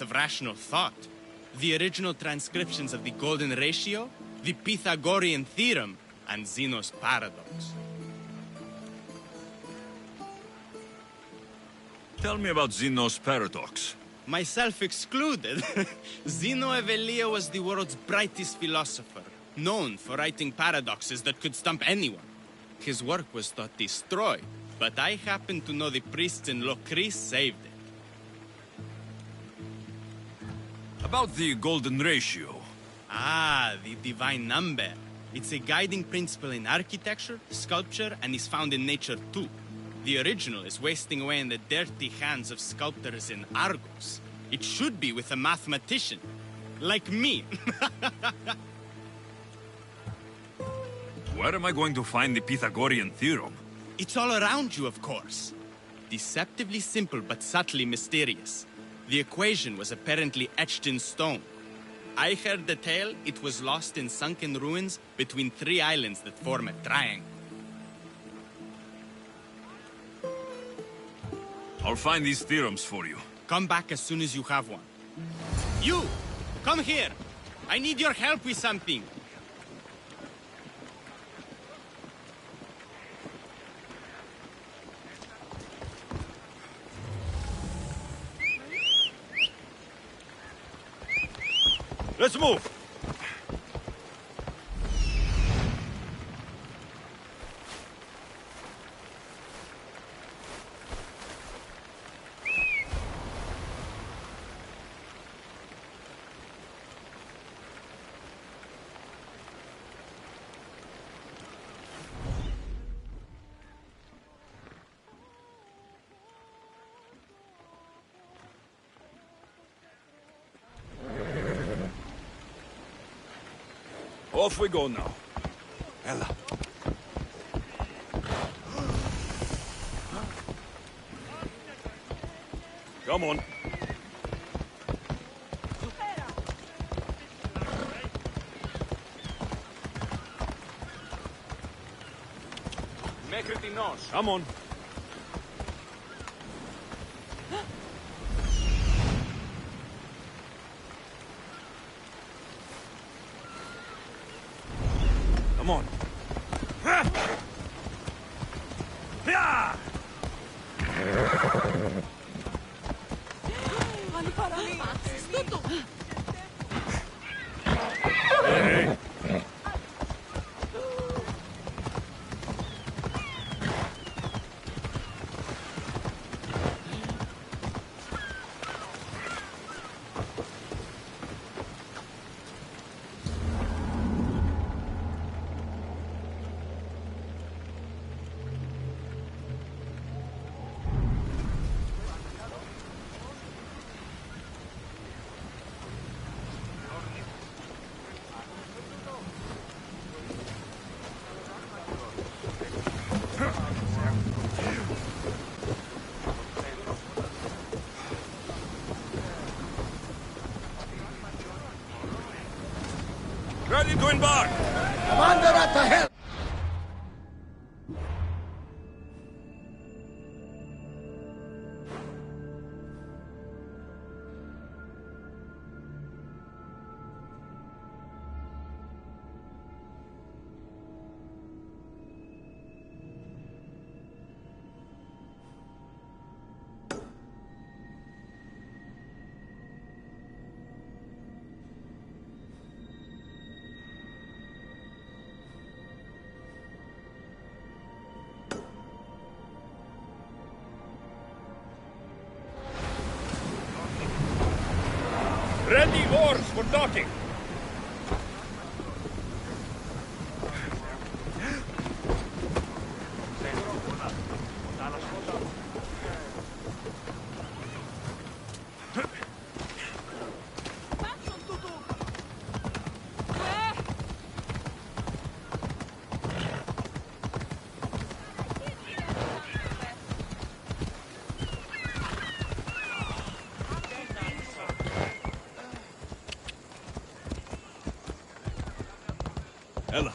of rational thought. The original transcriptions of the Golden Ratio, the Pythagorean Theorem, and Zeno's Paradox. Tell me about Zeno's Paradox. Myself excluded. Zeno of Elea was the world's brightest philosopher, known for writing paradoxes that could stump anyone. His work was thought destroyed, but I happen to know the priests in Locris saved it. About the Golden Ratio. Ah, the divine number. It's a guiding principle in architecture, sculpture, and is found in nature too. The original is wasting away in the dirty hands of sculptors in Argos. It should be with a mathematician. Like me. Where am I going to find the Pythagorean Theorem? It's all around you, of course. Deceptively simple, but subtly mysterious. The equation was apparently etched in stone. I heard the tale it was lost in sunken ruins between 3 islands that form a triangle. I'll find these theorems for you. Come back as soon as you have one. You! Come here! I need your help with something! Let's move! Off we go now. Ella. Come on. Come on. Come on. Hey. Ready to embark! Commander at the helm! Ready oars for docking! Ella.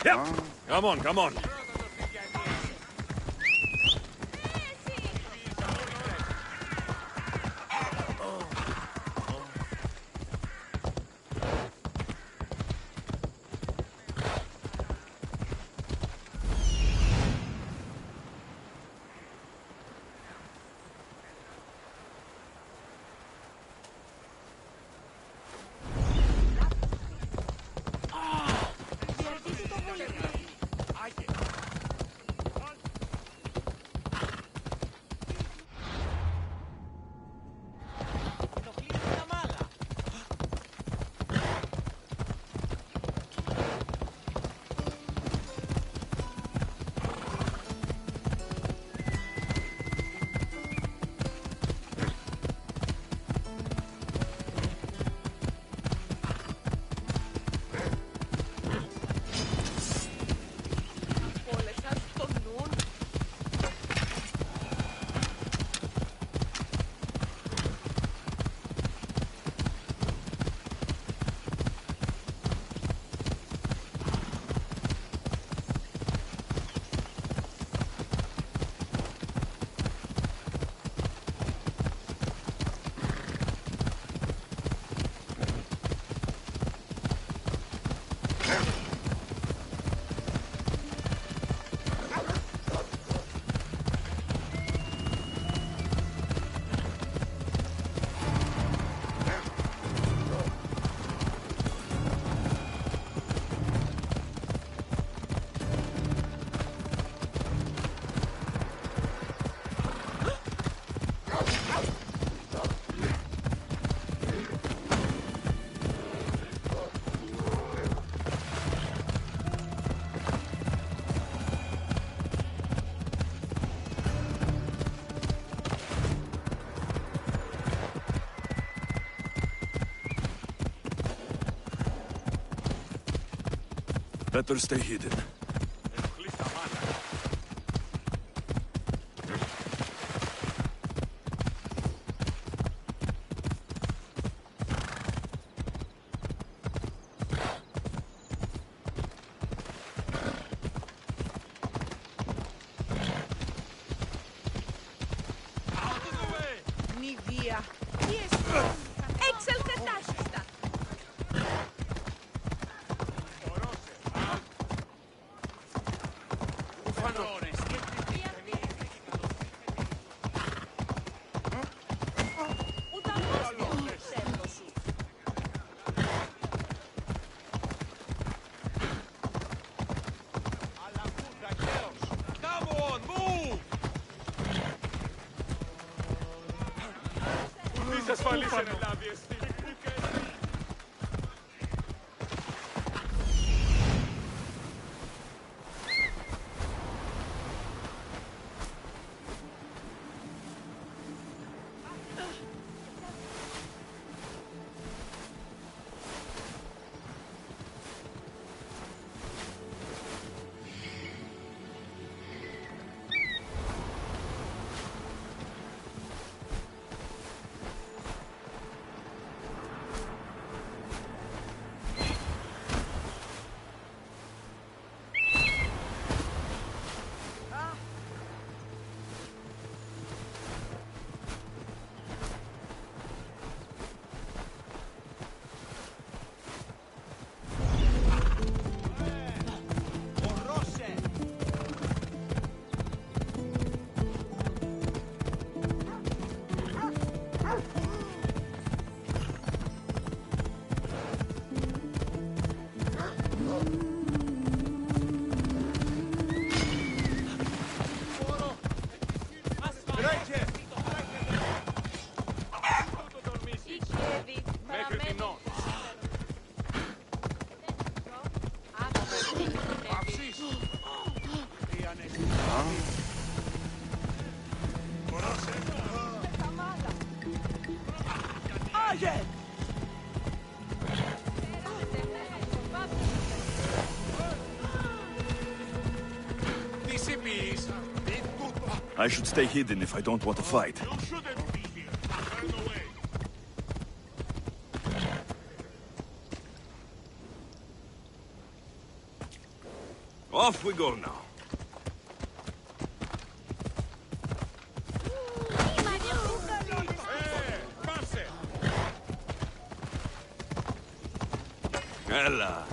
Yep. Come on, come on. Better stay hidden. Μη βία. Εξαλκατάσχεστα. I should stay hidden if I don't want to fight. Off we go now. Ella.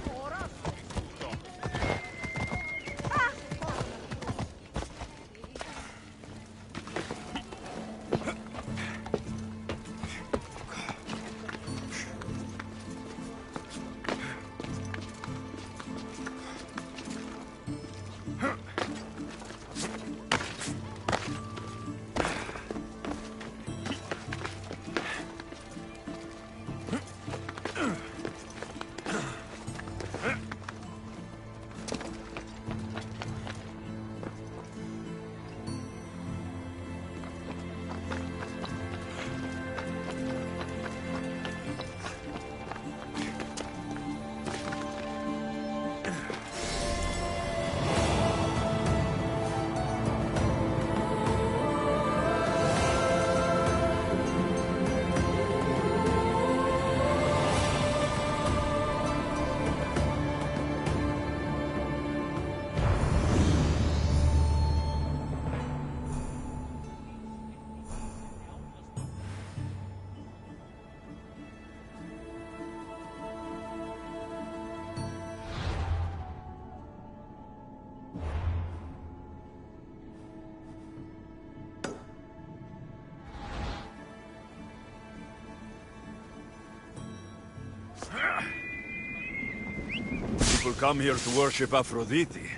People come here to worship Aphrodite,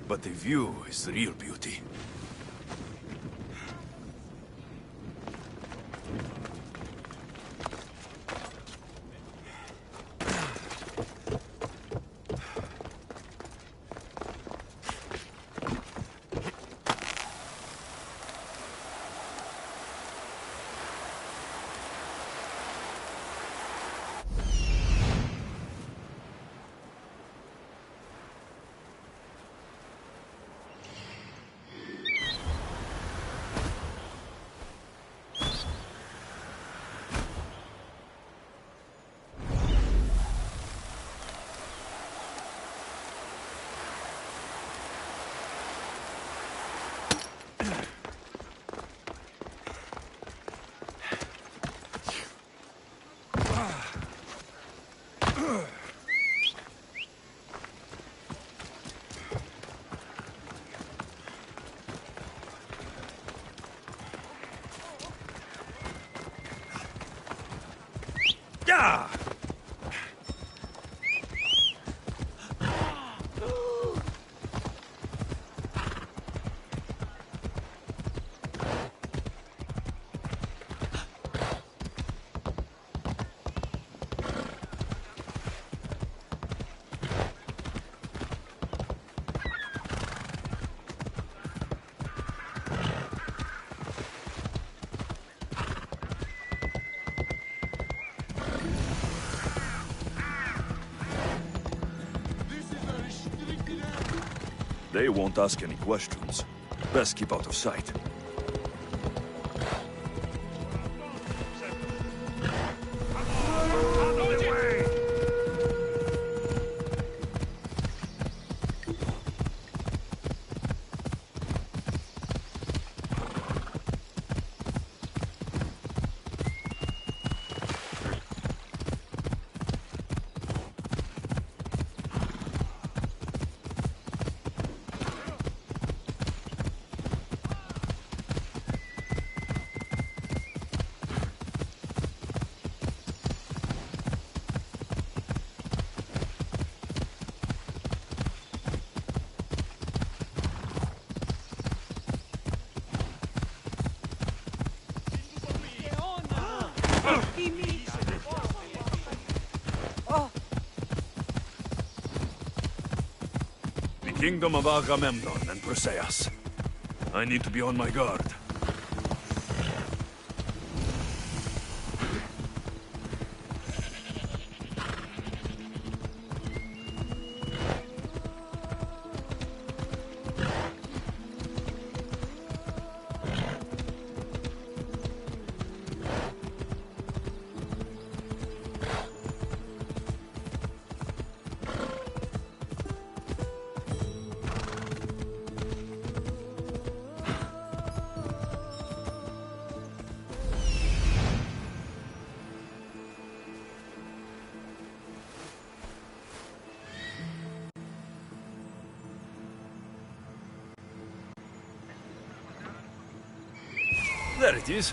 but the view is the real beauty. Yeah! They won't ask any questions. Best keep out of sight. The kingdom of Agamemnon and Perseus. I need to be on my guard. There it is.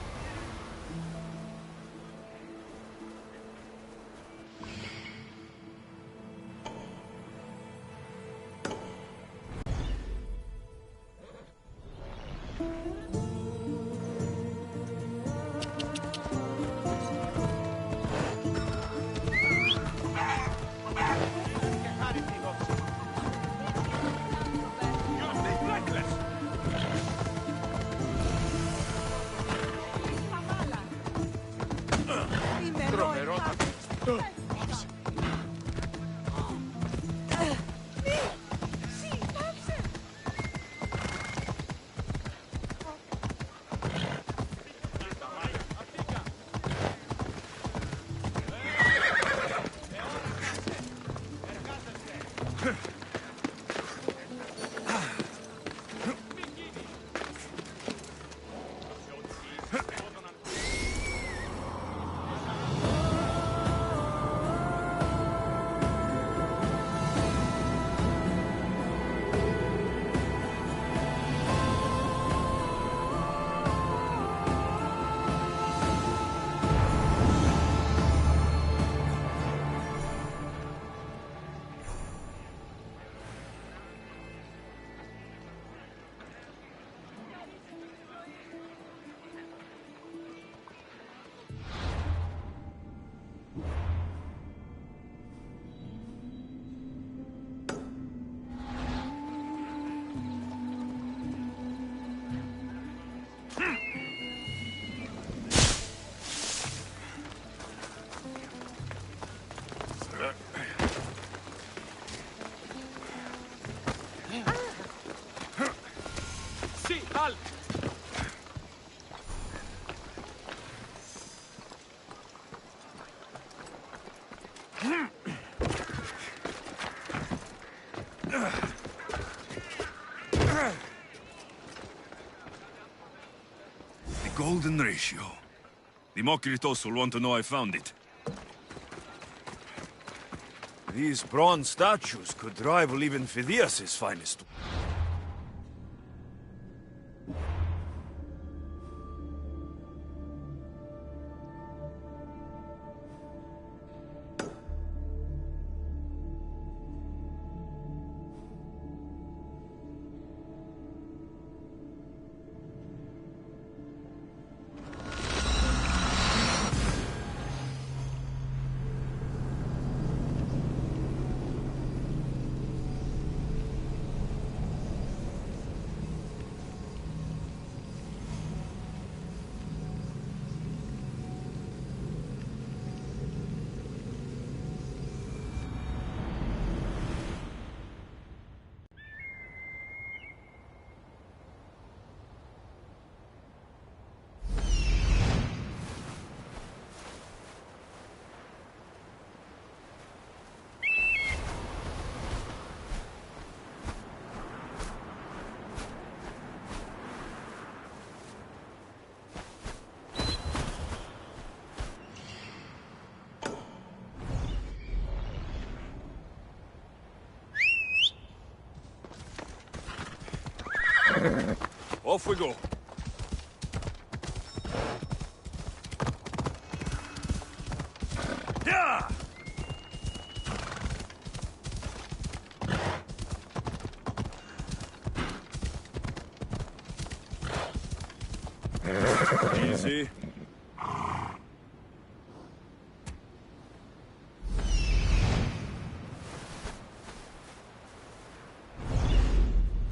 Golden ratio. Demokritos will want to know I found it. These bronze statues could rival even Phidias' finest. Off we go. Yeah! Easy.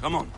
Come on.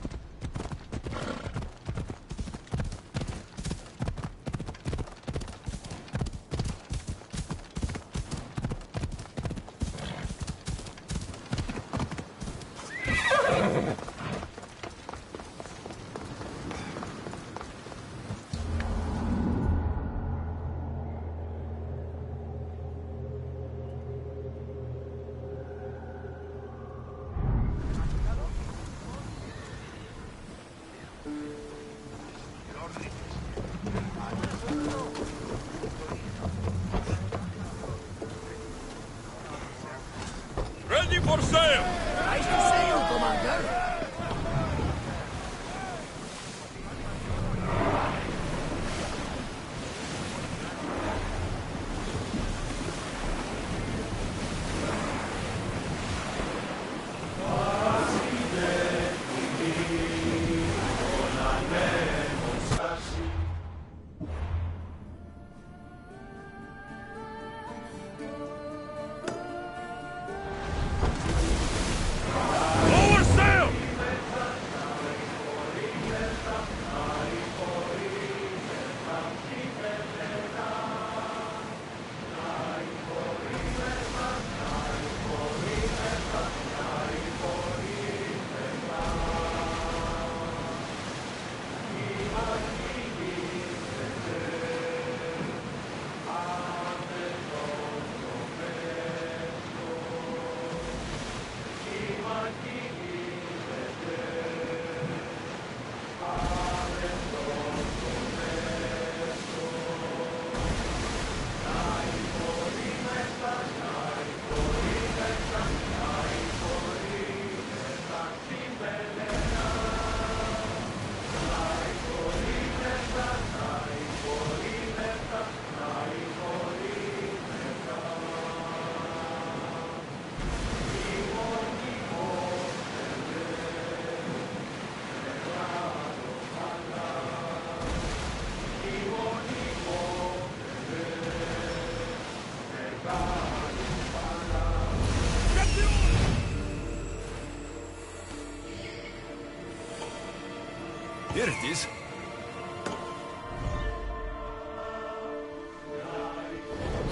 Here it is.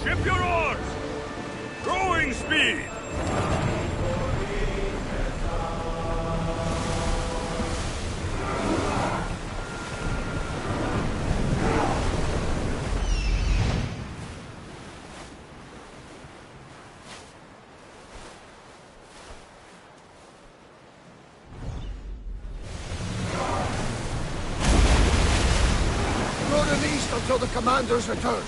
Ship your oars! Rowing speed! Go to the east until the commander's return.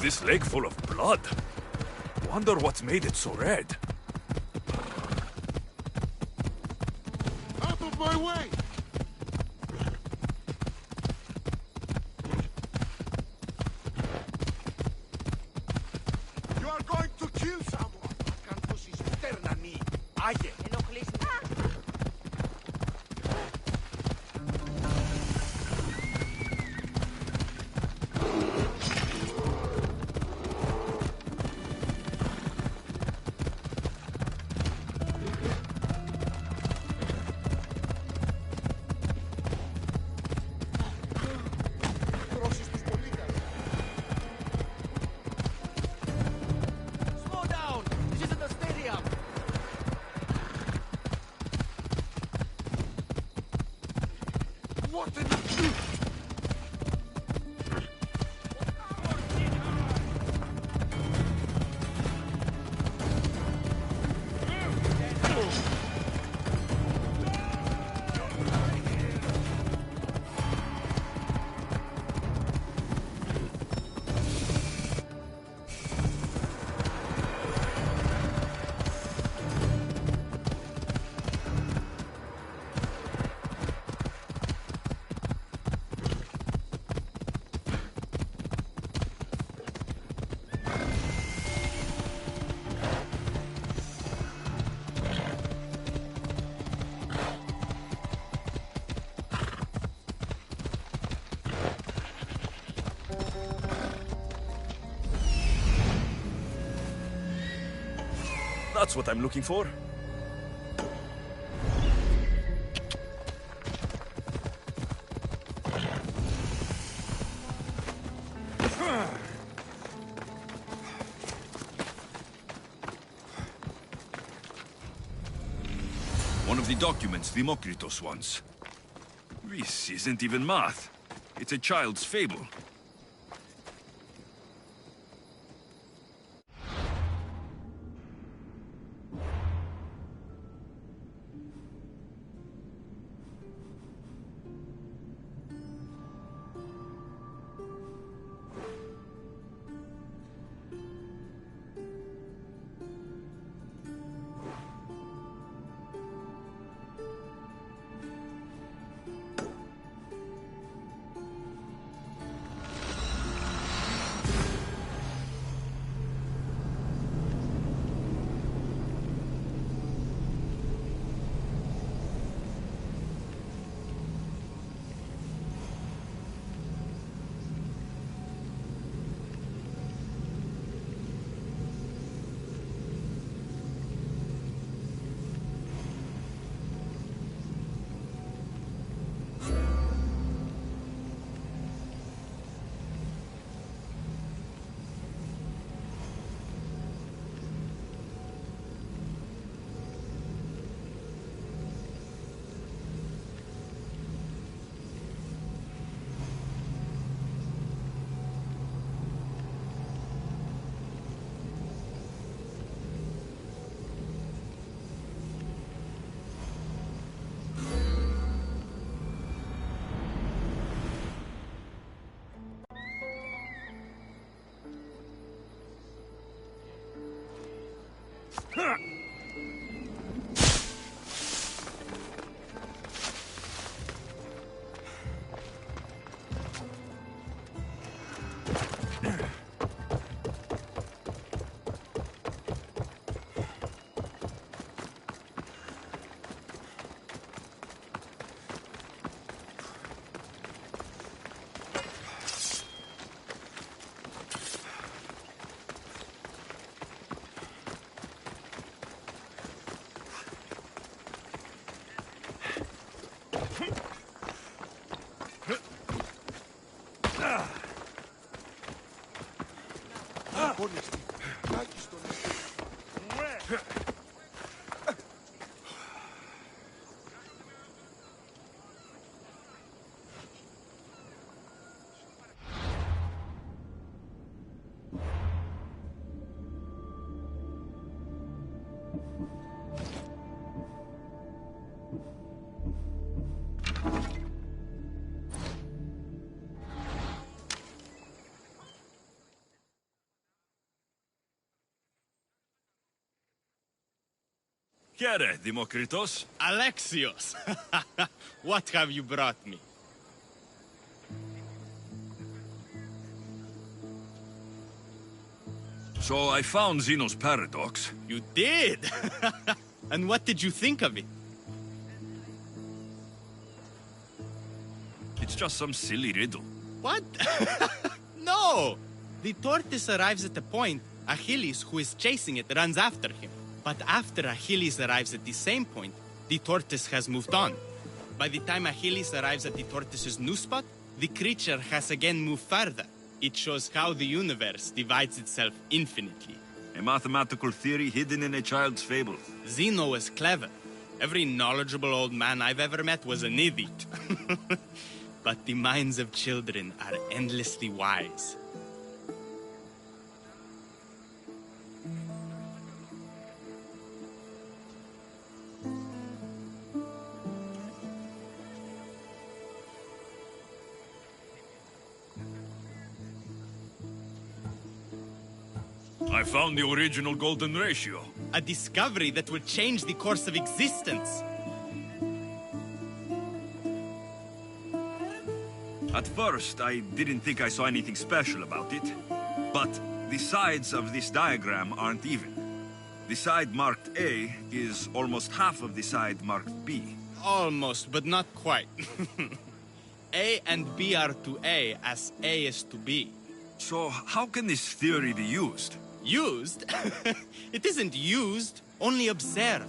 Is this lake full of blood? Wonder what's made it so red. Out of my way! You are going to kill someone! Cantus is eternani. Aye. Slow down! This isn't a stadium! What in That's what I'm looking for. One of the documents Demokritos wants. This isn't even math. It's a child's fable. Kere, Dimokritos. Alexios! What have you brought me? So I found Zeno's paradox. You did? And what did you think of it? It's just some silly riddle. What? No! The tortoise arrives at the point, Achilles, who is chasing it, runs after him. But after Achilles arrives at the same point, the tortoise has moved on. By the time Achilles arrives at the tortoise's new spot, the creature has again moved further. It shows how the universe divides itself infinitely. A mathematical theory hidden in a child's fable. Zeno was clever. Every knowledgeable old man I've ever met was an idiot. But the minds of children are endlessly wise. I found the original golden ratio. A discovery that will change the course of existence. At first, I didn't think I saw anything special about it. But the sides of this diagram aren't even. The side marked A is almost half of the side marked B. Almost, but not quite. A and B are to A as A is to B. So how can this theory be used? Used? It isn't used, only observed.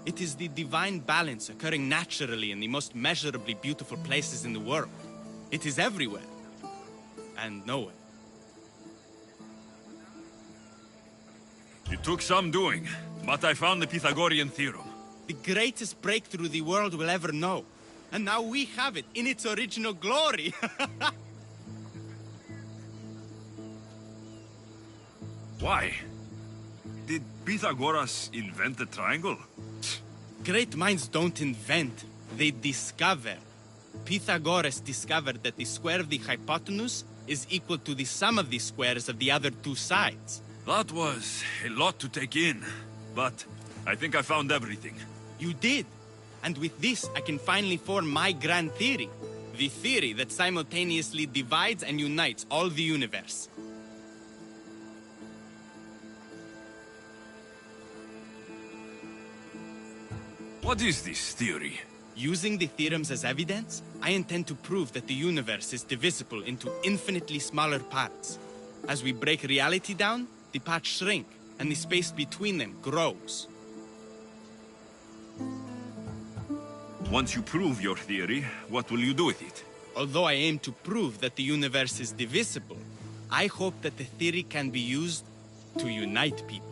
It is the divine balance occurring naturally in the most measurably beautiful places in the world. It is everywhere. And nowhere. It took some doing, but I found the Pythagorean theorem. The greatest breakthrough the world will ever know. And now we have it in its original glory. Why? Did Pythagoras invent the triangle? Great minds don't invent, they discover. Pythagoras discovered that the square of the hypotenuse is equal to the sum of the squares of the other two sides. That was a lot to take in, but I think I found everything. You did. And with this, I can finally form my grand theory. The theory that simultaneously divides and unites all the universe. What is this theory? Using the theorems as evidence, I intend to prove that the universe is divisible into infinitely smaller parts. As we break reality down, the parts shrink, and the space between them grows. Once you prove your theory, what will you do with it? Although I aim to prove that the universe is divisible, I hope that the theory can be used to unite people.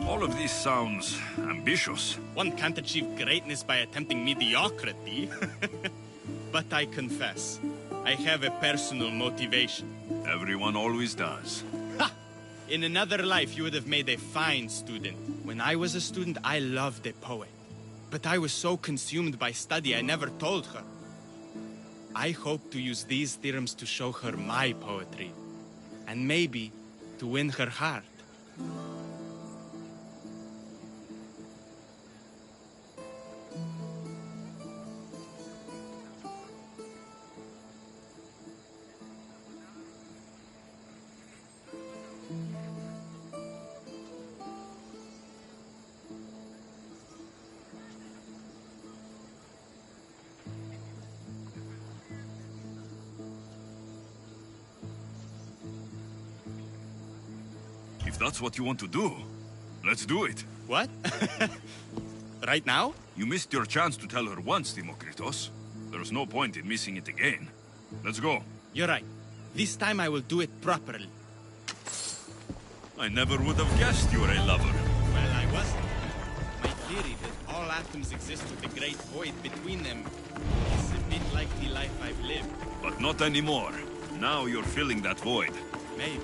All of this sounds ambitious. One can't achieve greatness by attempting mediocrity. But I confess, I have a personal motivation. Everyone always does. Ha! In another life, you would have made a fine student. When I was a student, I loved a poet. But I was so consumed by study, I never told her. I hope to use these theorems to show her my poetry. And maybe to win her heart. If that's what you want to do, let's do it. What? Right now? You missed your chance to tell her once, Dimokritos. There's no point in missing it again. Let's go. You're right. This time I will do it properly. I never would have guessed you were a lover. Well, I wasn't. My theory that all atoms exist with a great void between them is a bit like the life I've lived. But not anymore. Now you're filling that void. Maybe.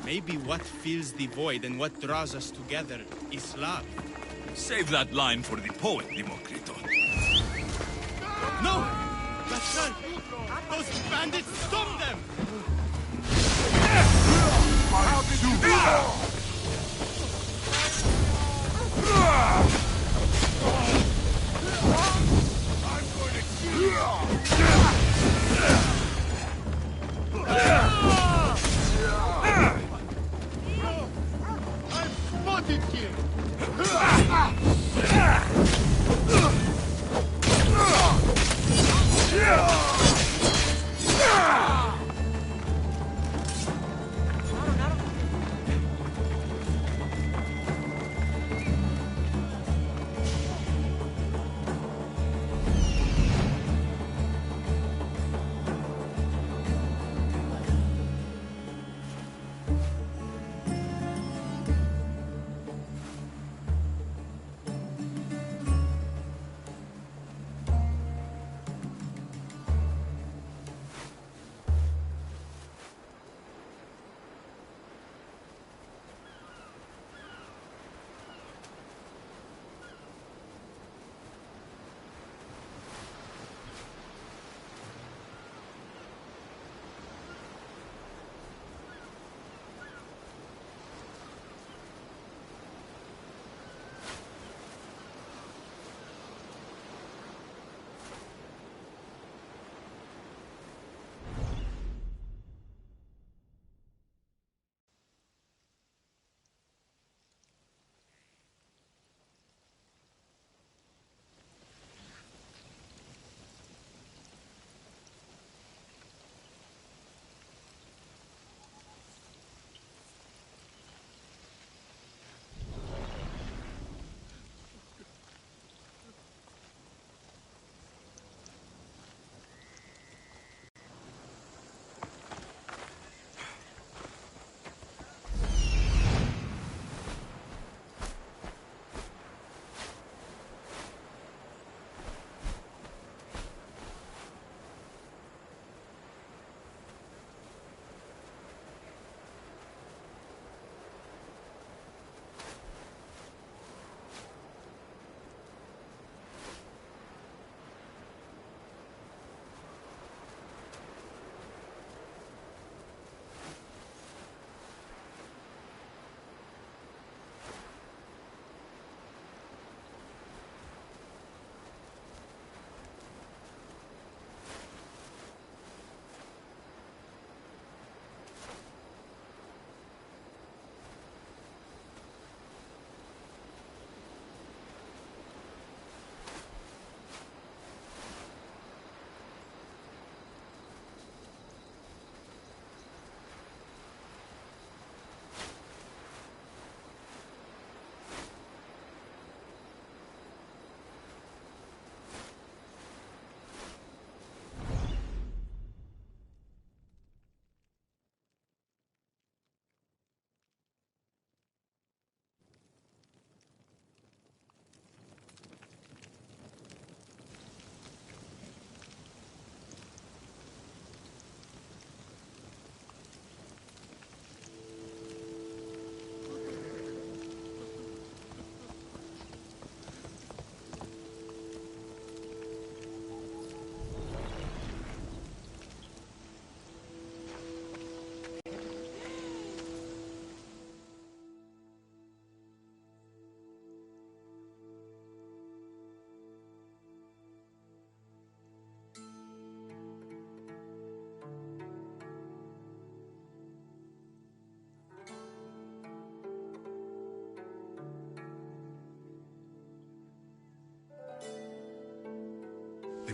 Maybe what fills the void and what draws us together is love. Save that line for the poet, Democrito. No! That's her! Those bandits, stop them! How did you do that?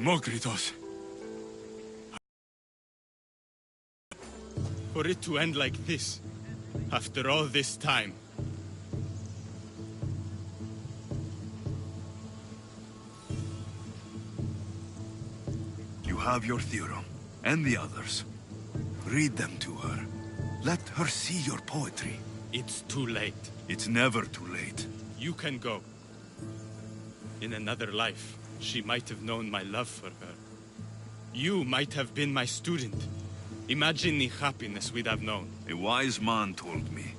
Demokritos. For it to end like this, after all this time. You have your theorem, and the others. Read them to her. Let her see your poetry. It's too late. It's never too late. You can go. In another life, she might have known my love for her. You might have been my student. Imagine the happiness we'd have known. A wise man told me,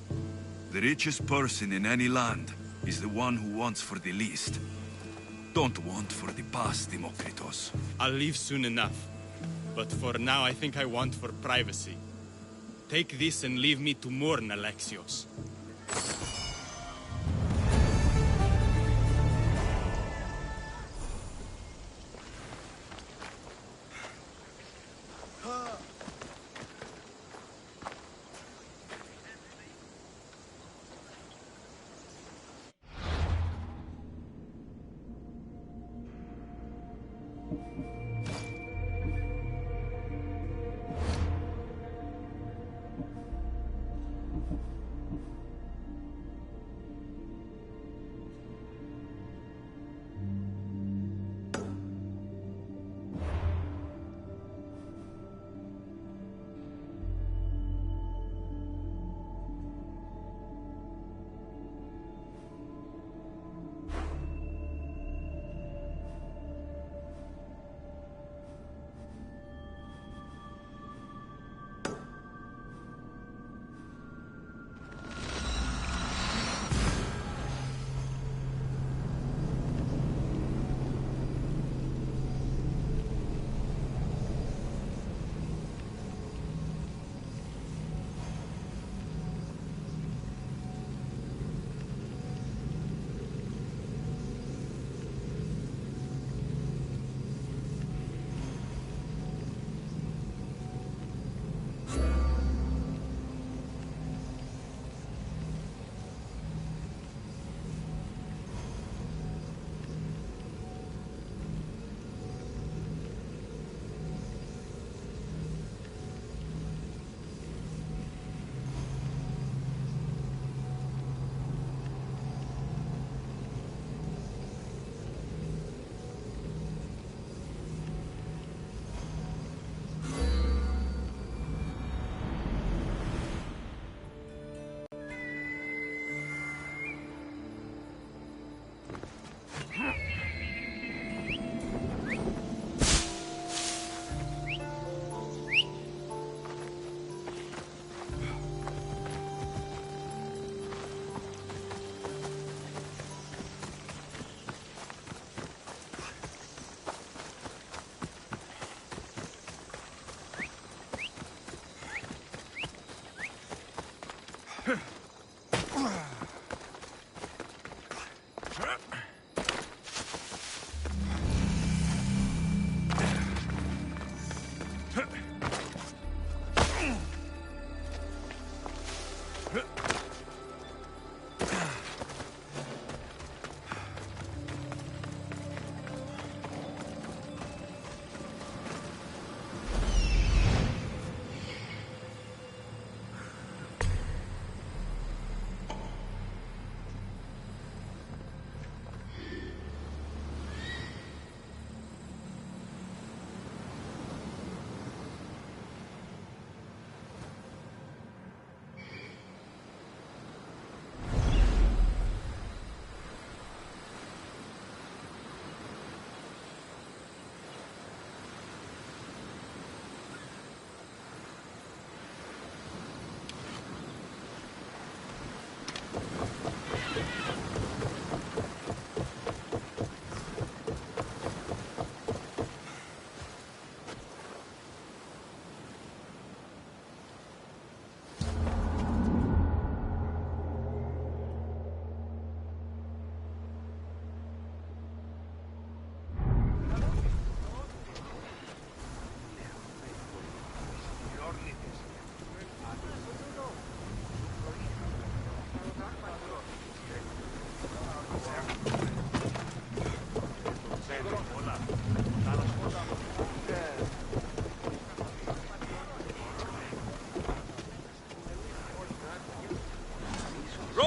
the richest person in any land is the one who wants for the least. Don't want for the past, Demokritos. I'll leave soon enough. But for now, I think I want for privacy. Take this and leave me to mourn, Alexios.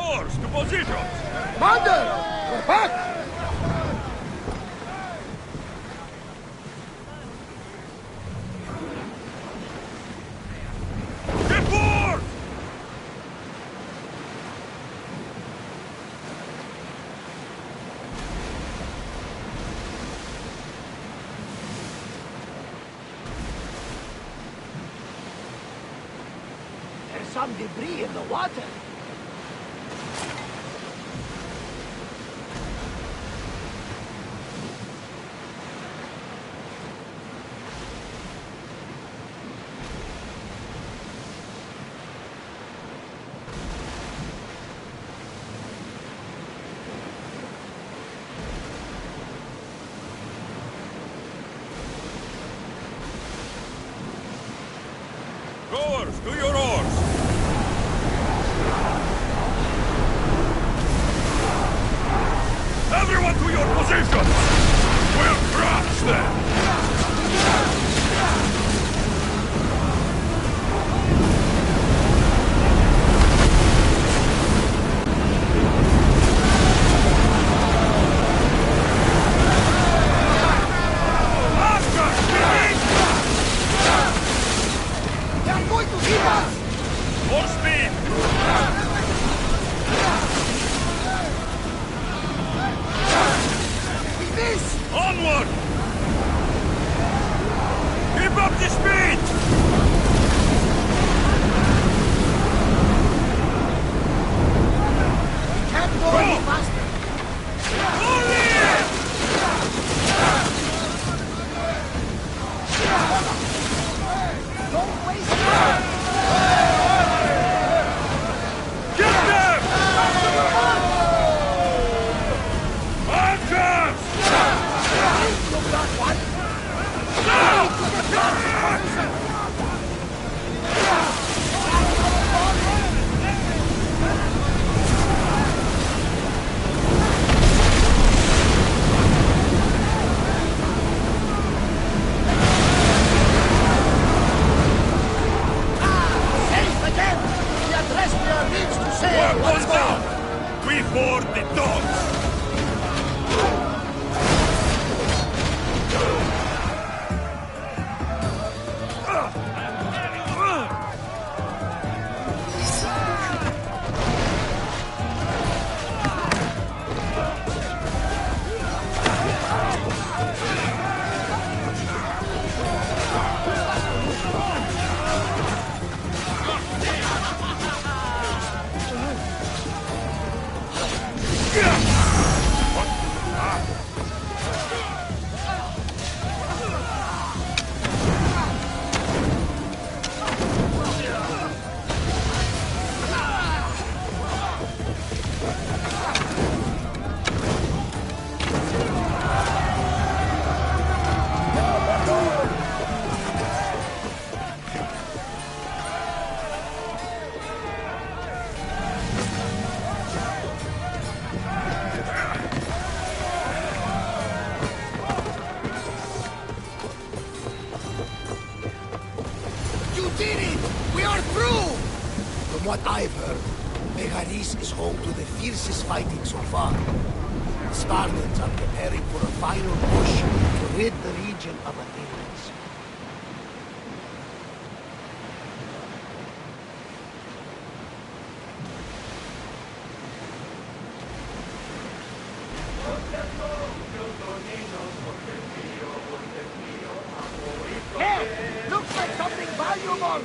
Oars to position! Commander! We're back! Get board! There's some debris in the water. Rowers, to your oars! Everyone to your positions! We'll crush them! They're going to hit us! More speed! We miss! Onward! Keep up the speed! We can't go any faster. Don't waste time! Get them! Archers! You got one? Safe again! We addressed their needs to say Weapons what's down! going. We board the dogs! You did it! We are through! From what I've heard, Megaris is home to the fiercest fighting so far. The Spartans are preparing for a final push to rid the region of Athenians. Hey! Looks like something valuable!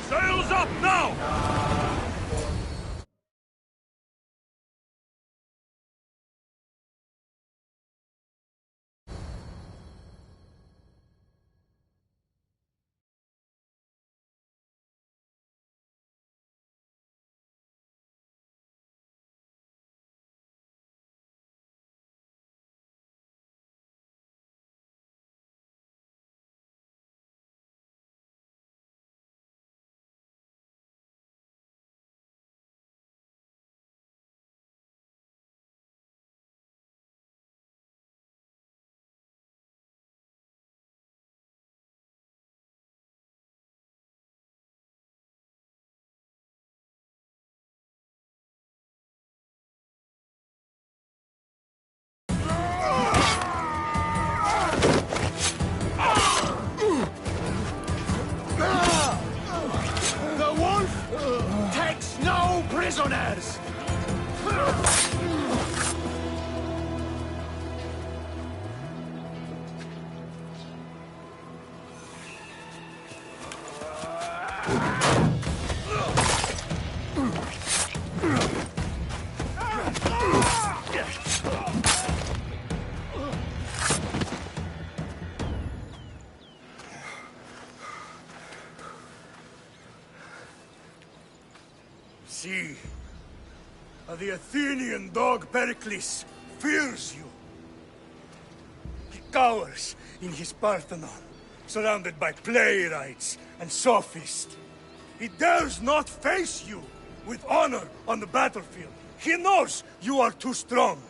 Sails up now! prisoners! See, the Athenian dog Pericles fears you. He cowers in his Parthenon, surrounded by playwrights and sophists. He dares not face you with honor on the battlefield. He knows you are too strong.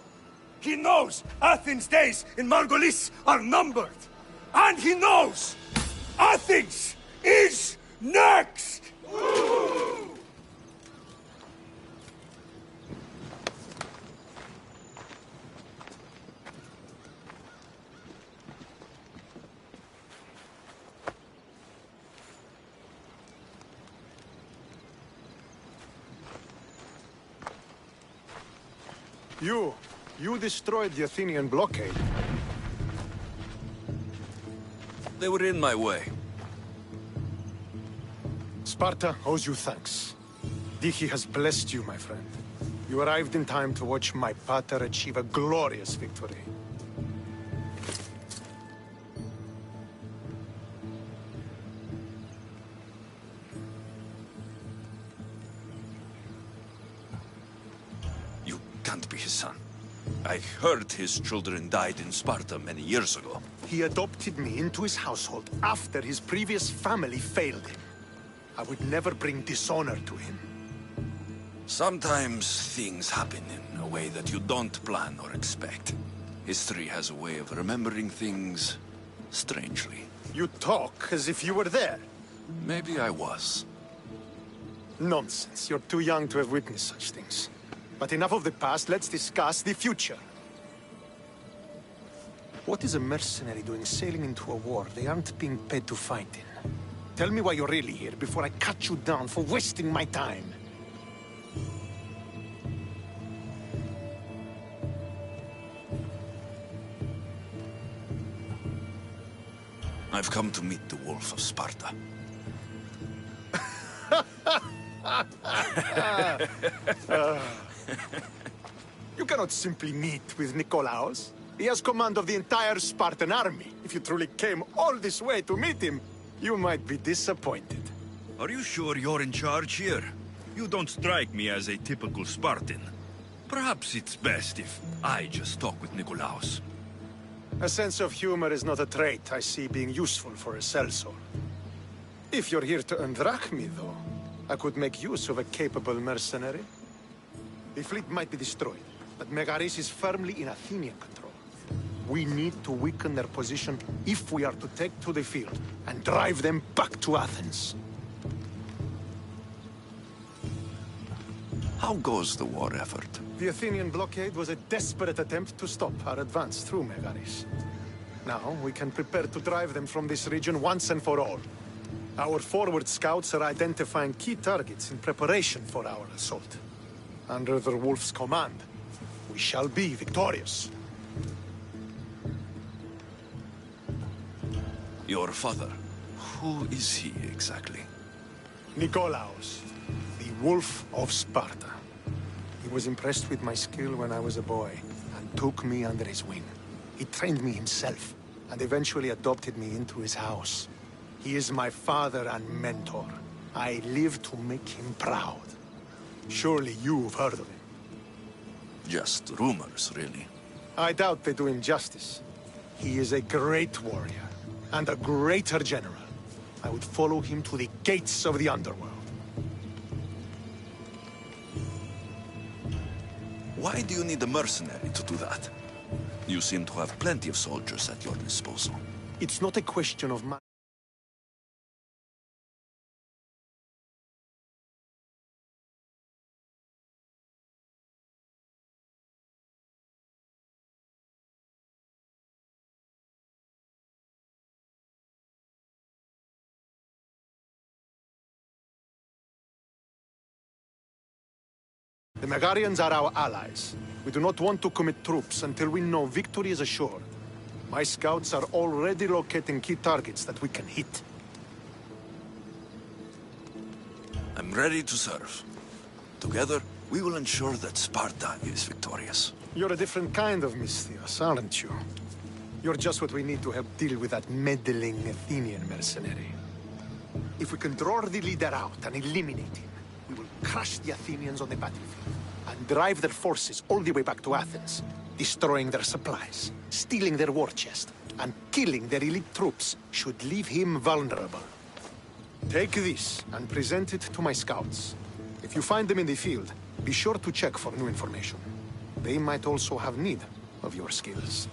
He knows Athens' days in Margolis are numbered. And he knows Athens is next! You destroyed the Athenian blockade. They were in my way. Sparta owes you thanks. Dichi has blessed you, my friend. You arrived in time to watch my pater achieve a glorious victory. You can't be his son. I heard his children died in Sparta many years ago. He adopted me into his household after his previous family failed him. I would never bring dishonor to him. Sometimes things happen in a way that you don't plan or expect. History has a way of remembering things strangely. You talk as if you were there. Maybe I was. Nonsense. You're too young to have witnessed such things. But enough of the past, let's discuss the future. What is a mercenary doing sailing into a war they aren't being paid to fight in? Tell me why you're really here before I cut you down for wasting my time. I've come to meet the Wolf of Sparta. You cannot simply meet with Nikolaos. He has command of the entire Spartan army. If you truly came all this way to meet him, you might be disappointed. Are you sure you're in charge here? You don't strike me as a typical Spartan. Perhaps it's best if I just talk with Nikolaos. A sense of humor is not a trait I see being useful for a sellsword. If you're here to earn drachmi, though, I could make use of a capable mercenary. The fleet might be destroyed, but Megaris is firmly in Athenian control. We need to weaken their position if we are to take to the field and drive them back to Athens. How goes the war effort? The Athenian blockade was a desperate attempt to stop our advance through Megaris. Now we can prepare to drive them from this region once and for all. Our forward scouts are identifying key targets in preparation for our assault. Under the Wolf's command, we shall be victorious. Your father, who is he exactly? Nikolaos, the Wolf of Sparta. He was impressed with my skill when I was a boy, and took me under his wing. He trained me himself, and eventually adopted me into his house. He is my father and mentor. I live to make him proud. Surely you've heard of him. Just rumors, really. I doubt they do him justice. He is a great warrior, and a greater general. I would follow him to the gates of the underworld. Why do you need a mercenary to do that? You seem to have plenty of soldiers at your disposal. It's not a question of my... The Megarians are our allies. We do not want to commit troops until we know victory is assured. My scouts are already locating key targets that we can hit. I'm ready to serve. Together, we will ensure that Sparta is victorious. You're a different kind of Misthios, aren't you? You're just what we need to help deal with that meddling Athenian mercenary. If we can draw the leader out and eliminate him, we will crush the Athenians on the battlefield and drive their forces all the way back to Athens, destroying their supplies, stealing their war chest, and killing their elite troops should leave him vulnerable. Take this and present it to my scouts. If you find them in the field, be sure to check for new information. They might also have need of your skills.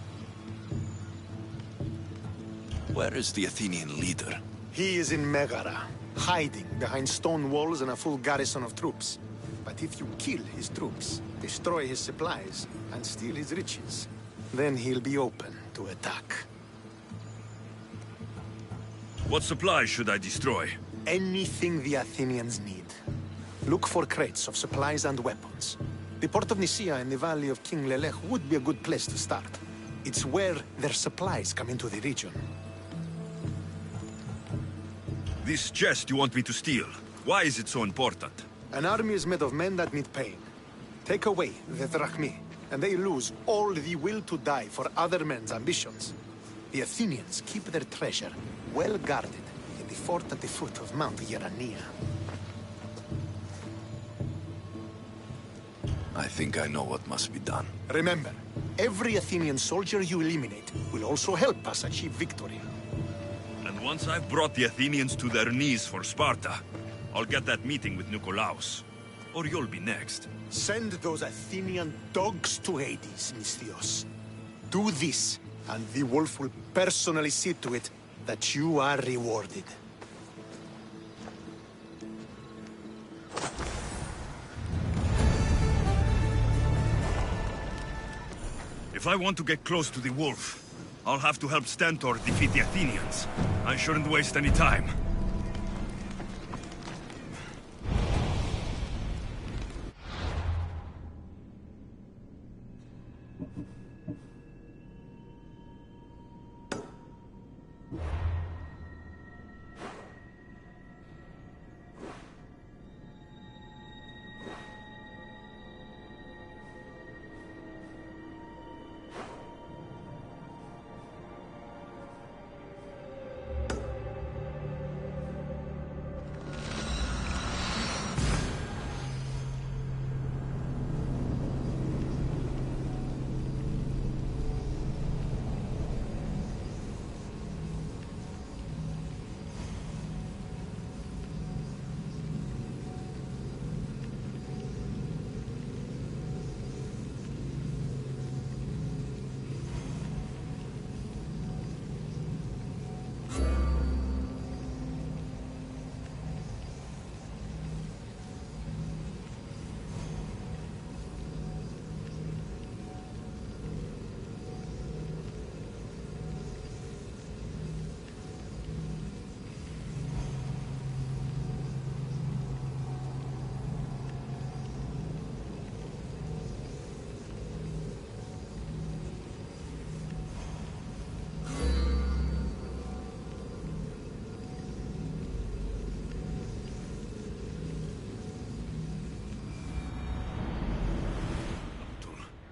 Where is the Athenian leader? He is in Megara, hiding behind stone walls and a full garrison of troops. But if you kill his troops, destroy his supplies, and steal his riches, then he'll be open to attack. What supplies should I destroy? Anything the Athenians need. Look for crates of supplies and weapons. The port of Nicaea in the valley of King Lelech would be a good place to start. It's where their supplies come into the region. This chest you want me to steal, why is it so important? An army is made of men that need pain. Take away the drachmi, and they lose all the will to die for other men's ambitions. The Athenians keep their treasure well guarded in the fort at the foot of Mount Yerania. I think I know what must be done. Remember, every Athenian soldier you eliminate will also help us achieve victory. And once I've brought the Athenians to their knees for Sparta, I'll get that meeting with Nikolaos. Or you'll be next. Send those Athenian dogs to Hades, Misthios. Do this, and the wolf will personally see to it that you are rewarded. If I want to get close to the wolf, I'll have to help Stentor defeat the Athenians. I shouldn't waste any time.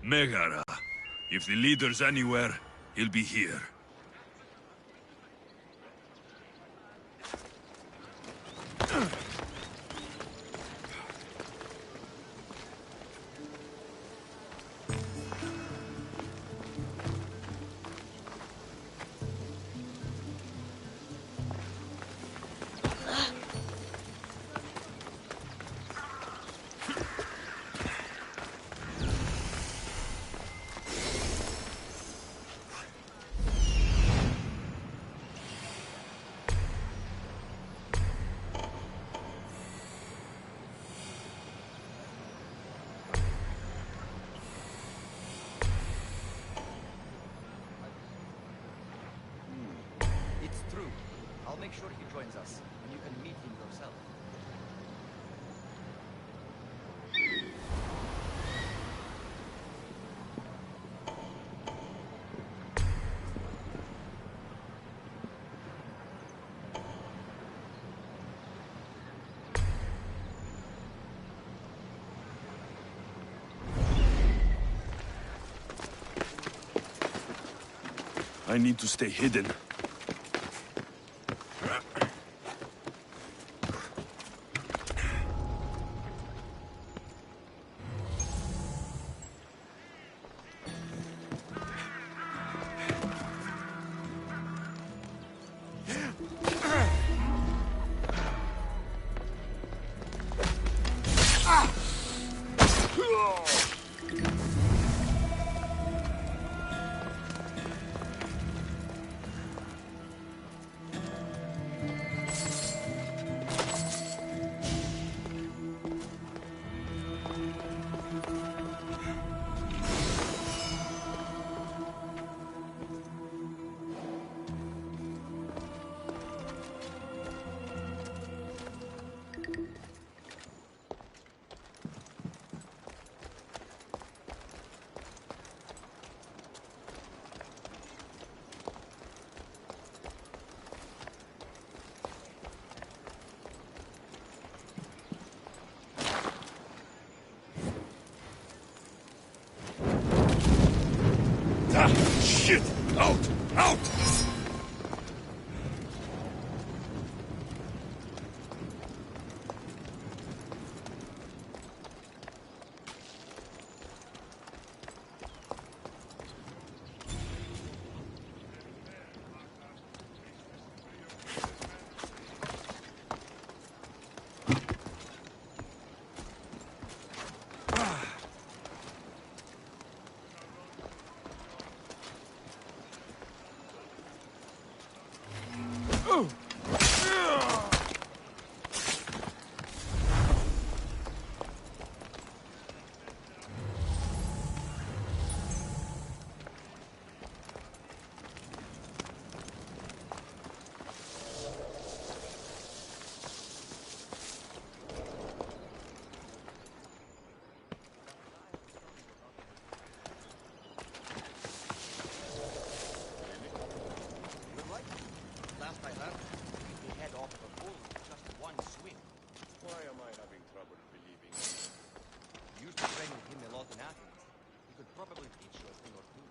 Megara. If the leader's anywhere, he'll be here. It's true. I'll make sure he joins us, and you can meet him yourself. I need to stay hidden. Shit! Out! Out! Last I heard, he head off the bull with just one swing. Why am I having trouble believing? You used to train with him a lot in Athens. He could probably teach you a thing or two.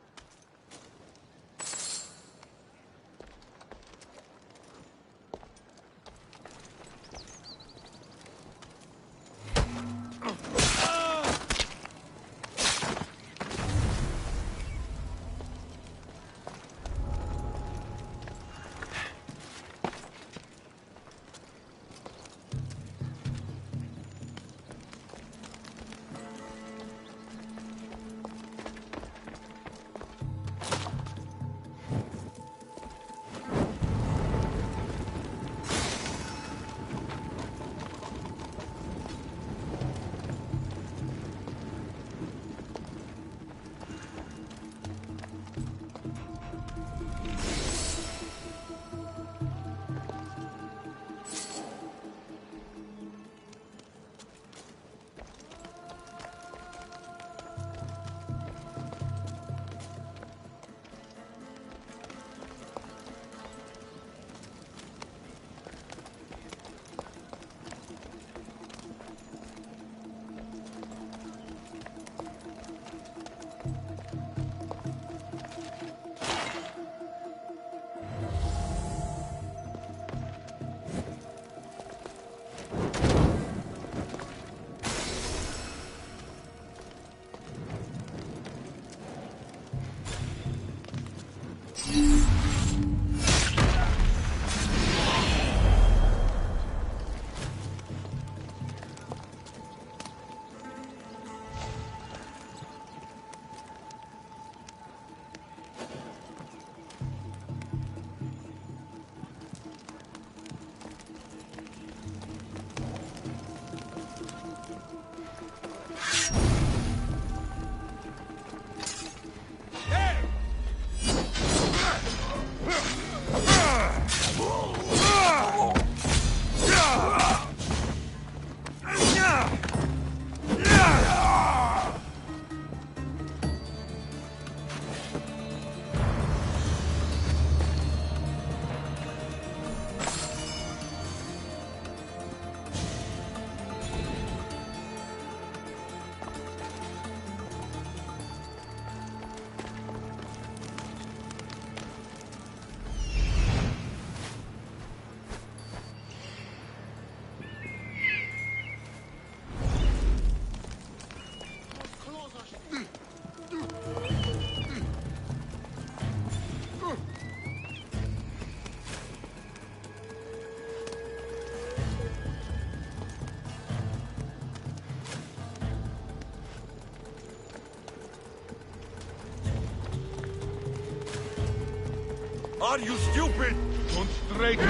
Are you stupid? Don't straight They're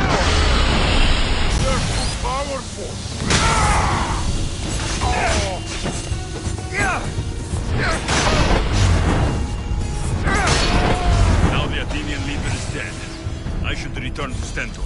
too powerful. Now the Athenian leader is dead. I should return to Stentor.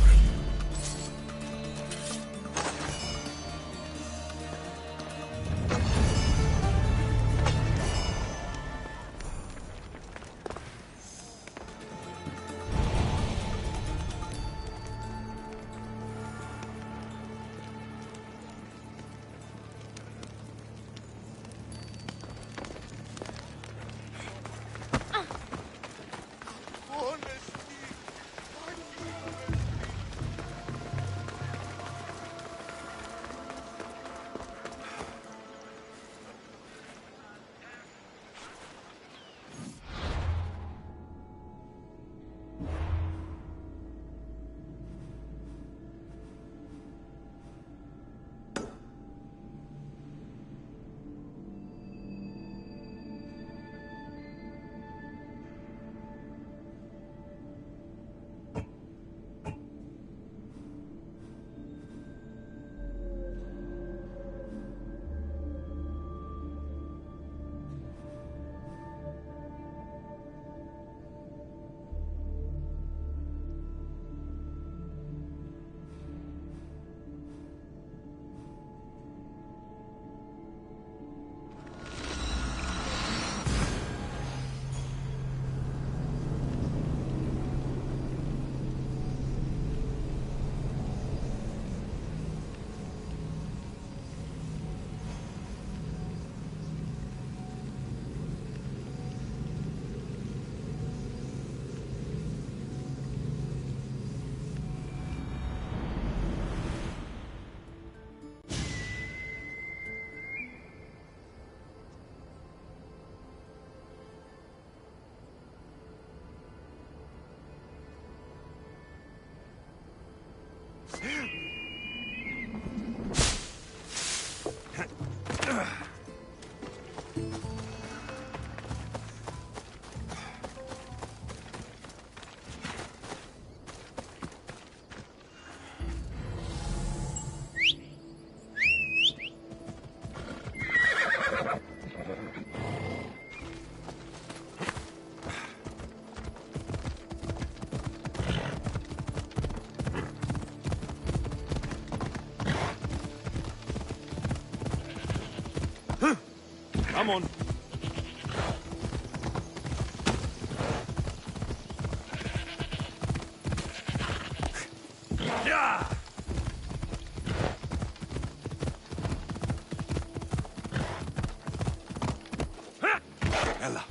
Come on. Yeah! Ella.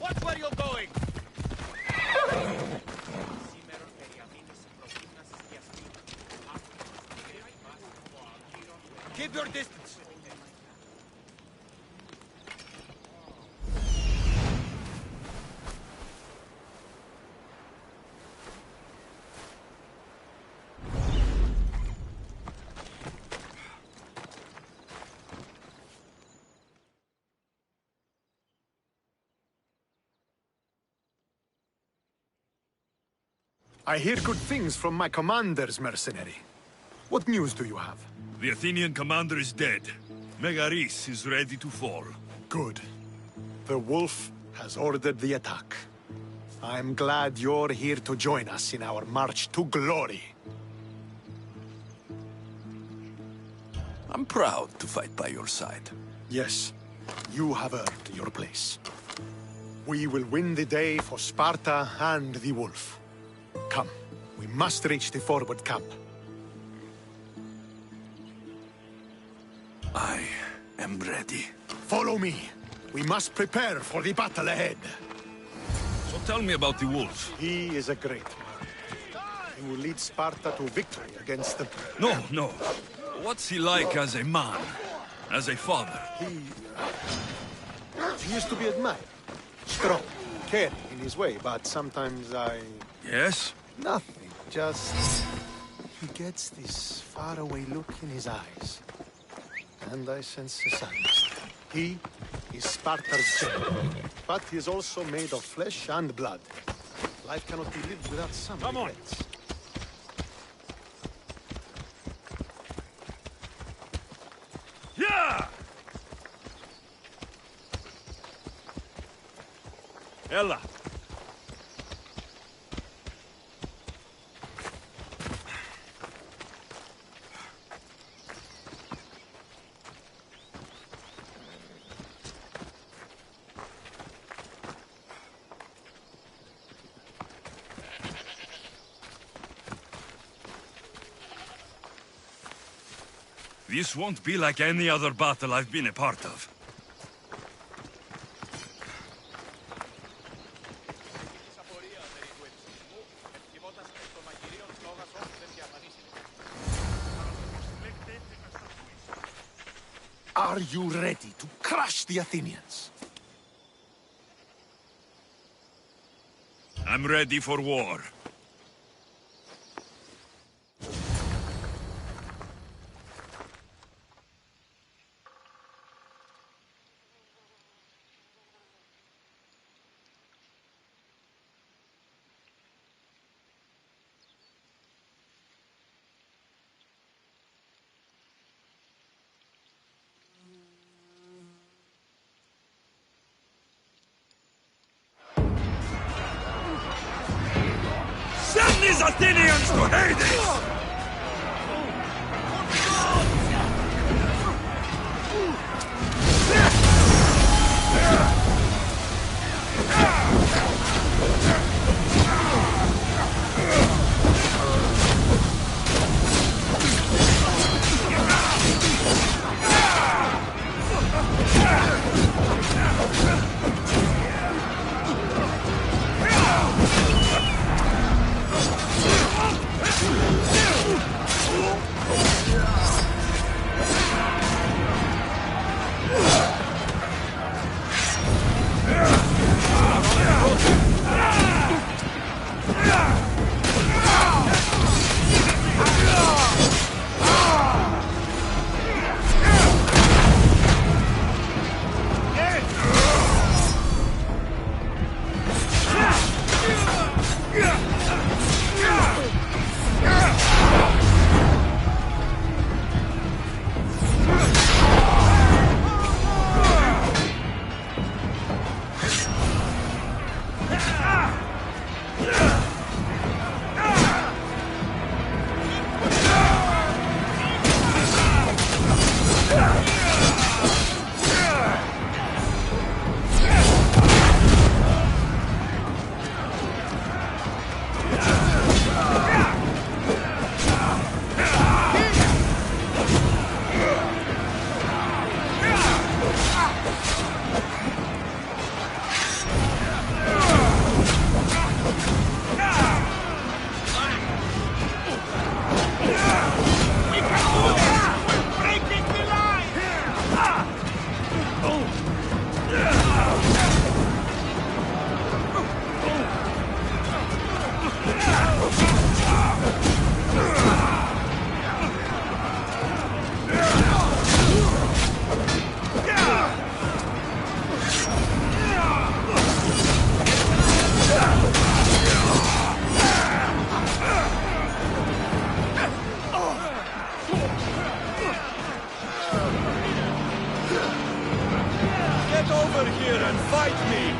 Watch where you're going! Keep your distance. I hear good things from my commanders, mercenary. What news do you have? The Athenian commander is dead. Megaris is ready to fall. Good. The wolf has ordered the attack. I'm glad you're here to join us in our march to glory. I'm proud to fight by your side. Yes, you have earned your place. We will win the day for Sparta and the wolf. Come, we must reach the forward camp. I am ready. Follow me. We must prepare for the battle ahead. So tell me about the wolf. He is a great man. He will lead Sparta to victory against the... No. What's he like as a man? As a father? He used to be admired. Strong, caring in his way, but sometimes I... Yes? Nothing, just... He gets this faraway look in his eyes. And I sense a sadness. He is Sparta's general, but he is also made of flesh and blood. Life cannot be lived without some regrets. Yeah! Ella. This won't be like any other battle I've been a part of. Are you ready to crush the Athenians? I'm ready for war. Send these Athenians to Hades! Over here and fight me!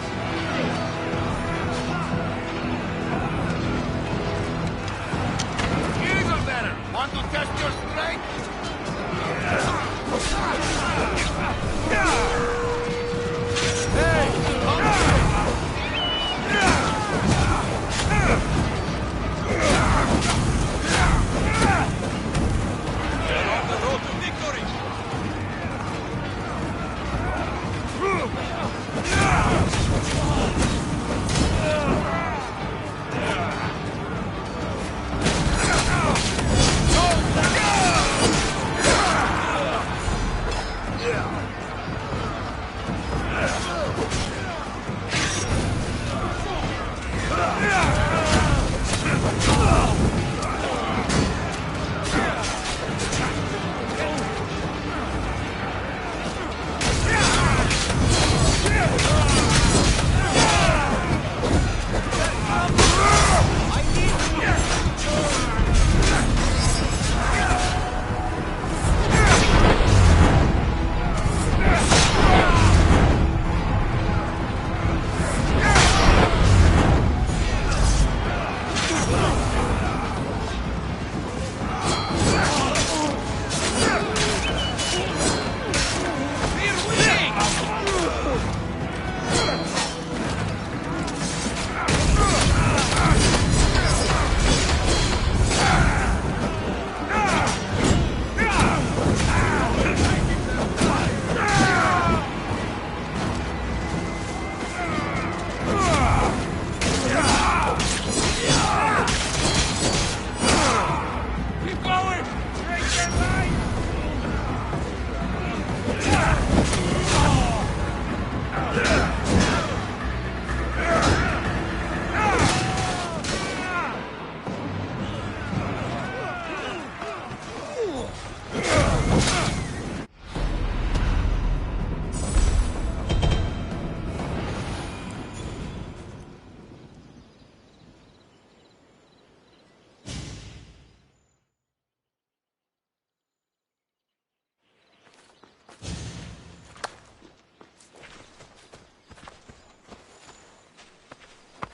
Eagle better! Want to test your strength? Hey!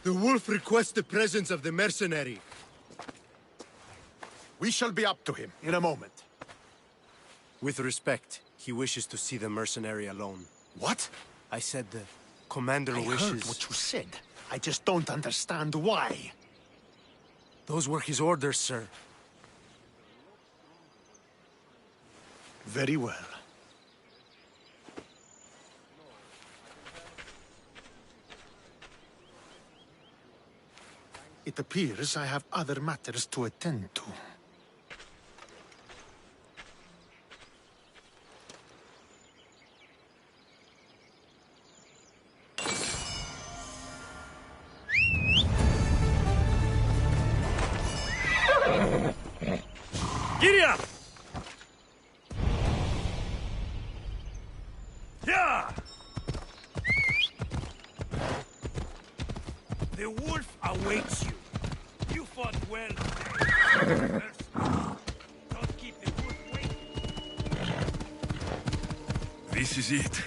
The wolf requests the presence of the mercenary. We shall be up to him in a moment. With respect, he wishes to see the mercenary alone. What? I said the commander I wishes... heard what you said. I just don't understand why. Those were his orders, sir. Very well. It appears I have other matters to attend to. Giddy up! Yeah! The wolf awaits you. You fought well today. Don't keep the wolf waiting. This is it.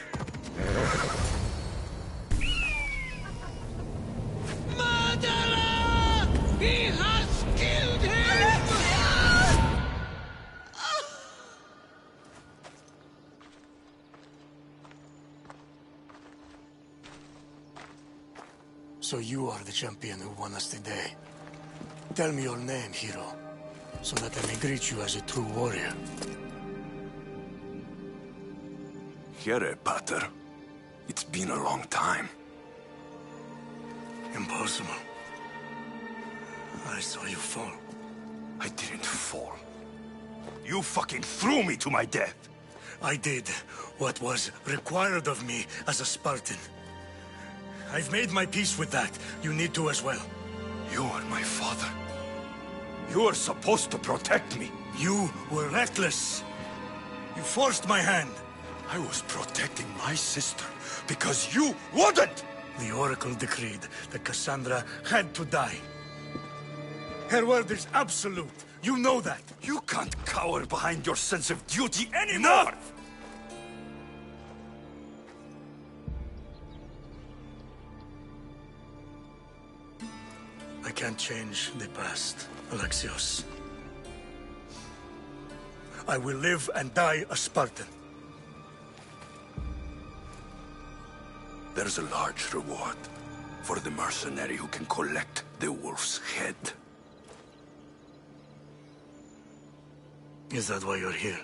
Murderer! He has killed him! So you are the champion who won us today. Tell me your name, hero, so that I may greet you as a true warrior. Here, Pater. It's been a long time. Impossible. I saw you fall. I didn't fall. You fucking threw me to my death. I did what was required of me as a Spartan. I've made my peace with that. You need to as well. You are my father. You are supposed to protect me. You were reckless. You forced my hand. I was protecting my sister because you wouldn't! The Oracle decreed that Cassandra had to die. Her word is absolute. You know that. You can't cower behind your sense of duty anymore! I can't change the past, Alexios. I will live and die a Spartan. There's a large reward for the mercenary who can collect the wolf's head. Is that why you're here?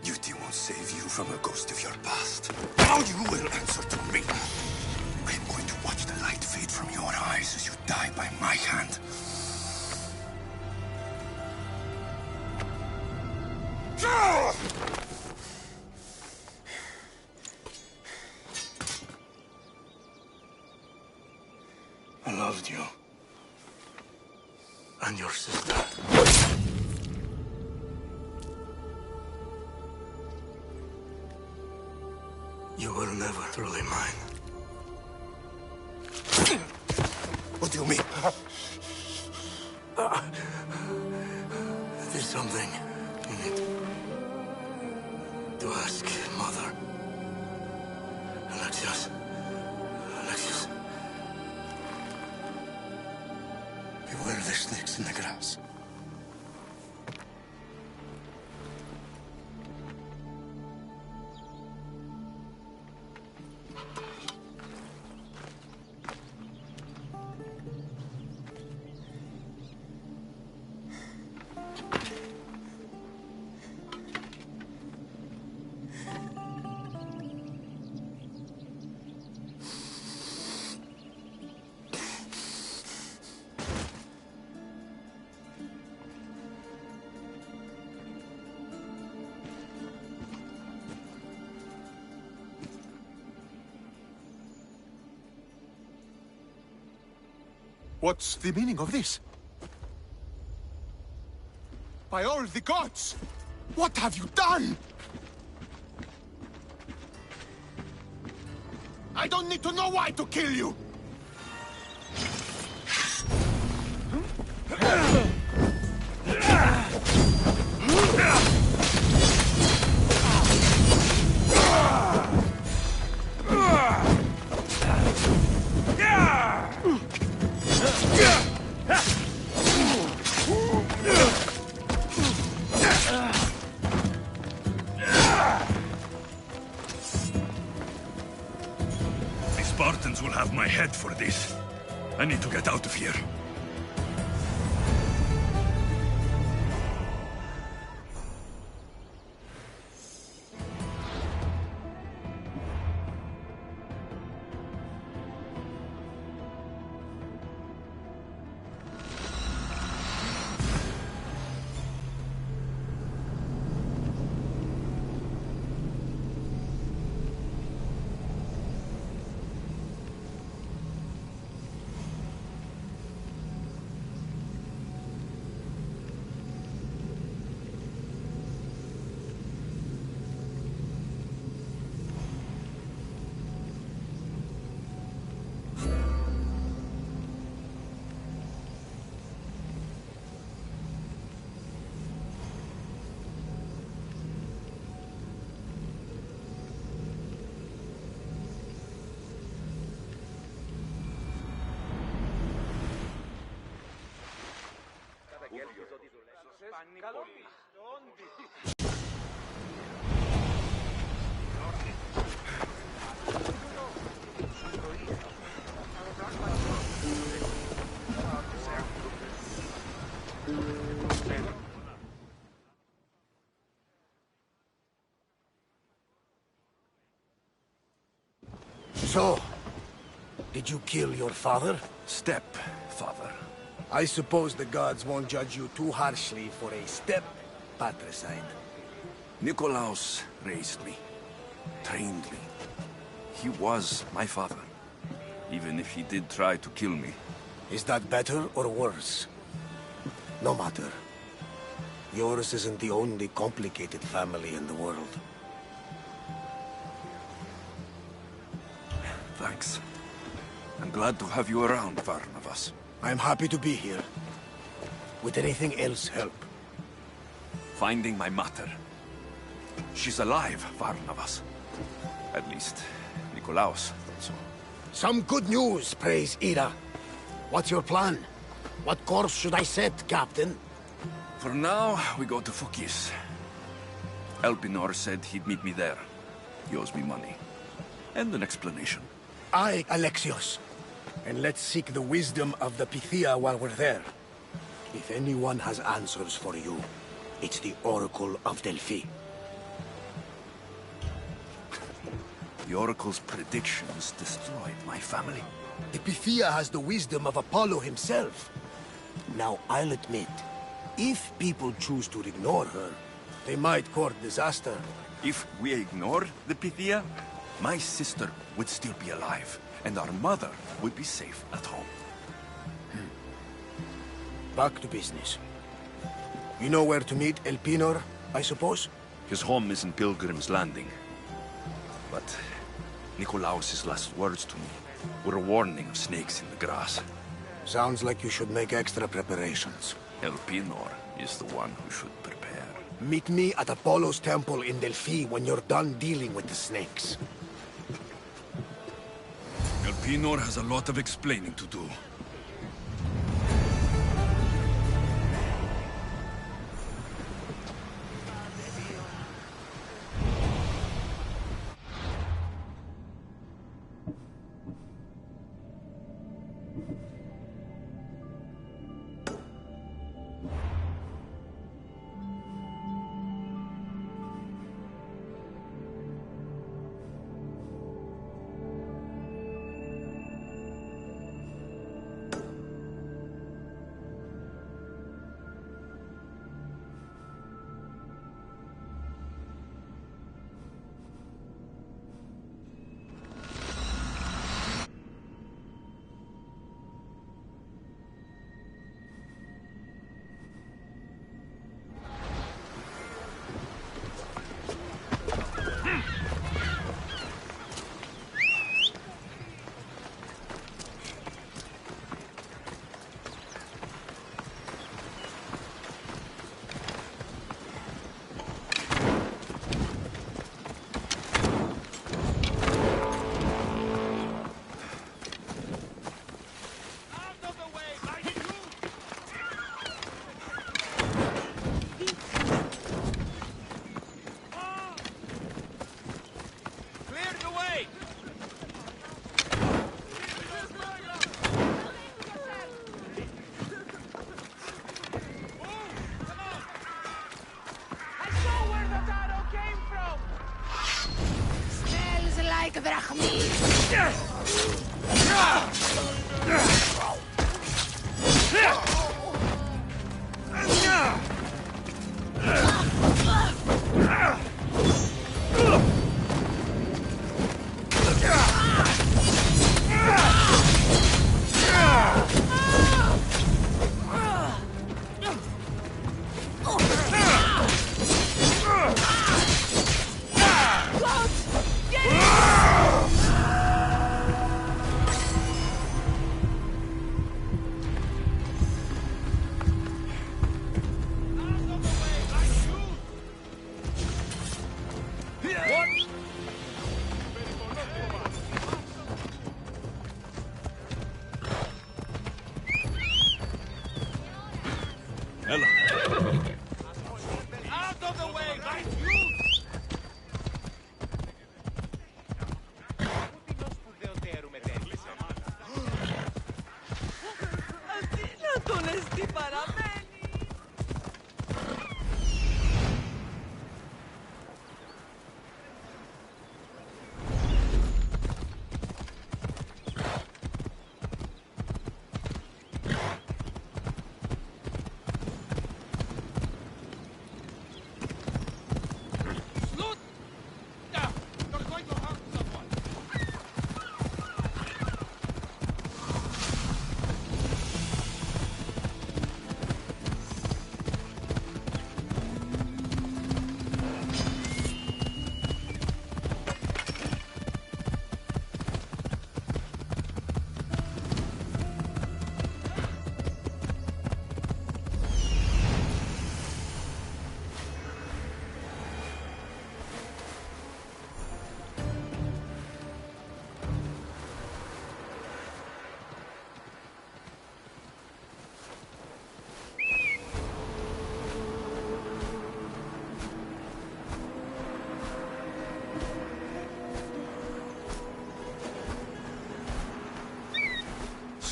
Duty won't save you from a ghost of your past. Now you will answer to me. I am going to watch the light fade from your eyes as you die by my hand. I loved you. And your sister. You were never truly mine. What do you mean? There's something you need to ask, Mother. Alexios. Alexios. Beware the snakes in the grass. What's the meaning of this? By all the gods! What have you done? I don't need to know why to kill you! Germans will have my head for this. I need to get out of here. So, did you kill your father? Stepfather. I suppose the gods won't judge you too harshly for a step-patricide. Nikolaos raised me, trained me. He was my father, even if he did try to kill me. Is that better or worse? No matter. Yours isn't the only complicated family in the world. Thanks. I'm glad to have you around, Varnavas. I'm happy to be here. Would anything else help? Finding my mother. She's alive, Varnavas. At least, Nikolaos thought so. Some good news, praise Ira. What's your plan? What course should I set, Captain? For now, we go to Fukis. Elpinor said he'd meet me there. He owes me money. And an explanation. Aye, Alexios. And let's seek the wisdom of the Pythia while we're there. If anyone has answers for you, it's the Oracle of Delphi. The Oracle's predictions destroyed my family. The Pythia has the wisdom of Apollo himself. Now, I'll admit, if people choose to ignore her, they might court disaster. If we ignore the Pythia, my sister would still be alive, and our mother would be safe at home. Back to business. You know where to meet Elpinor, I suppose? His home is in Pilgrim's Landing. But Nikolaos' last words to me were a warning of snakes in the grass. Sounds like you should make extra preparations. Elpinor is the one who should prepare. Meet me at Apollo's temple in Delphi when you're done dealing with the snakes. Elpinor has a lot of explaining to do. like Drachmi!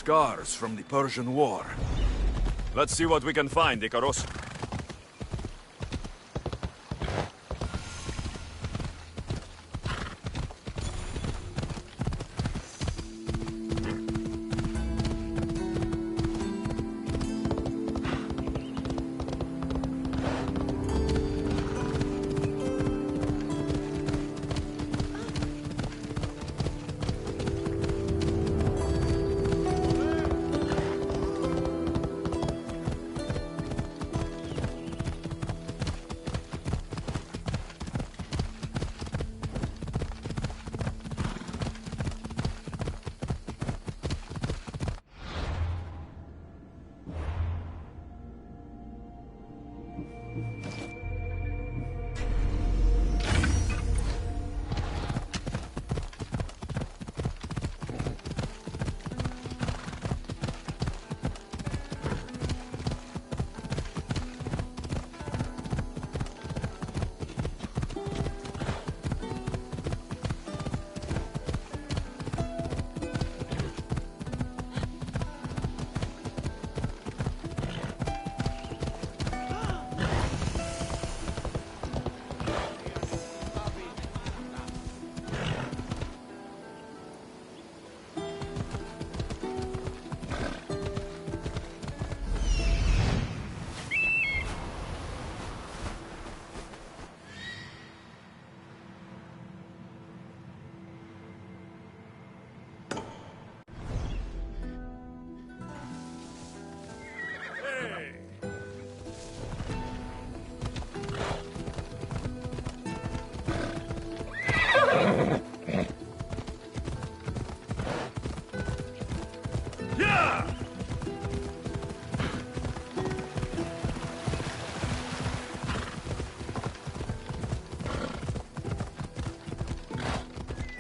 Scars from the Persian War. Let's see what we can find, Ikaros.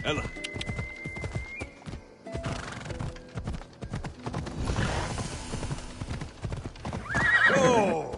Ella. Oh!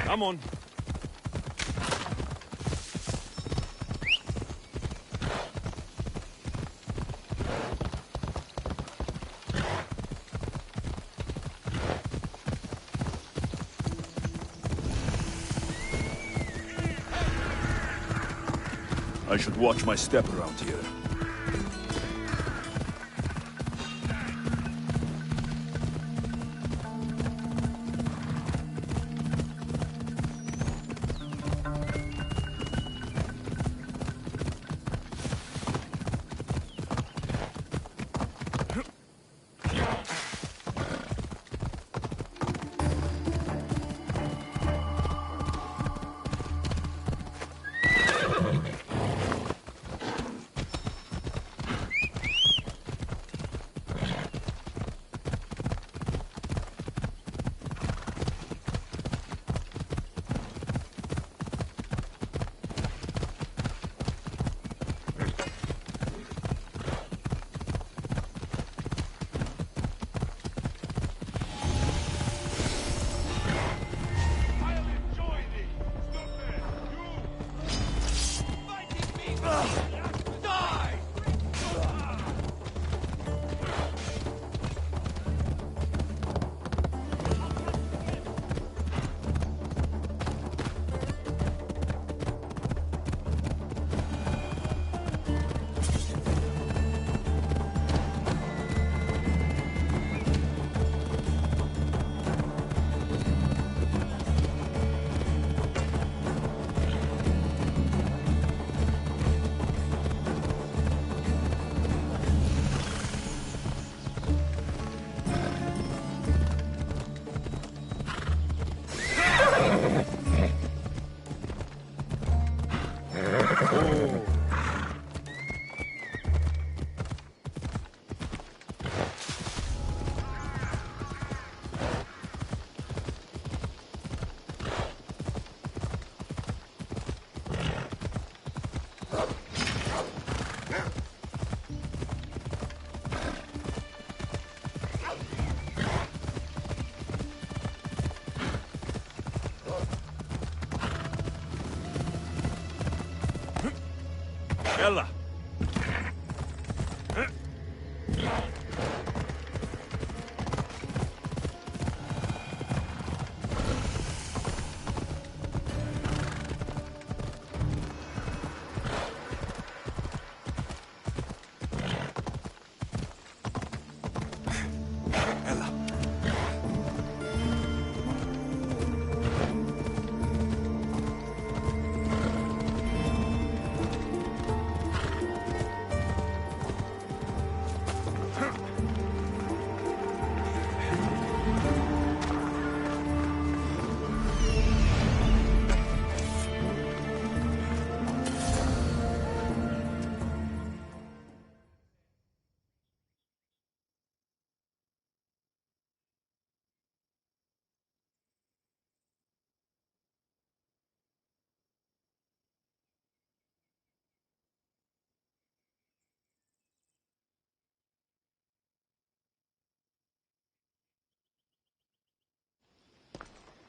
Come on. I should watch my step around here. Ella!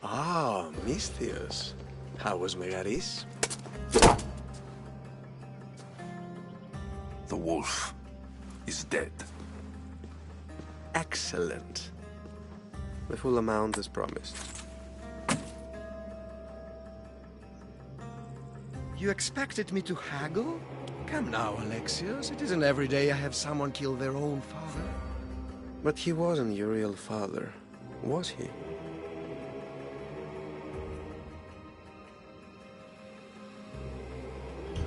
Ah, Misthios. How was Megaris? The wolf is dead. Excellent. The full amount as promised. You expected me to haggle? Come now, Alexios. It isn't every day I have someone kill their own father. But he wasn't your real father, was he?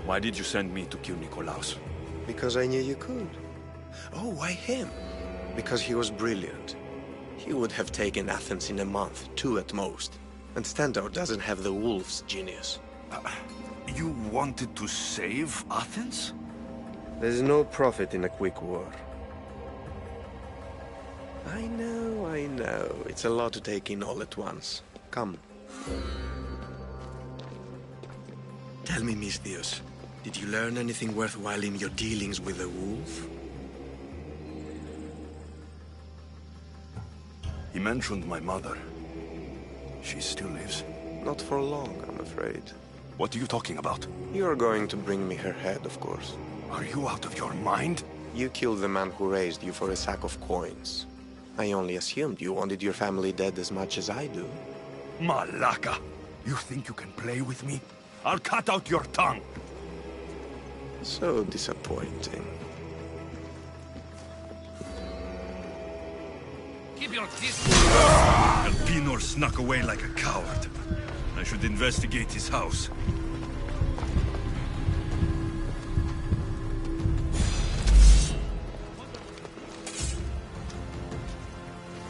Why did you send me to kill Nikolaus? Because I knew you could. Oh, why him? Because he was brilliant. He would have taken Athens in a month, 2 at most. And Stentor doesn't have the wolf's genius. You wanted to save Athens? There's no profit in a quick war. I know. It's a lot to take in all at once. Come. Tell me, Misthios, did you learn anything worthwhile in your dealings with the wolf? He mentioned my mother. She still lives. Not for long, I'm afraid. What are you talking about? You're going to bring me her head, of course. Are you out of your mind? You killed the man who raised you for a sack of coins. I only assumed you wanted your family dead as much as I do. Malaka! You think you can play with me? I'll cut out your tongue! So disappointing. Keep your distance! Elpinor snuck away like a coward. I should investigate his house.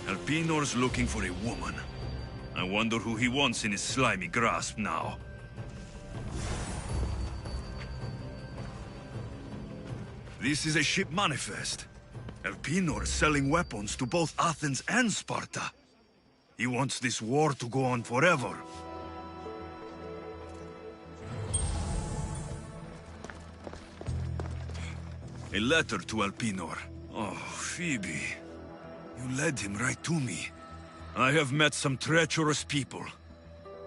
Elpinor's looking for a woman. I wonder who he wants in his slimy grasp now. This is a ship manifest. Elpinor is selling weapons to both Athens and Sparta. He wants this war to go on forever. A letter to Elpinor. Oh, Phoebe. You led him right to me. I have met some treacherous people.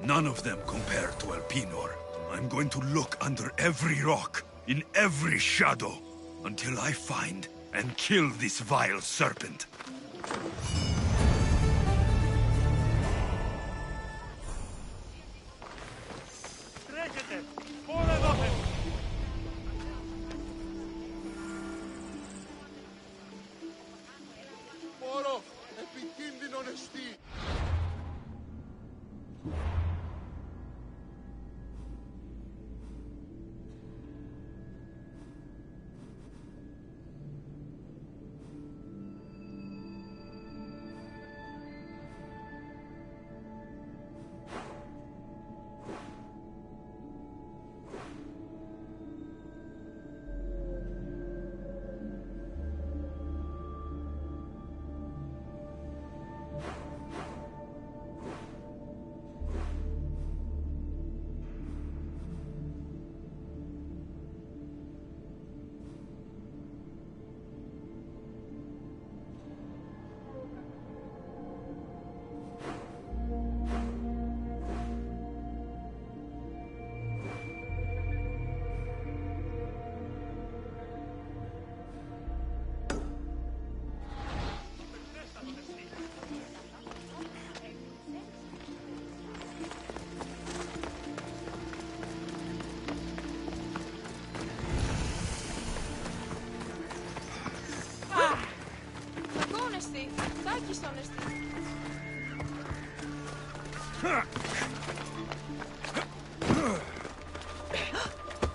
None of them compare to Elpinor. I'm going to look under every rock, in every shadow, until I find and kill this vile serpent. Moro, επικίνδυνο νεστή.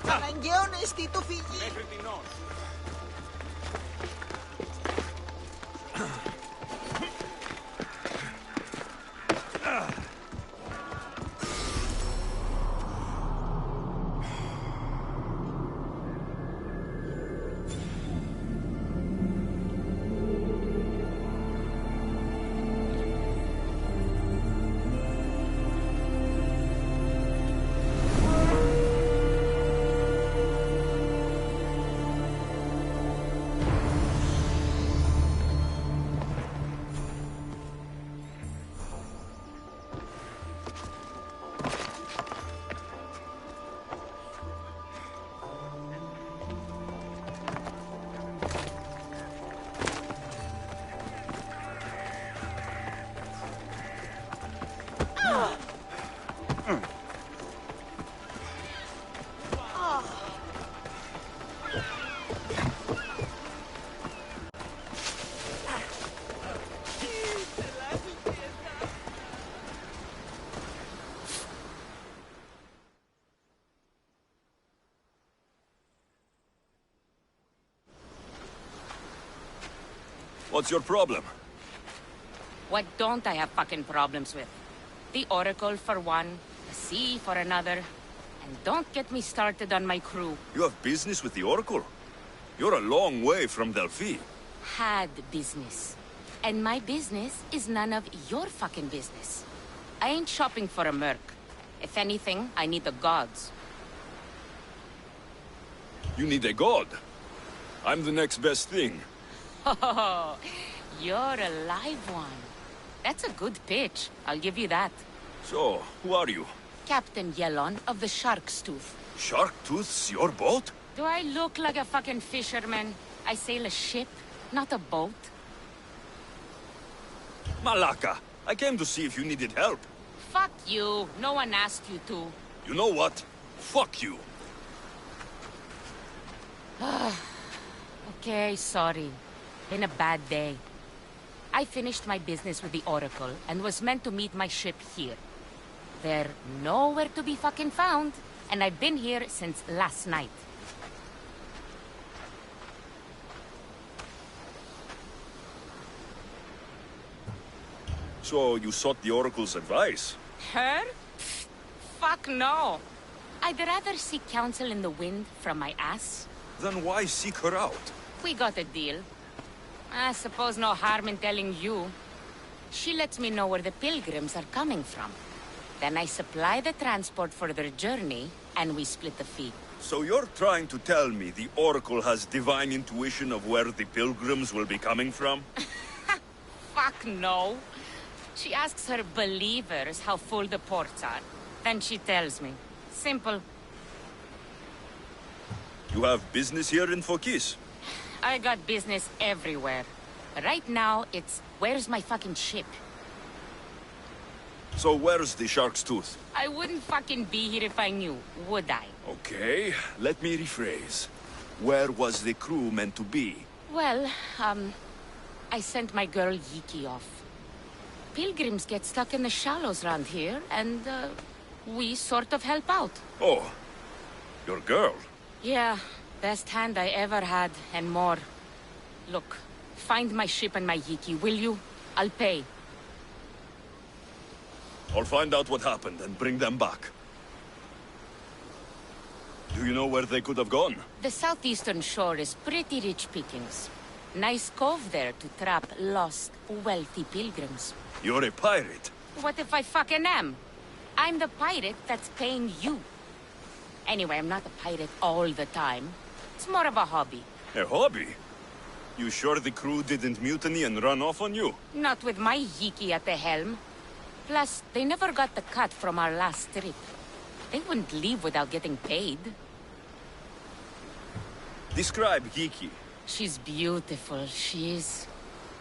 Αναγκαίο νεστή το φύγει. Μέχρι τινός. What's your problem? What don't I have fucking problems with? The Oracle for one, the sea for another, and don't get me started on my crew. You have business with the Oracle? You're a long way from Delphi. Had business. And my business is none of your fucking business. I ain't shopping for a merc. If anything, I need the gods. You need a god. I'm the next best thing. Oh, you're a live one. That's a good pitch. I'll give you that. So, who are you? Captain Yellon of the Shark's Tooth. Shark Tooth's your boat? Do I look like a fucking fisherman? I sail a ship, not a boat. Malaka, I came to see if you needed help. Fuck you. No one asked you to. You know what? Fuck you. Okay, sorry. Been a bad day. I finished my business with the Oracle and was meant to meet my ship here. They're nowhere to be fucking found, and I've been here since last night. So, you sought the Oracle's advice? Her? Pfft, fuck no. I'd rather seek counsel in the wind from my ass. Then why seek her out? We got a deal. I suppose no harm in telling you. She lets me know where the pilgrims are coming from. Then I supply the transport for their journey, and we split the fee. So you're trying to tell me the Oracle has divine intuition of where the pilgrims will be coming from? Fuck no. She asks her believers how full the ports are. Then she tells me. Simple. You have business here in Fokis? I got business everywhere. Right now, it's, where's my fucking ship? So where's the Shark's Tooth? I wouldn't fucking be here if I knew, would I? Okay, let me rephrase. Where was the crew meant to be? Well, I sent my girl Yiki off. Pilgrims get stuck in the shallows around here, and, we sort of help out. Oh, your girl? Yeah, best hand I ever had, and more. Look, find my ship and my Yiki, will you? I'll pay. I'll find out what happened and bring them back. Do you know where they could have gone? The southeastern shore is pretty rich pickings. Nice cove there to trap lost, wealthy pilgrims. You're a pirate. What if I fucking am? I'm the pirate that's paying you. Anyway, I'm not a pirate all the time. It's more of a hobby. A hobby? You sure the crew didn't mutiny and run off on you? Not with my Yiki at the helm. Plus, they never got the cut from our last trip. They wouldn't leave without getting paid. Describe Yiki. She's beautiful, she is.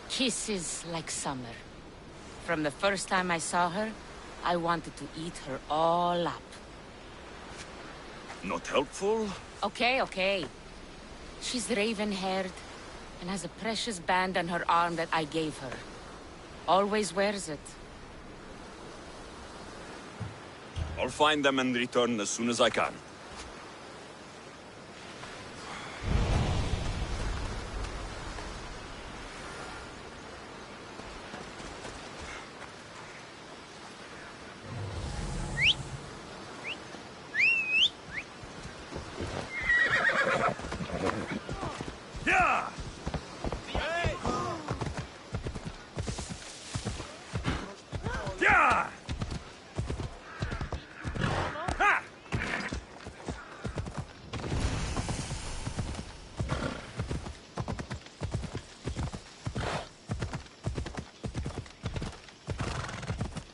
Kisses like summer. From the first time I saw her, I wanted to eat her all up. Not helpful? Okay. She's raven-haired and has a precious band on her arm that I gave her. Always wears it. I'll find them and return as soon as I can.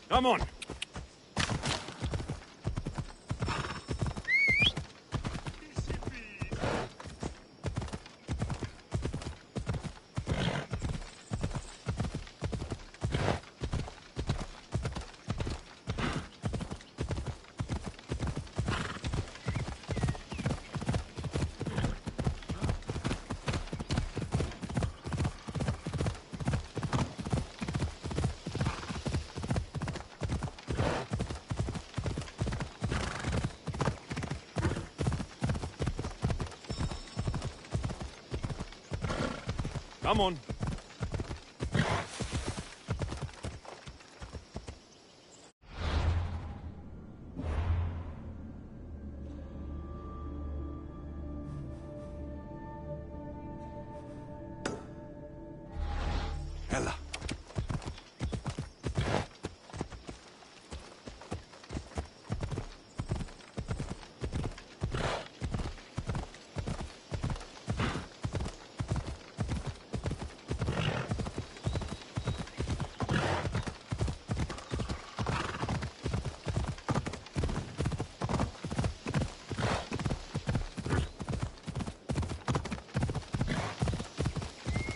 Come on. Come on.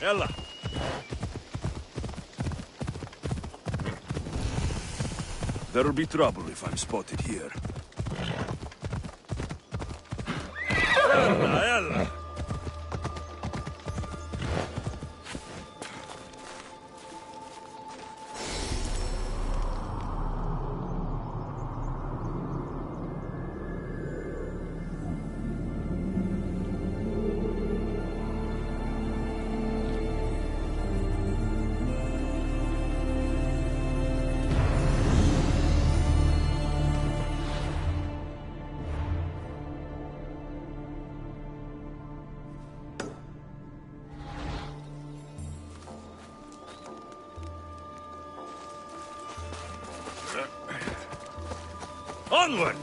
Ella! There'll be trouble if I'm spotted here. Ella, Ella! Onward!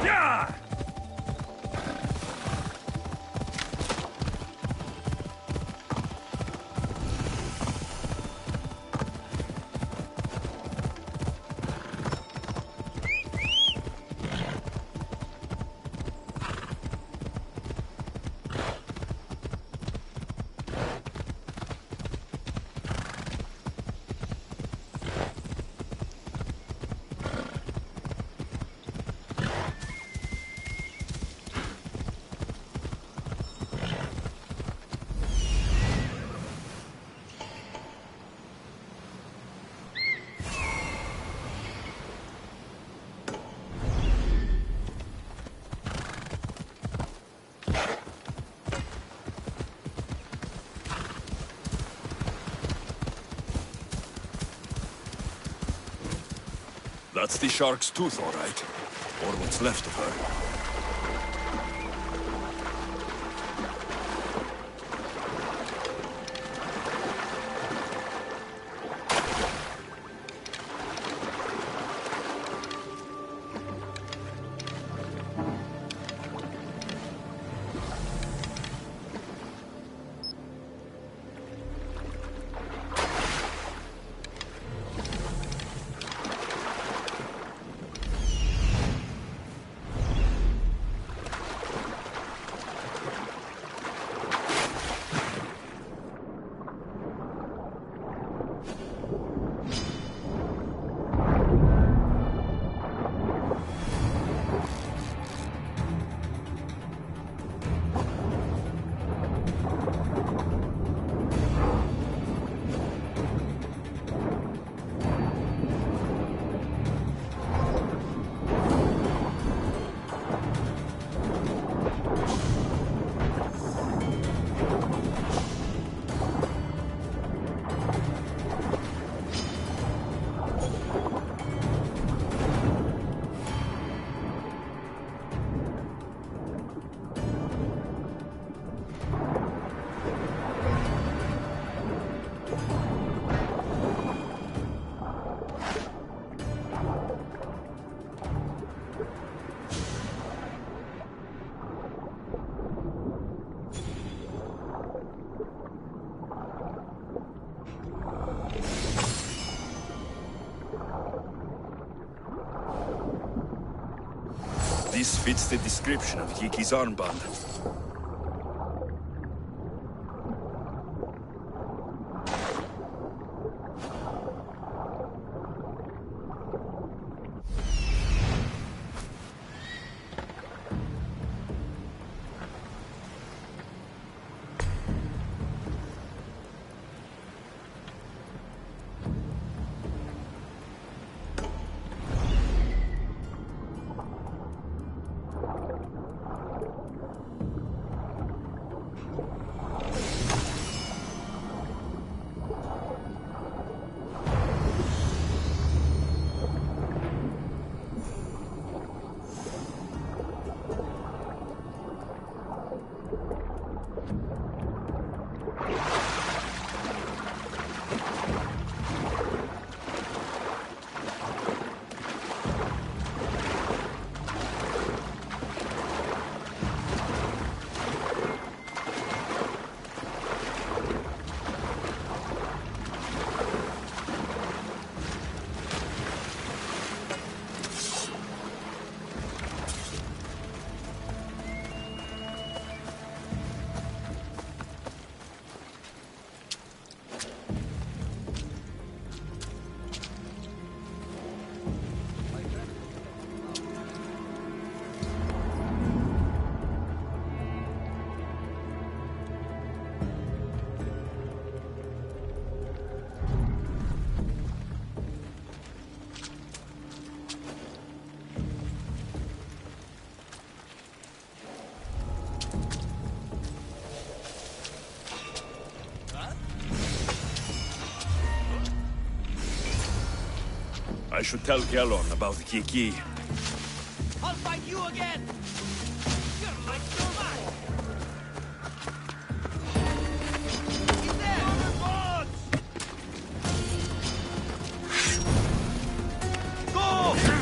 Yeah! That's the shark's tooth, all right. Or what's left of her. This fits the description of Yiki's armband. I should tell Gelon about Kiki. I'll fight you again! You're like your mind! He's there! Go!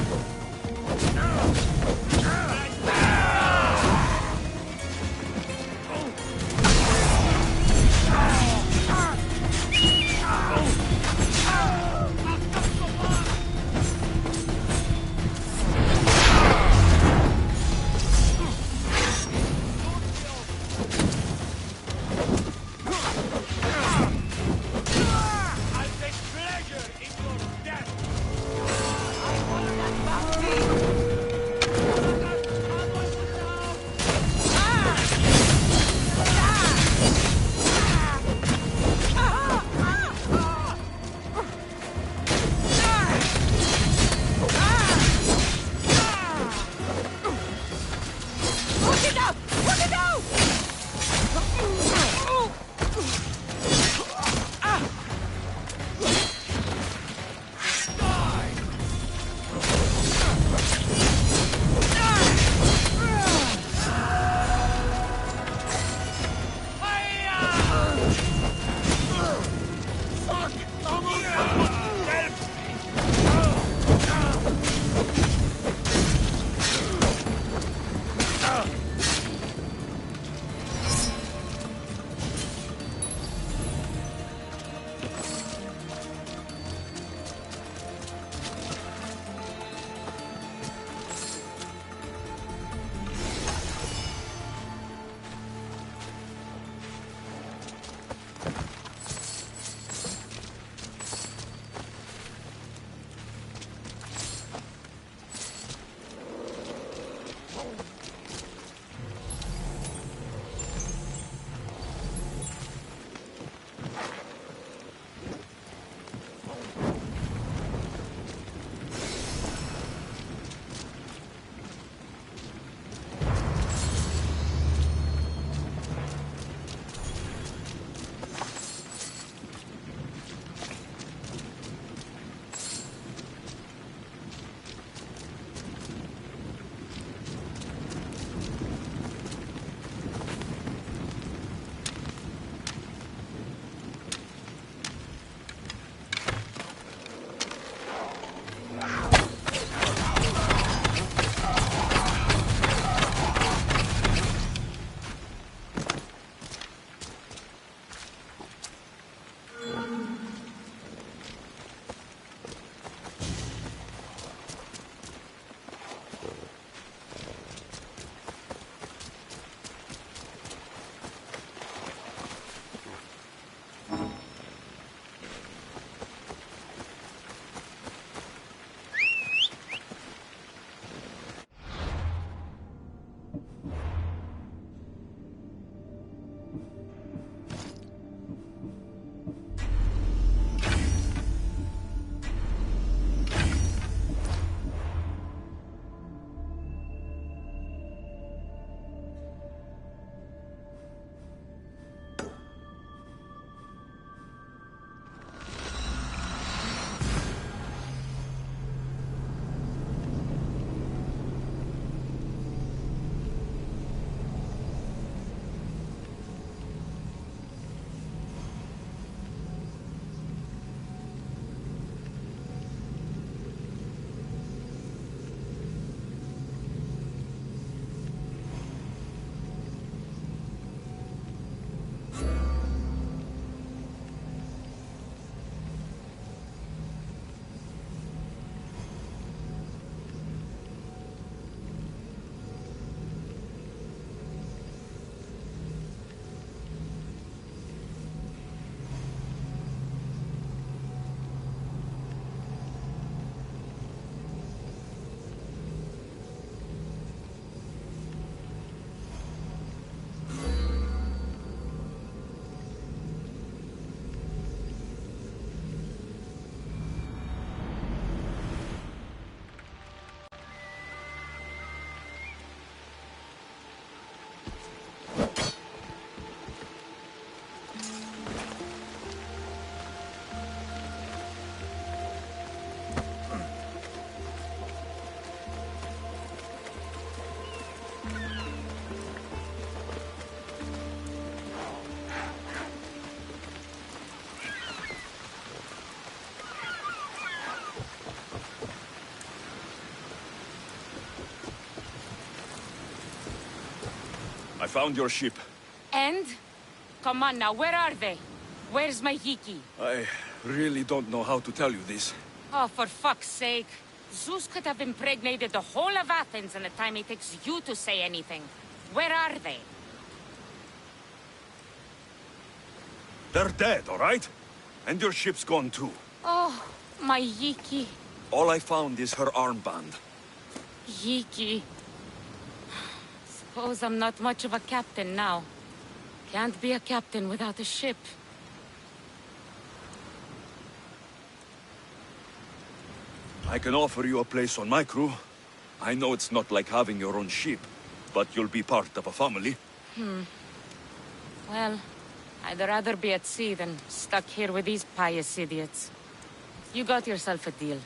found your ship. And? Come on now, where are they? Where's my Yiki? I really don't know how to tell you this. Oh, for fuck's sake. Zeus could have impregnated the whole of Athens in the time it takes you to say anything. Where are they? They're dead, all right? And your ship's gone too. Oh, my Yiki. All I found is her armband. Yiki. Suppose I'm not much of a captain now. Can't be a captain without a ship. I can offer you a place on my crew. I know it's not like having your own ship, but you'll be part of a family. Well, I'd rather be at sea than stuck here with these pious idiots. You got yourself a deal.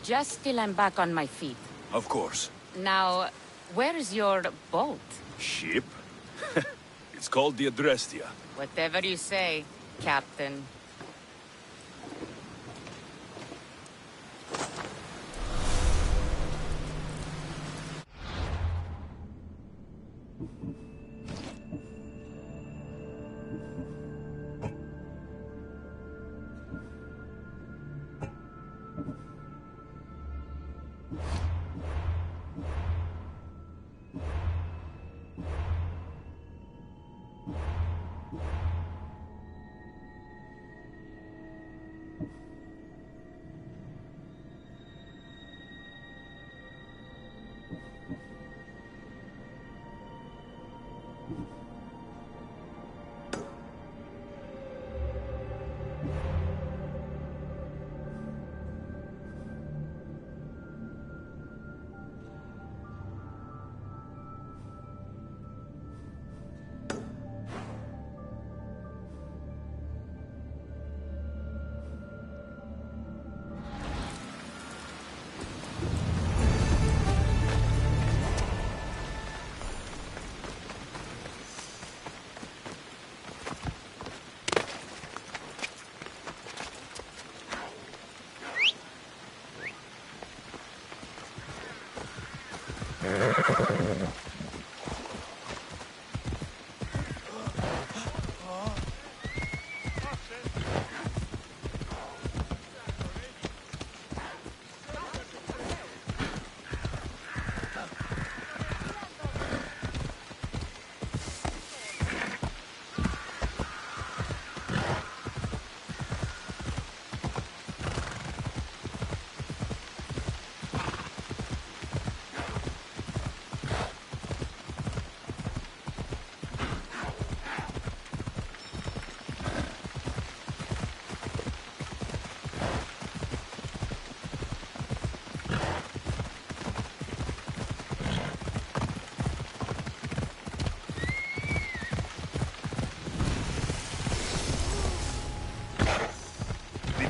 Just till I'm back on my feet. Of course. Now, where's your boat? Ship? It's called the Adrestia. Whatever you say, Captain.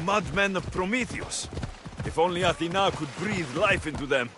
Mudmen of Prometheus. If only Athena could breathe life into them.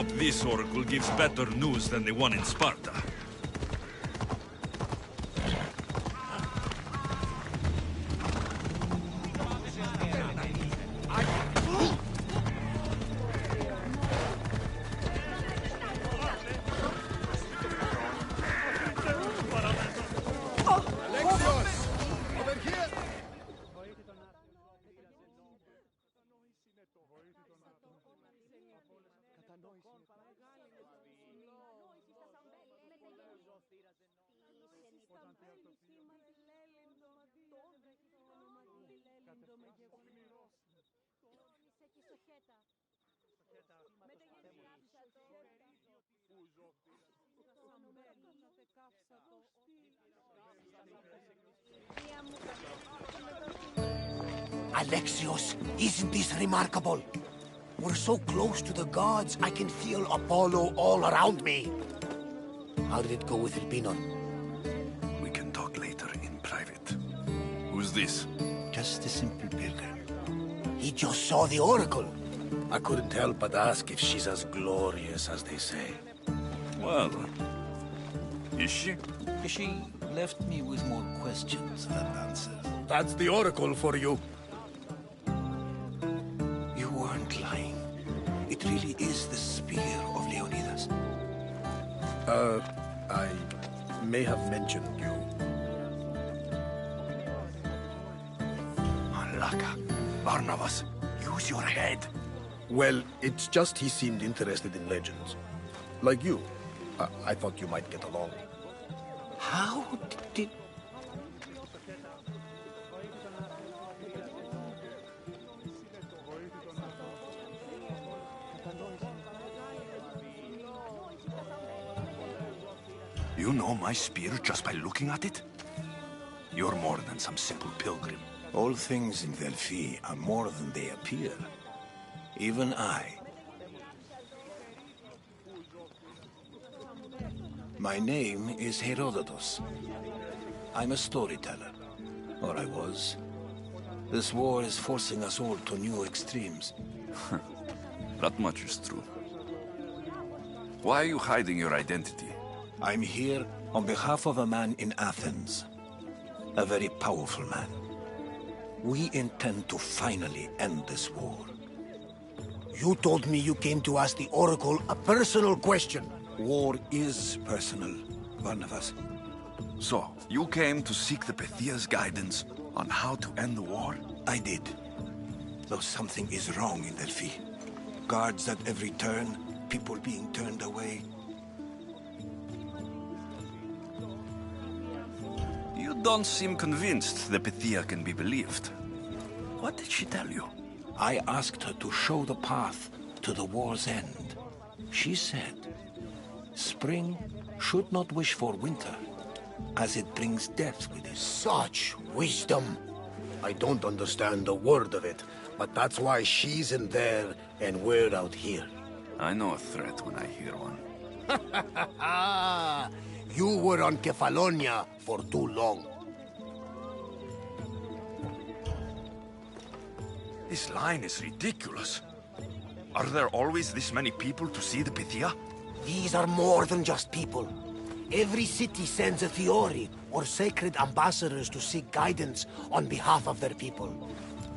hope this oracle gives better news than the one in Sparta. Alexios, isn't this remarkable? We're so close to the gods, I can feel Apollo all around me. How did it go with Elpinon? We can talk later in private. Who's this? Just a simple pilgrim. He just saw the oracle. I couldn't help but ask if she's as glorious as they say. Well, is she? She left me with more questions than answers. That's the oracle for you. You weren't lying. It really is the spear of Leonidas. I may have mentioned you. Malaka, Barnabas, use your head. Well, it's just he seemed interested in legends. Like you. I thought you might get along. How did... You know my spear just by looking at it? You're more than some simple pilgrim. All things in Delphi are more than they appear. Even I. My name is Herodotus. I'm a storyteller. Or I was. This war is forcing us all to new extremes. That much is true. Why are you hiding your identity? I'm here on behalf of a man in Athens. A very powerful man. We intend to finally end this war. You told me you came to ask the oracle a personal question. War is personal, Barnabas. So, you came to seek the Pythia's guidance on how to end the war? I did. Though something is wrong in Delphi. Guards at every turn, people being turned away. You don't seem convinced the Pythia can be believed. What did she tell you? I asked her to show the path to the war's end. She said, spring should not wish for winter, as it brings death with it. Such wisdom. I don't understand a word of it, but that's why she's in there and we're out here. I know a threat when I hear one. You were on Kefalonia for too long. This line is ridiculous. Are there always this many people to see the Pythia? These are more than just people. Every city sends a Fiori, or sacred ambassadors to seek guidance on behalf of their people.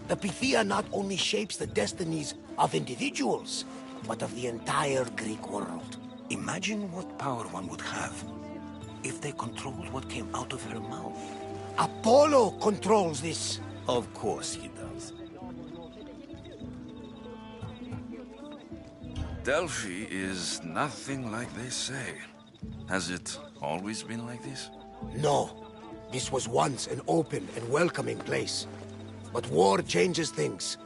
The Pythia not only shapes the destinies of individuals, but of the entire Greek world. Imagine what power one would have if they controlled what came out of her mouth. Apollo controls this. Of course he does. Delphi is nothing like they say. Has it always been like this? No. This was once an open and welcoming place. But war changes things.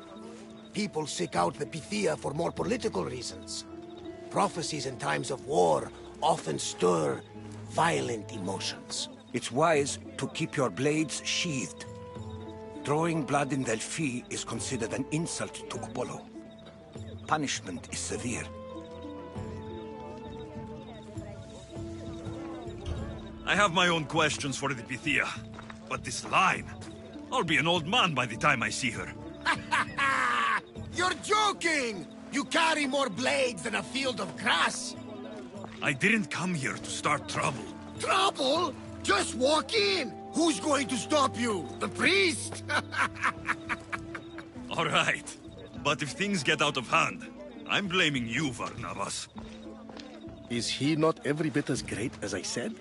People seek out the Pythia for more political reasons. Prophecies in times of war often stir violent emotions. It's wise to keep your blades sheathed. Drawing blood in Delphi is considered an insult to Apollo. Punishment is severe. I have my own questions for the Pythia, but this line... I'll be an old man by the time I see her. You're joking! You carry more blades than a field of grass. I didn't come here to start trouble. Trouble? Just walk in. Who's going to stop you? The priest? All right. But if things get out of hand, I'm blaming you, Varnavas. Is he not every bit as great as I said?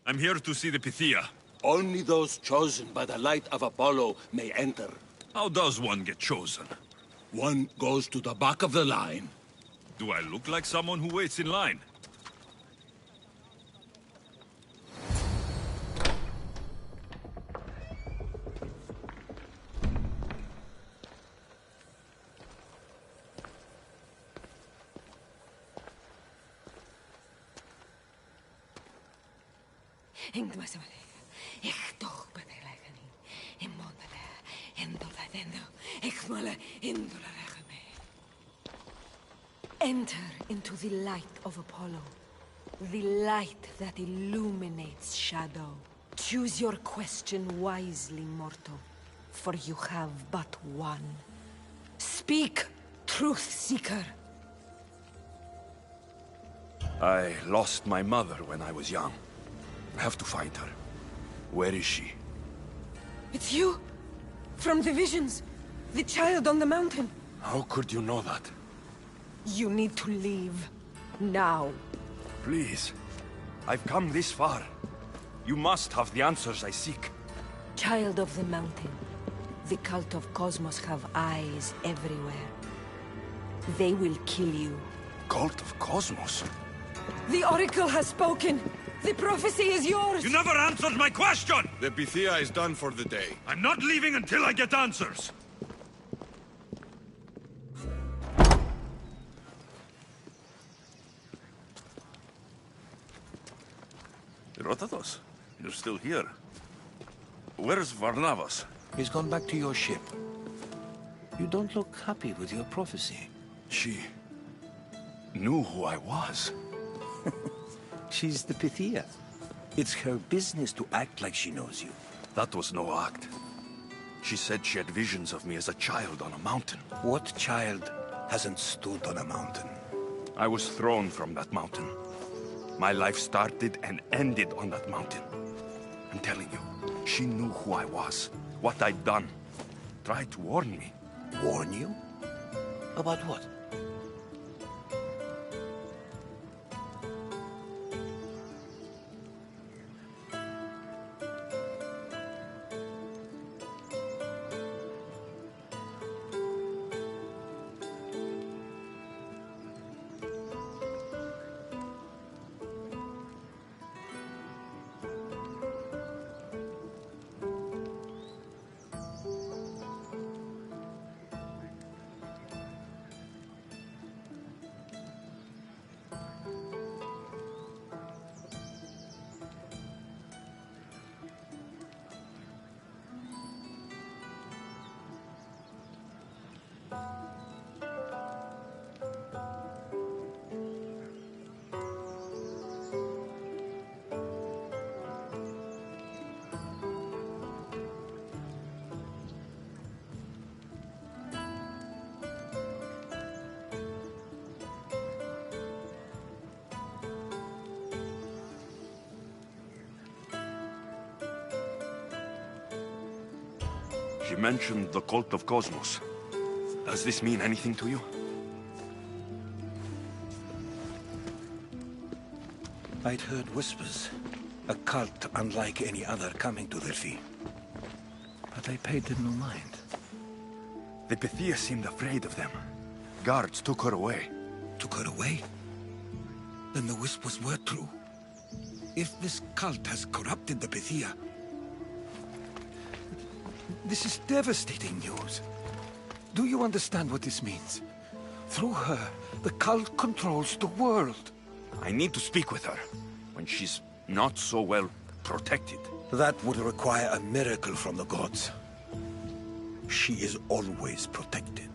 I'm here to see the Pythia. Only those chosen by the light of Apollo may enter. How does one get chosen? One goes to the back of the line. Do I look like someone who waits in line? Enter into the light of Apollo, the light that illuminates shadow. Choose your question wisely, mortal, for you have but one. Speak, truth seeker. I lost my mother when I was young. I have to find her. Where is she? It's you! From the visions! The child on the mountain! How could you know that? You need to leave. Now. Please. I've come this far. You must have the answers I seek. Child of the mountain. The cult of Cosmos have eyes everywhere. They will kill you. Cult of Cosmos? The Oracle has spoken! The prophecy is yours! You never answered my question! The Pythia is done for the day. I'm not leaving until I get answers! Herodotus, you're still here. Where's Varnavas? He's gone back to your ship. You don't look happy with your prophecy. She knew who I was. She's the Pythia. It's her business to act like she knows you. That was no act. She said she had visions of me as a child on a mountain. What child hasn't stood on a mountain? I was thrown from that mountain. My life started and ended on that mountain. I'm telling you, she knew who I was, what I'd done. Tried to warn me. Warn you? About what? She mentioned the cult of Cosmos. Does this mean anything to you? I'd heard whispers. A cult unlike any other coming to Delphi. But I paid them no mind. The Pythia seemed afraid of them. Guards took her away. Took her away? Then the whispers were true. If this cult has corrupted the Pythia, this is devastating news. Do you understand what this means? Through her, the cult controls the world. I need to speak with her, when she's not so well protected. That would require a miracle from the gods. she is always protected.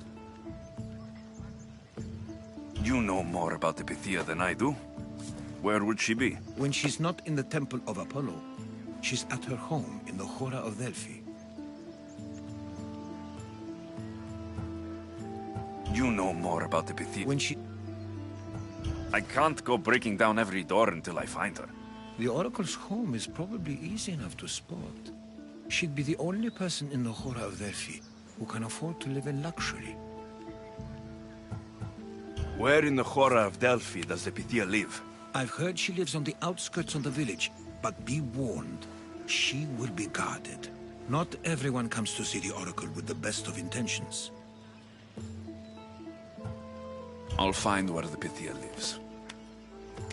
You know more about the Pythia than I do. Where would she be? When she's not in the Temple of Apollo, she's at her home in the Hora of Delphi. You know more about the Pythia. When she... I can't go breaking down every door until I find her. The Oracle's home is probably easy enough to spot. She'd be the only person in the Hora of Delphi who can afford to live in luxury. Where in the Hora of Delphi does the Pythia live? I've heard she lives on the outskirts of the village, but be warned, she will be guarded. Not everyone comes to see the Oracle with the best of intentions. I'll find where the Pythia lives.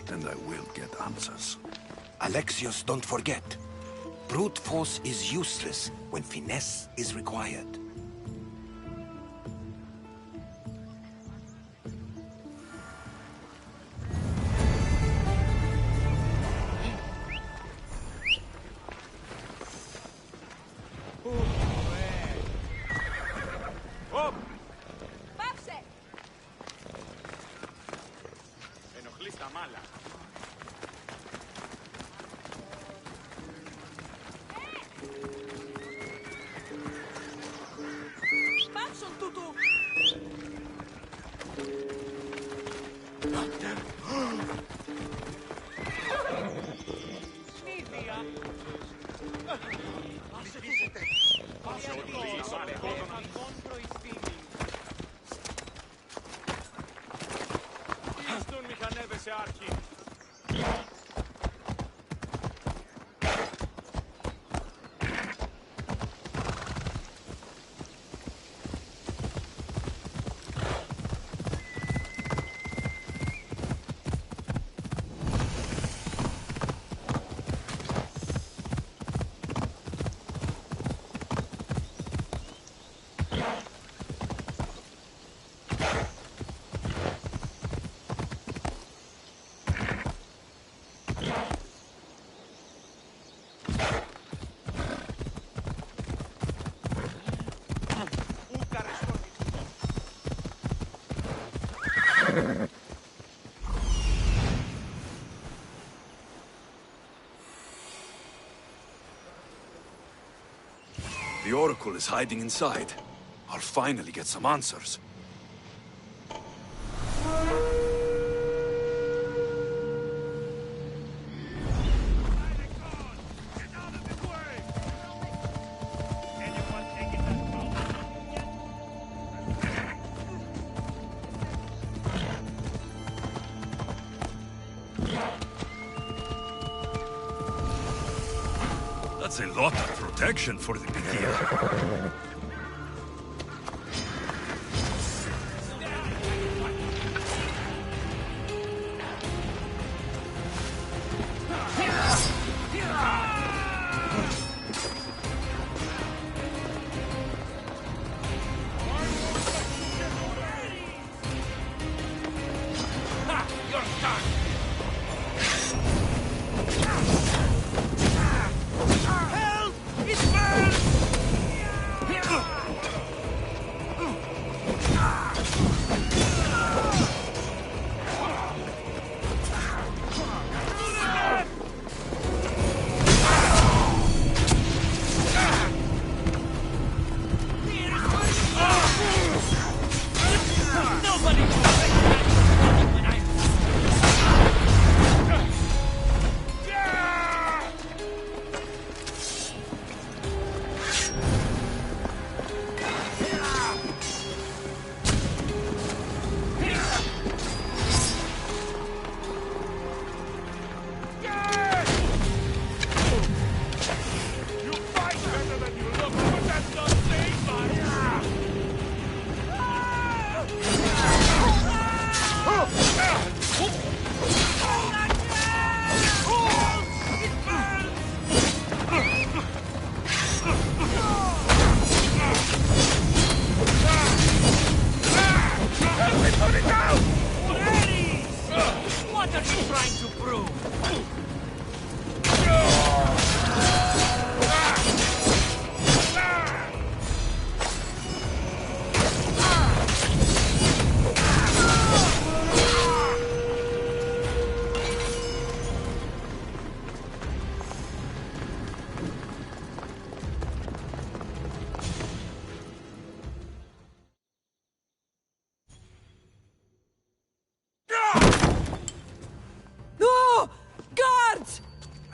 And I will get answers. Alexios, don't forget. Brute force is useless when finesse is required. The Oracle is hiding inside. I'll finally get some answers. That's a lot of protection for the Pythia. Help! It's burned!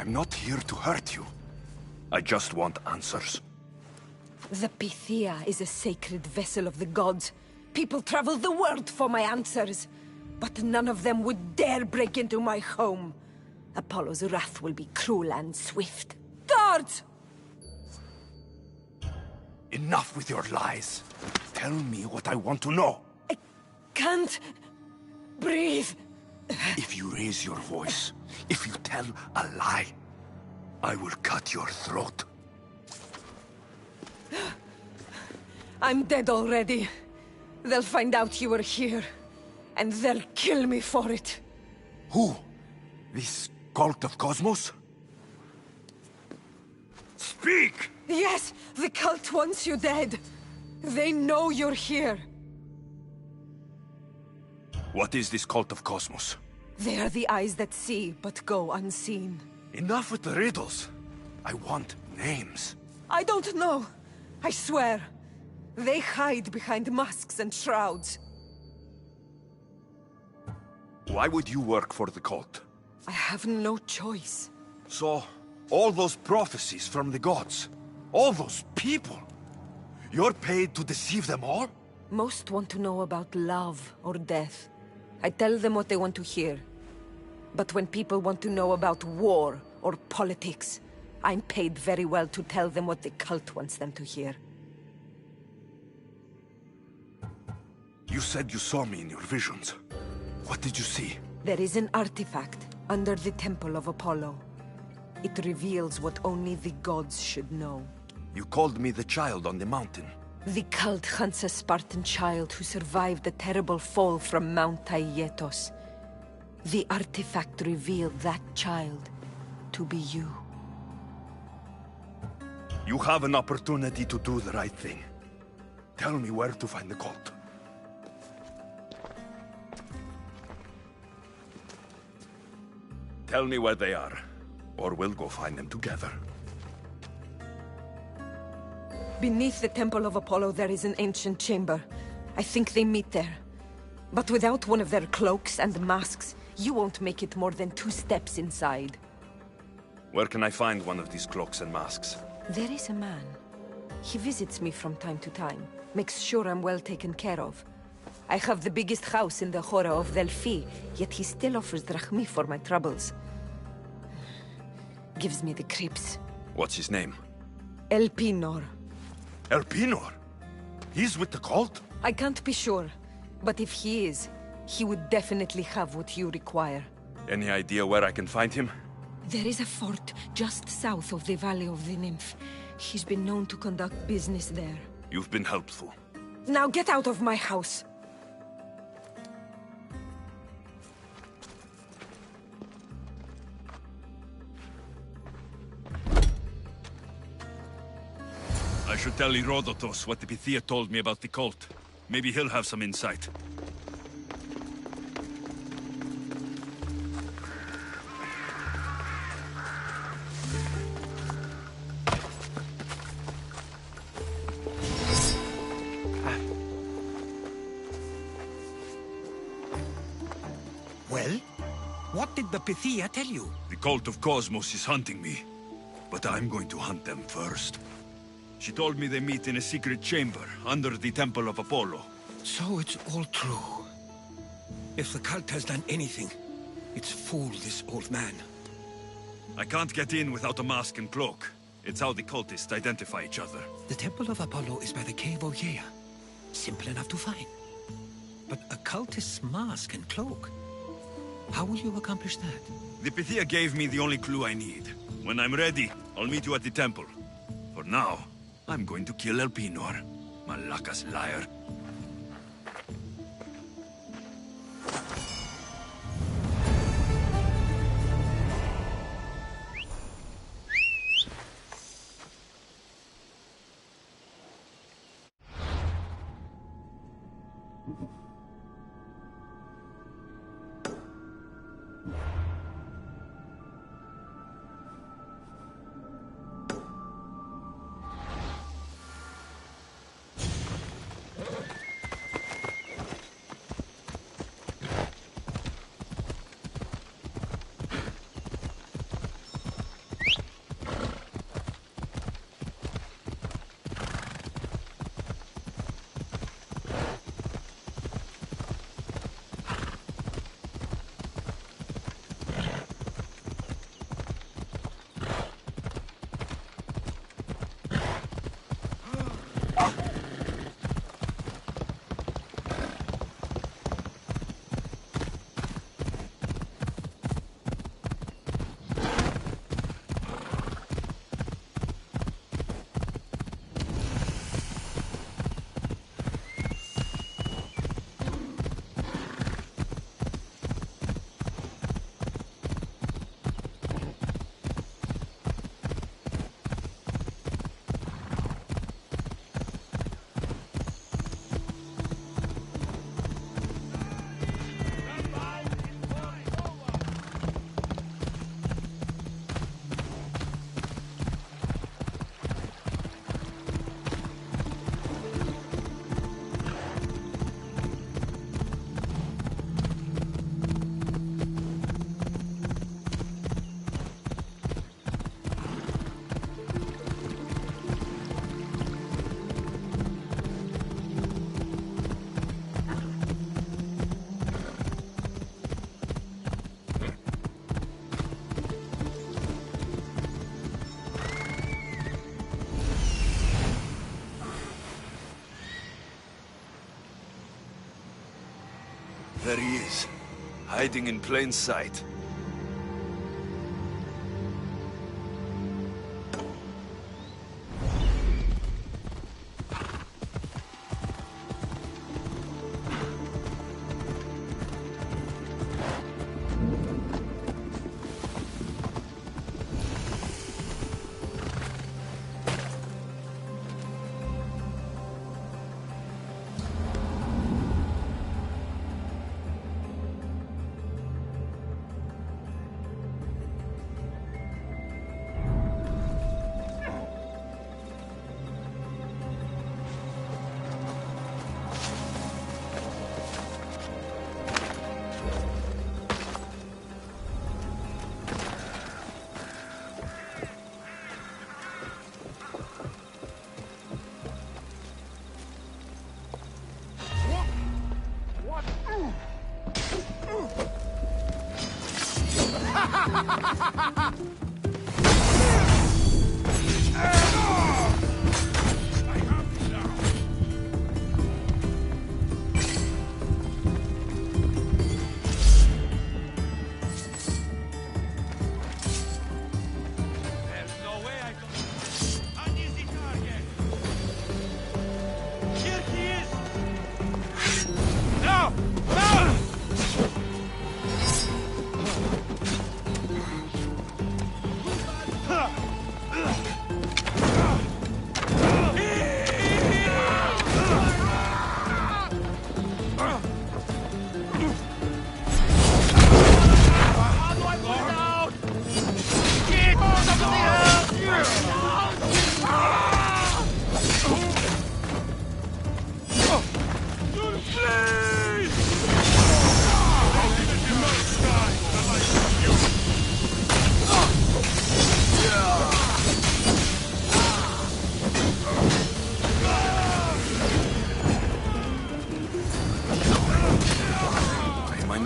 I'm not here to hurt you. I just want answers. The Pythia is a sacred vessel of the gods. People travel the world for my answers. But none of them would dare break into my home. Apollo's wrath will be cruel and swift. Guards! Enough with your lies. Tell me what I want to know. I can't breathe. If you raise your voice, if you tell a lie, I will cut your throat. I'm dead already. They'll find out you were here, and they'll kill me for it. Who? This cult of Cosmos? Speak! Yes, the cult wants you dead. They know you're here. What is this cult of Cosmos? They are the eyes that see, but go unseen. Enough with the riddles. I want names. I don't know. I swear. They hide behind masks and shrouds. Why would you work for the cult? I have no choice. So, all those prophecies from the gods, all those people, you're paid to deceive them all? Most want to know about love or death. I tell them what they want to hear. But when people want to know about war or politics, I'm paid very well to tell them what the cult wants them to hear. You said you saw me in your visions. What did you see? There is an artifact under the Temple of Apollo. It reveals what only the gods should know. You called me the child on the mountain. The cult hunts a Spartan child who survived a terrible fall from Mount Aietos. The artifact revealed that child to be you. You have an opportunity to do the right thing. Tell me where to find the cult. Tell me where they are, or we'll go find them together. Beneath the Temple of Apollo there is an ancient chamber. I think they meet there. But without one of their cloaks and masks, you won't make it more than 2 steps inside. Where can I find one of these cloaks and masks? There is a man. He visits me from time to time, makes sure I'm well taken care of. I have the biggest house in the Hora of Delphi, yet he still offers drachmi for my troubles. Gives me the creeps. What's his name? Elpinor. Elpinor? He's with the cult? I can't be sure, but if he is, he would definitely have what you require. Any idea where I can find him? There is a fort just south of the Valley of the Nymph. He's been known to conduct business there. You've been helpful. Now get out of my house! I should tell Herodotus what the Pythia told me about the cult. Maybe he'll have some insight. Well? What did the Pythia tell you? The cult of Cosmos is hunting me, but I'm going to hunt them first. She told me they meet in a secret chamber under the Temple of Apollo. So it's all true. If the cult has done anything, it's fooled this old man. I can't get in without a mask and cloak. It's how the cultists identify each other. The Temple of Apollo is by the Cave Ogea. Simple enough to find. But a cultist's mask and cloak? How will you accomplish that? The Pythia gave me the only clue I need. When I'm ready, I'll meet you at the temple. For now, I'm going to kill Elpinor, Malaka's liar. There he is, hiding in plain sight.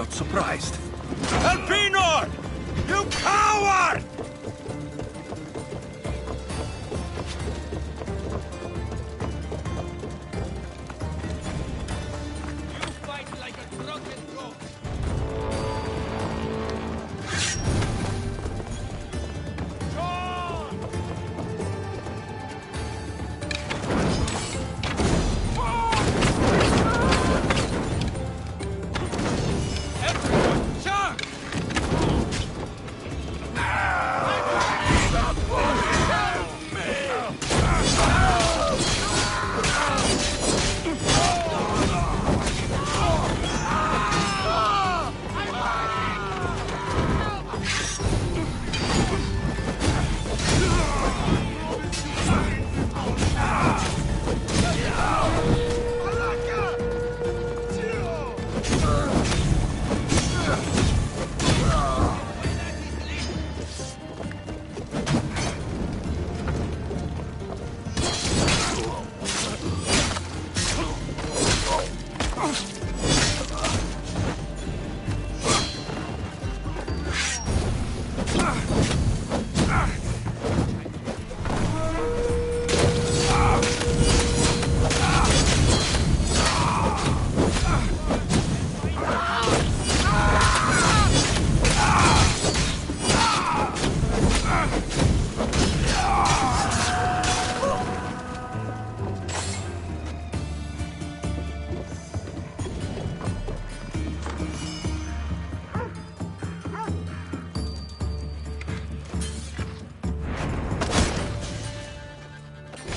Surprised. Alpinor! You coward! You fight like a drunken goat.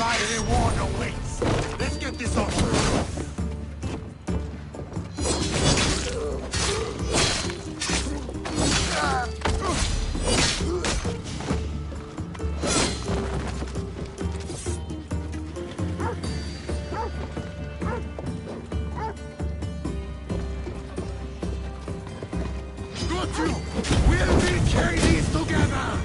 Fiery reward awaits. Let's get this over with. Got you! We'll be carry these together!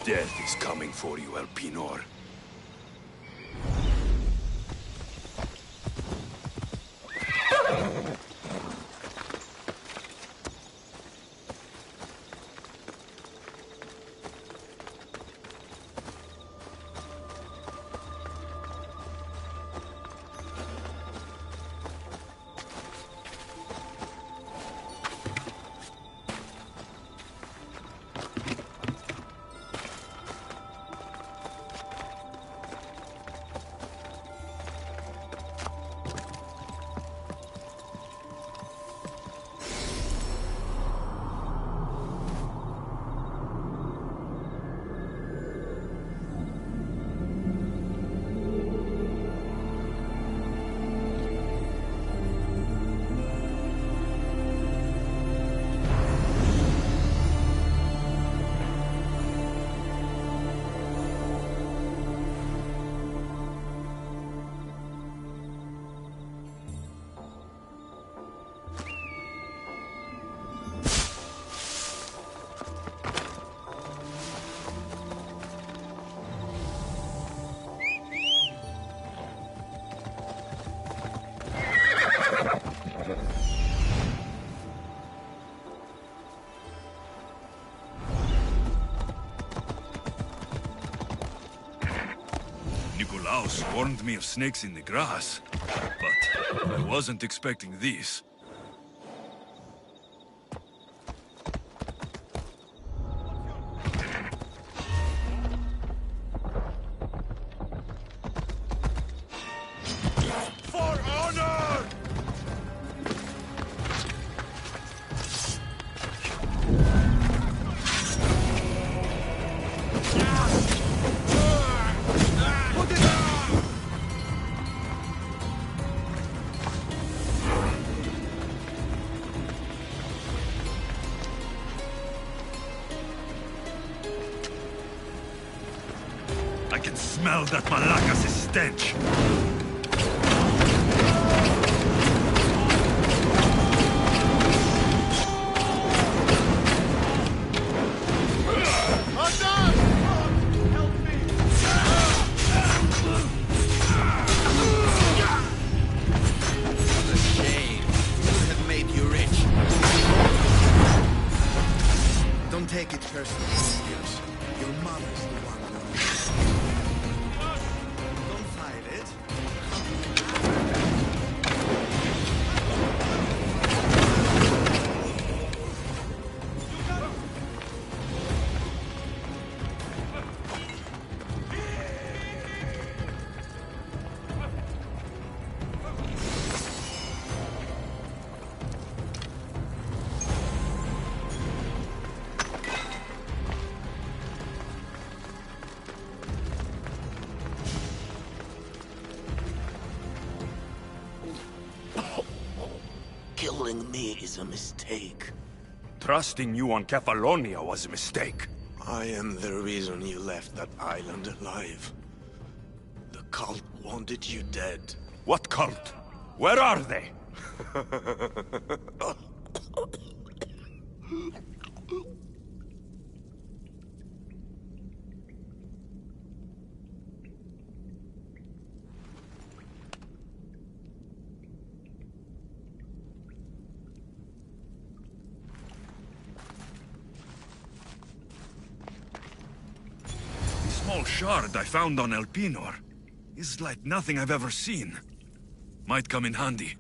Death is coming for you, Elpinor. Nikolaos warned me of snakes in the grass, but I wasn't expecting these. For honor! I can smell that Malakas' stench. What a shame. It would have made you rich. Don't take it personally, Dios. Your mother's the one who... Don't fight it. Killing me is a mistake. Trusting you on Kefalonia was a mistake. I am the reason you left that island alive. The cult wanted you dead. What cult? Where are they? The small shard I found on Elpinor is like nothing I've ever seen. Might come in handy.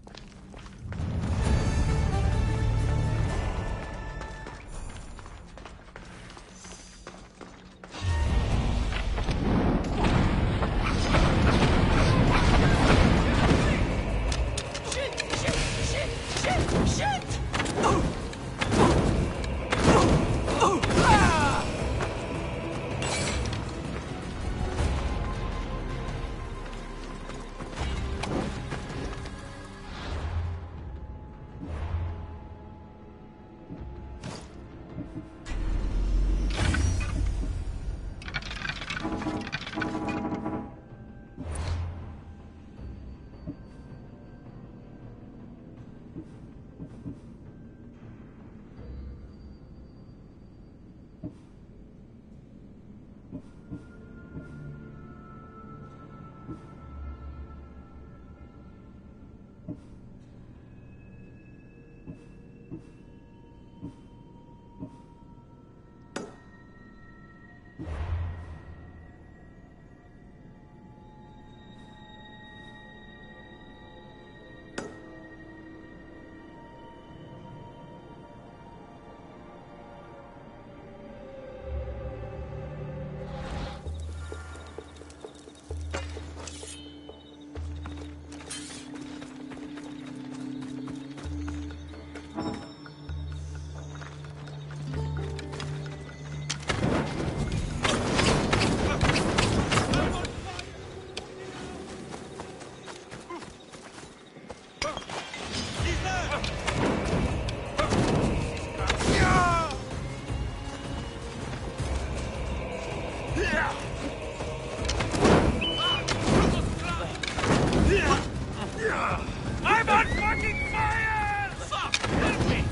I'm on fucking fire! Fuck! Help me!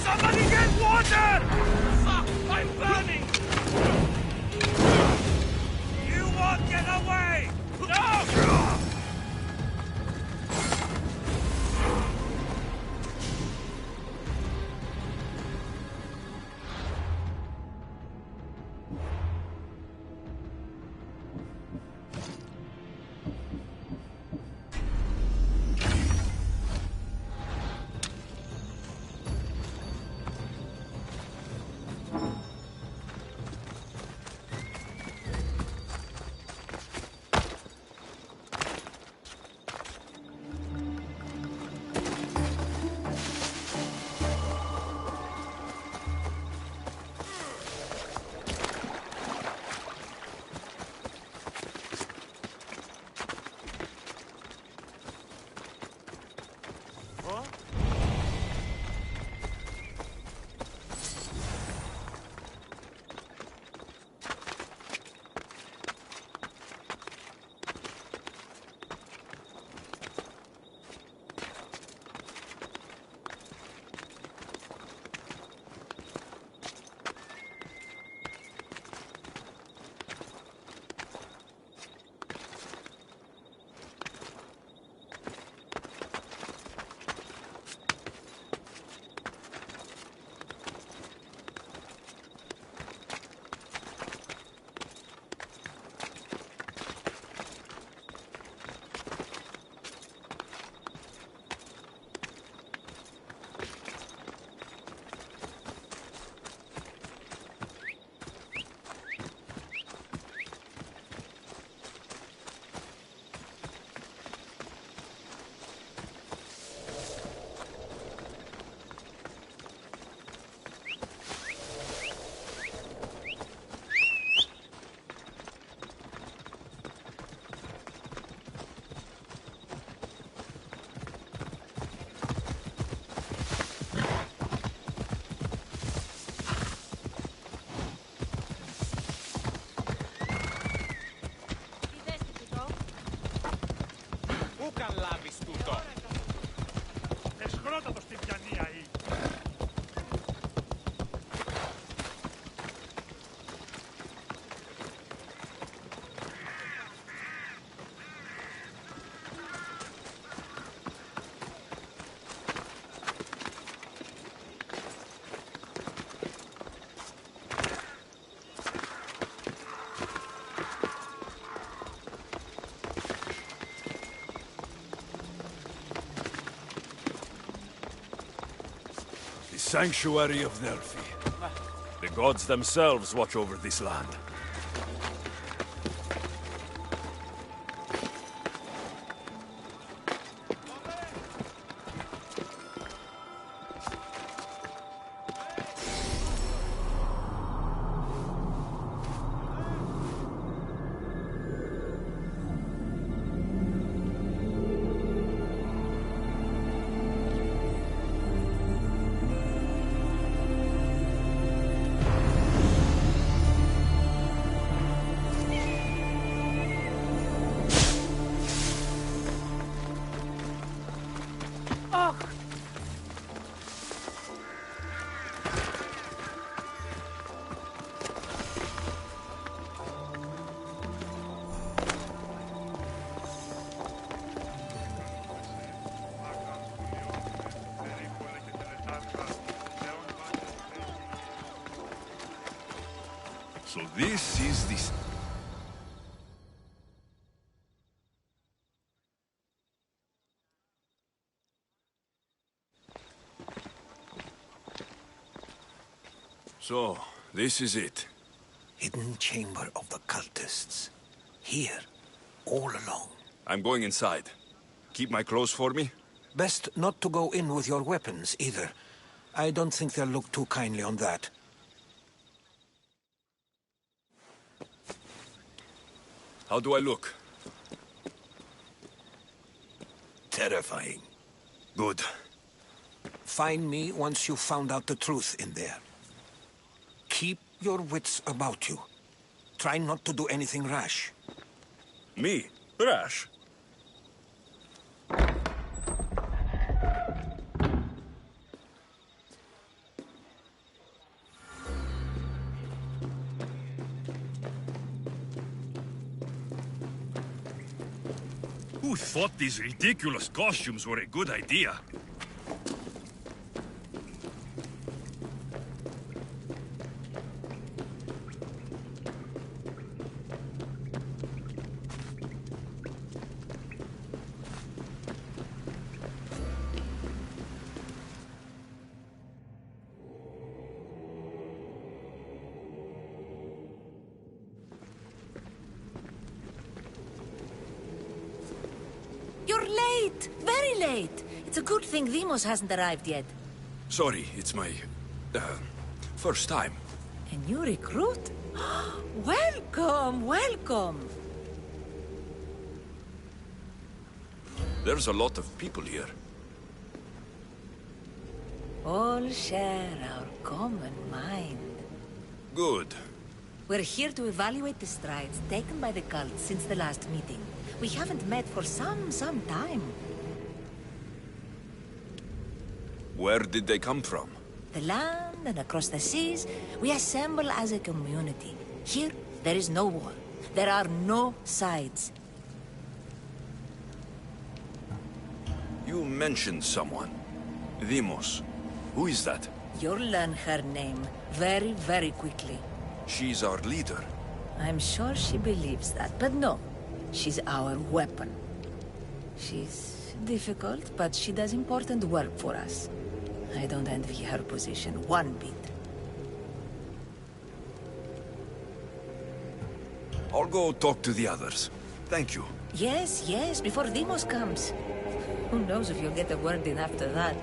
Somebody get water! Fuck! I'm burning! You won't get away! No! Sanctuary of Delphi. The gods themselves watch over this land. So this is this. So, this is it. Hidden chamber of the cultists. Here, all along. I'm going inside. Keep my clothes for me? Best not to go in with your weapons, either. I don't think they'll look too kindly on that. How do I look? Terrifying. Good. Find me once you've found out the truth in there. Keep your wits about you. Try not to do anything rash. Me? Rash? Who thought these ridiculous costumes were a good idea? You're late! Very late! It's a good thing Demos hasn't arrived yet. Sorry, it's my... first time. A new recruit? Welcome, welcome! There's a lot of people here. All share our common mind. Good. We're here to evaluate the strides taken by the cult since the last meeting. We haven't met for some time. Where did they come from? The land and across the seas, we assemble as a community. Here, there is no war. There are no sides. You mentioned someone. Demos. Who is that? You'll learn her name very, very quickly. She's our leader. I'm sure she believes that, but no. She's our weapon. She's difficult, but she does important work for us. I don't envy her position one bit. I'll go talk to the others. Thank you. Yes, before Demos comes. Who knows if you'll get a word in after that.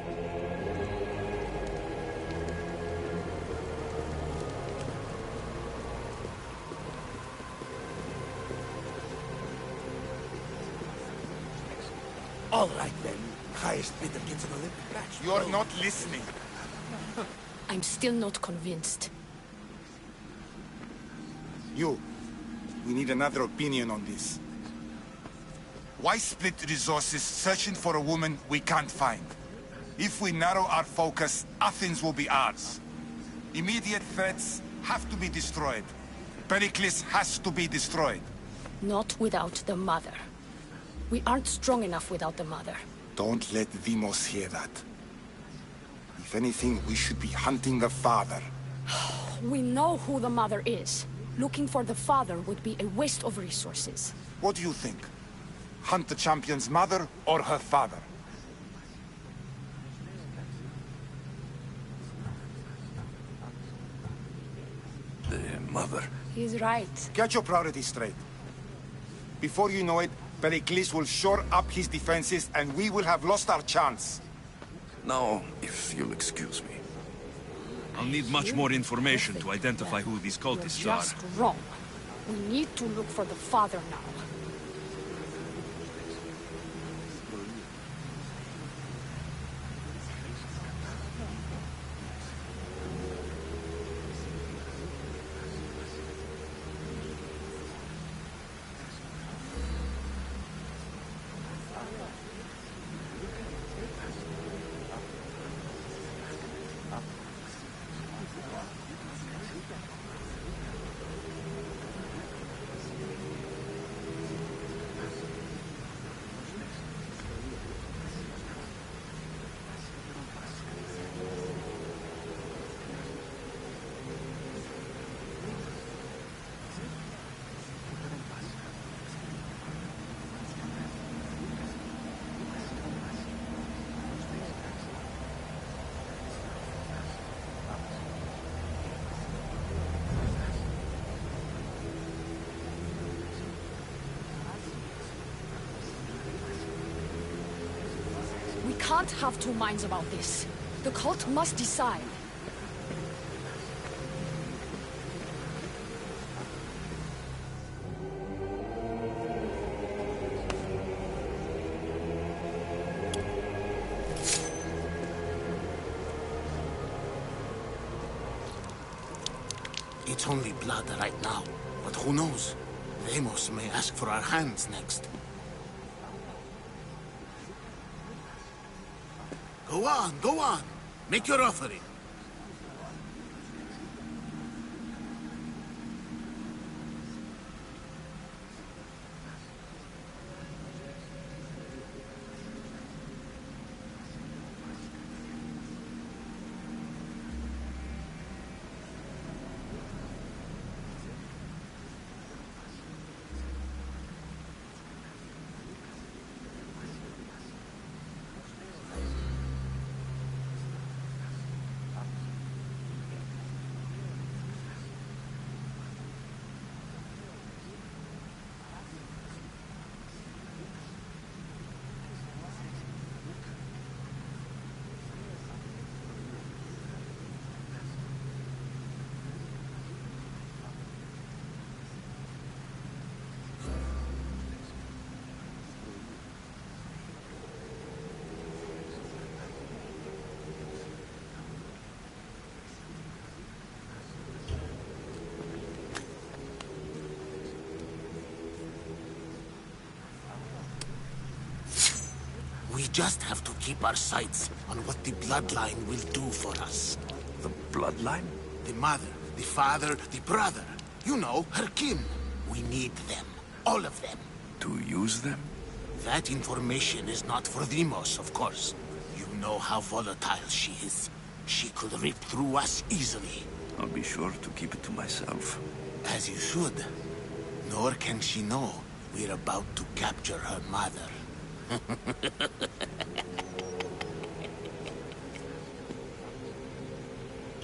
All right, then. Highest bidder gets an Olympic match. You're not listening. I'm still not convinced. You. We need another opinion on this. Why split resources searching for a woman we can't find? If we narrow our focus, Athens will be ours. Immediate threats have to be destroyed. Pericles has to be destroyed. Not without the mother. We aren't strong enough without the mother. Don't let Demos hear that. If anything, we should be hunting the father. We know who the mother is. Looking for the father would be a waste of resources. What do you think? Hunt the champion's mother or her father? The mother. He's right. Get your priorities straight. Before you know it, Pericles will shore up his defenses and we will have lost our chance. Now, if you'll excuse me. I'll need much more information to identify who these cultists You're are. just wrong. We need to look for the father now. We can't have two minds about this. The cult must decide. It's only blood right now, but who knows? Deimos may ask for our hands next. Go on, go on. Make your offering. We just have to keep our sights on what the bloodline will do for us. The bloodline? The mother, the father, the brother. You know, her kin. We need them. All of them. To use them? That information is not for Deimos, of course. You know how volatile she is. She could rip through us easily. I'll be sure to keep it to myself. As you should. Nor can she know we're about to capture her mother.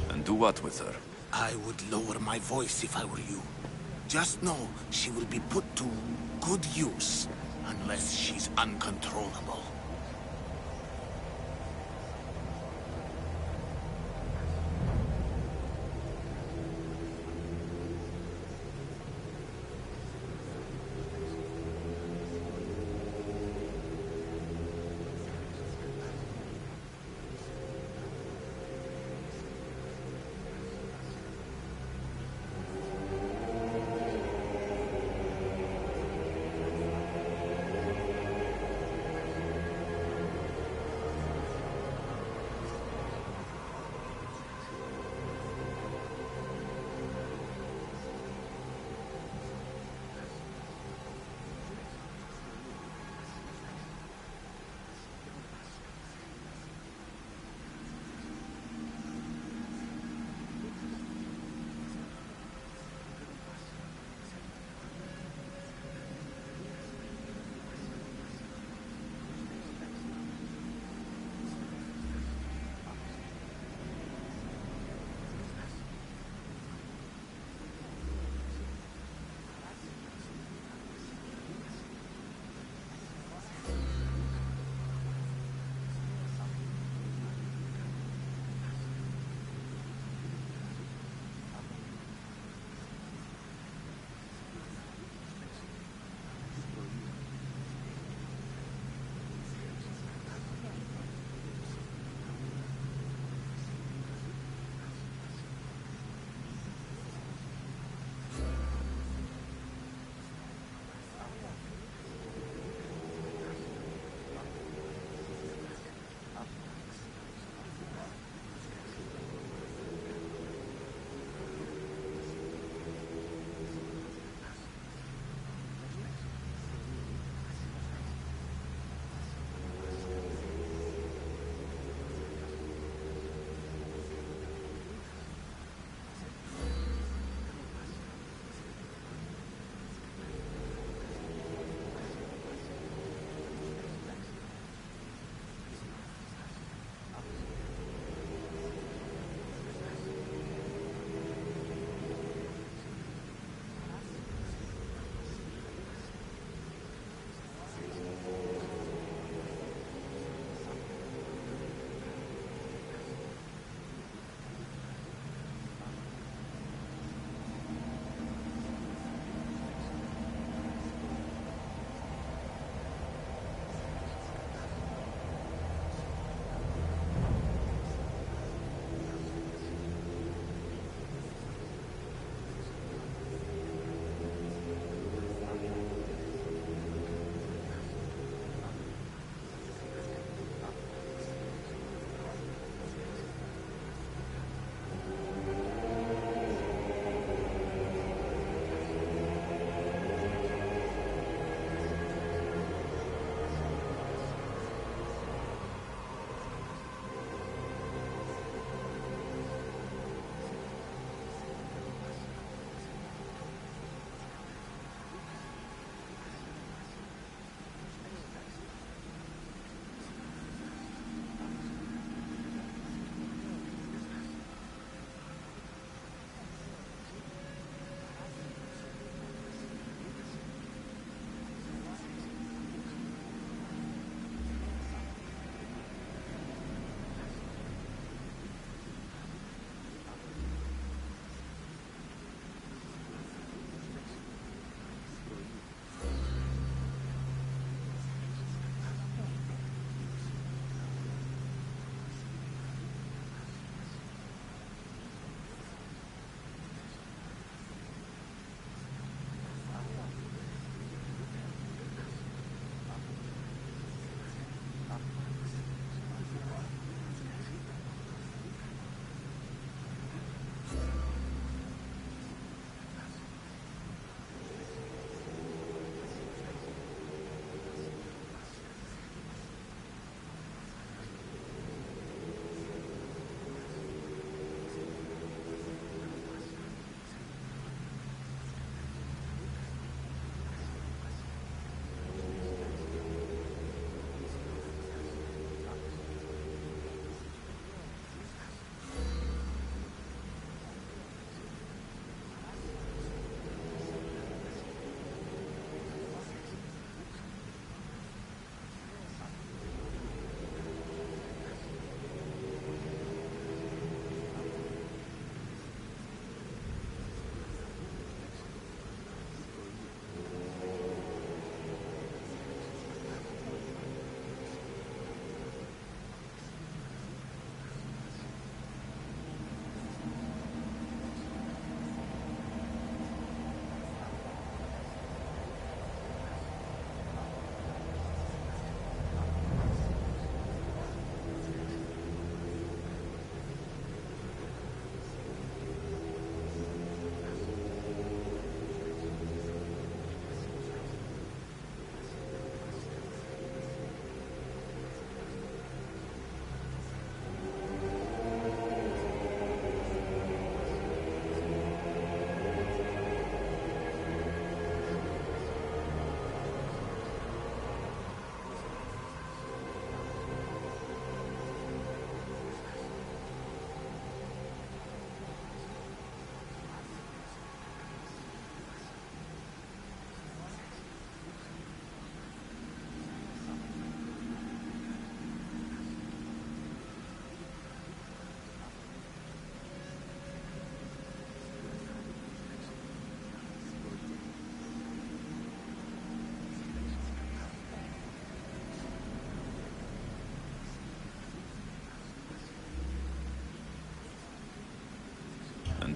And do what with her? I would lower my voice if I were you. Just know she will be put to good use, unless she's uncontrollable.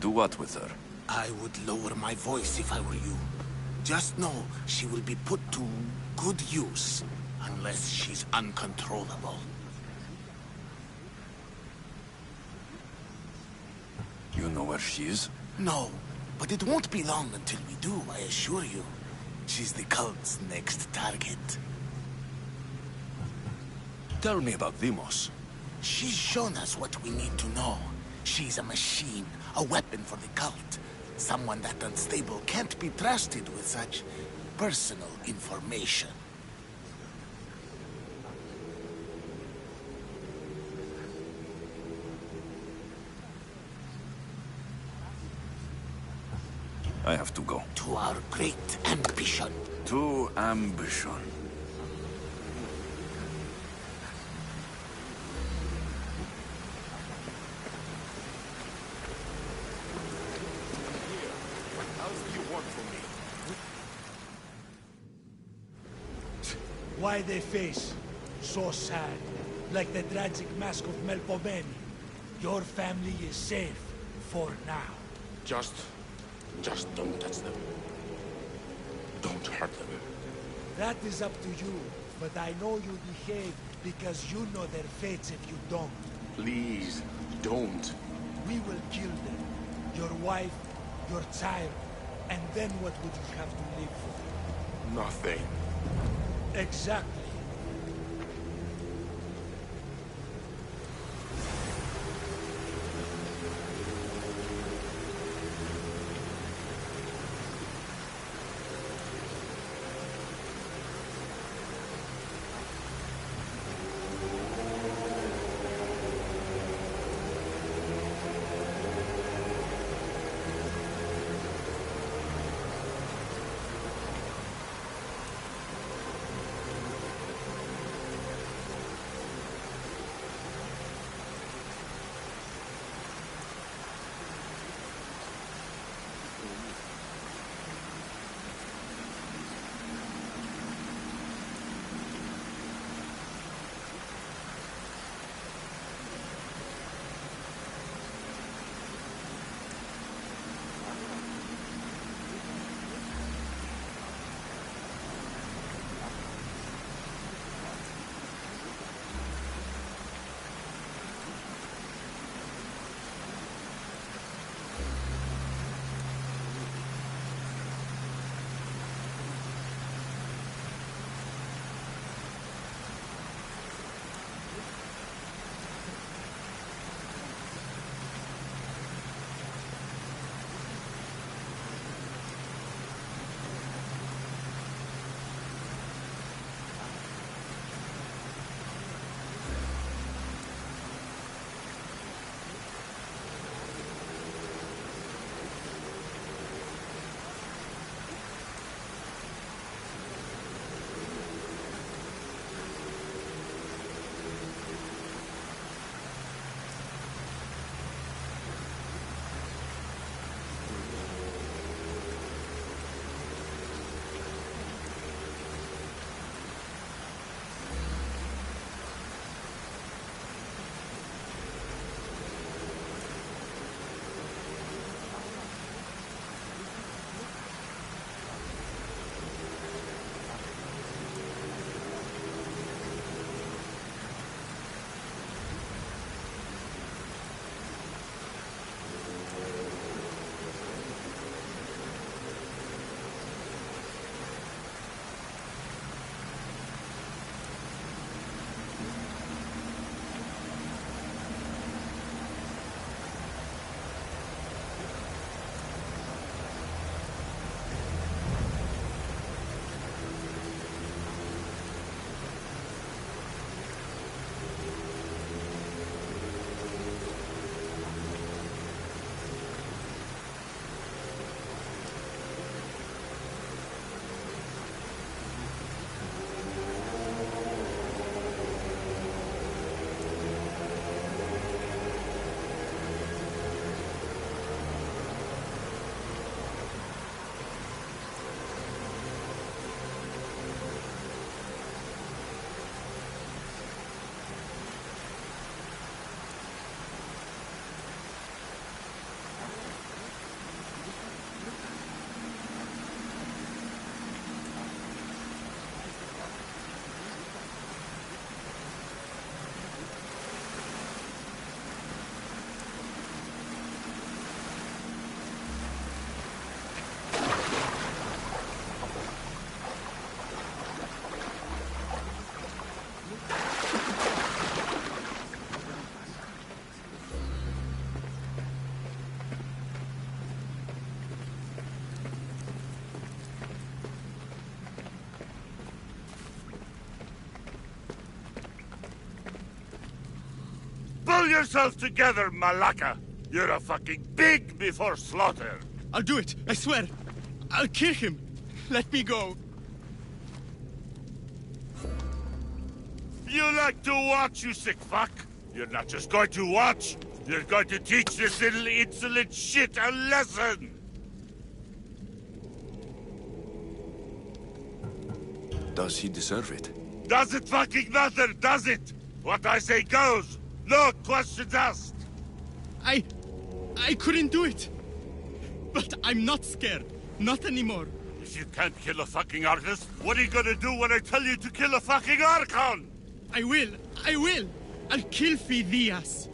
Do what with her? I would lower my voice if I were you. Just know she will be put to good use, unless she's uncontrollable. You know where she is? No, but it won't be long until we do, I assure you. She's the cult's next target. Tell me about Demos. She's shown us what we need to know. She's a machine, a weapon for the cult. Someone that unstable can't be trusted with such personal information. I have to go. To our great ambition. To ambition. Why they face? So sad. Like the tragic mask of Melpomene. Your family is safe. For now. Just don't touch them. Don't hurt them. That is up to you. But I know you behave because you know their fates if you don't. Please, don't. We will kill them. Your wife, your child. And then what would you have to live for? Nothing. Exactly. yourself together, Malaka! You're a fucking pig before slaughter! I'll do it, I swear! I'll kill him! Let me go! You like to watch, you sick fuck? You're not just going to watch, you're going to teach this little insolent shit a lesson! Does he deserve it? Does it fucking matter, does it? What I say goes! No questions asked! I couldn't do it! But I'm not scared. Not anymore. If you can't kill a fucking artist, what are you gonna do when I tell you to kill a fucking Archon? I will! I'll kill Phidias!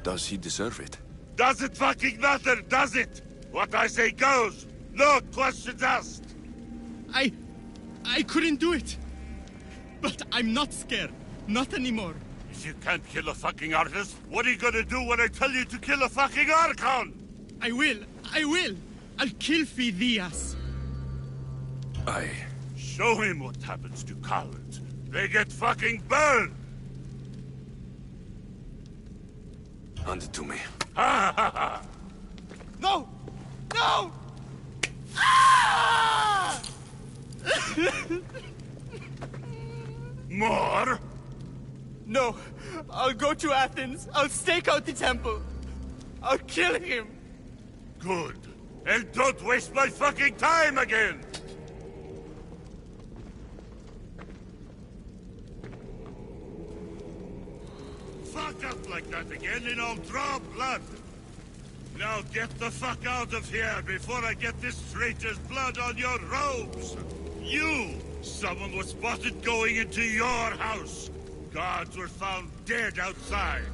Does he deserve it? Does it fucking matter, does it? What I say goes! No questions asked! I couldn't do it! But I'm not scared. Not anymore. If you can't kill a fucking artist, what are you gonna do when I tell you to kill a fucking Archon? I will! I'll kill Phidias! Show him what happens to cowards. They get fucking burned! Hand it to me. Ha ha ha! No! No! Ah! More? No, I'll go to Athens. I'll stake out the temple. I'll kill him. Good. And don't waste my fucking time again! Fuck up like that again and I'll draw blood! Now get the fuck out of here before I get this traitor's blood on your robes! You! Someone was spotted going into your house! Guards were found dead outside!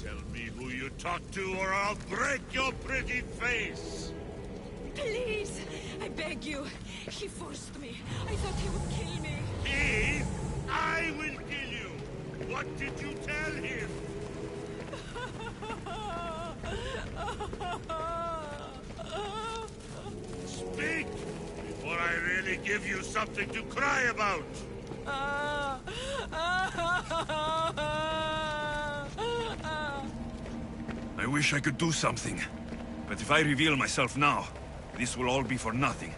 Tell me who you talked to or I'll break your pretty face! Please, I beg you. He forced me. I thought he would kill me. He? I will kill you! What did you tell him? Speak! Before I really give you something to cry about! I wish I could do something. But if I reveal myself now, this will all be for nothing.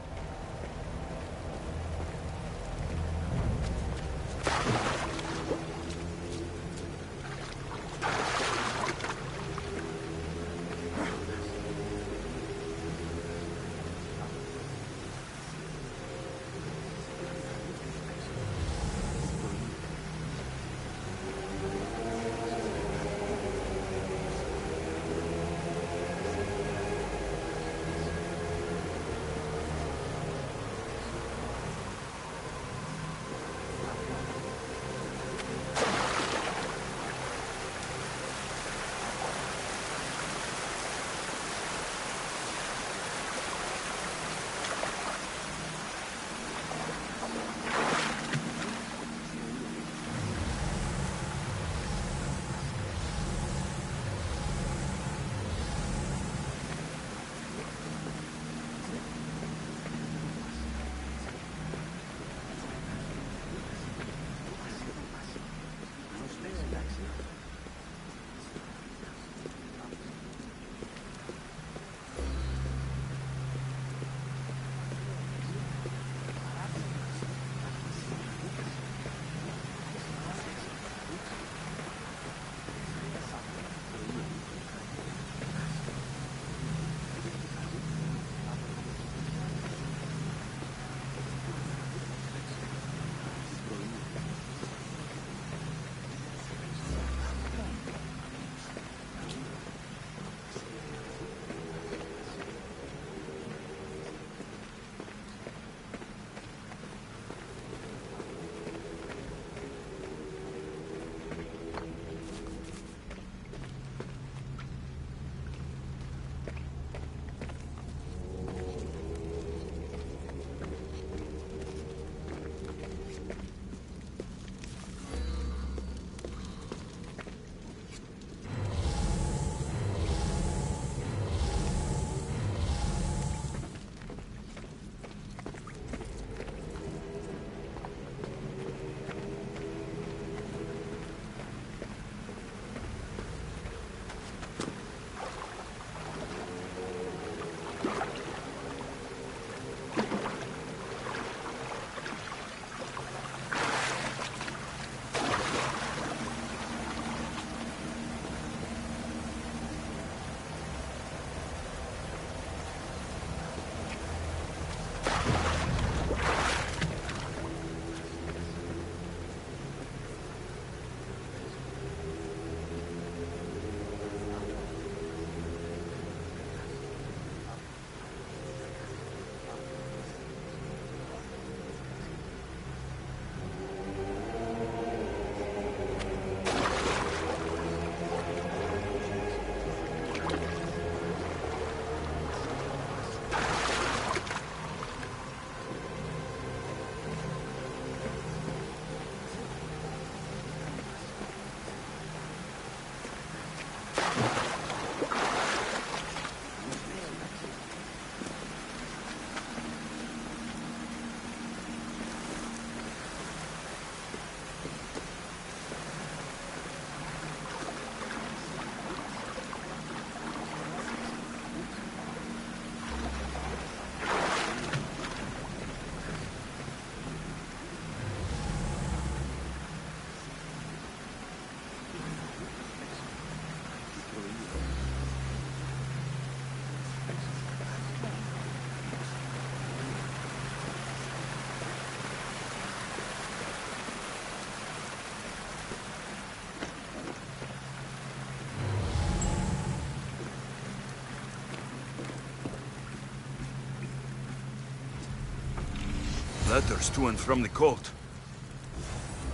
Letters to and from the cult.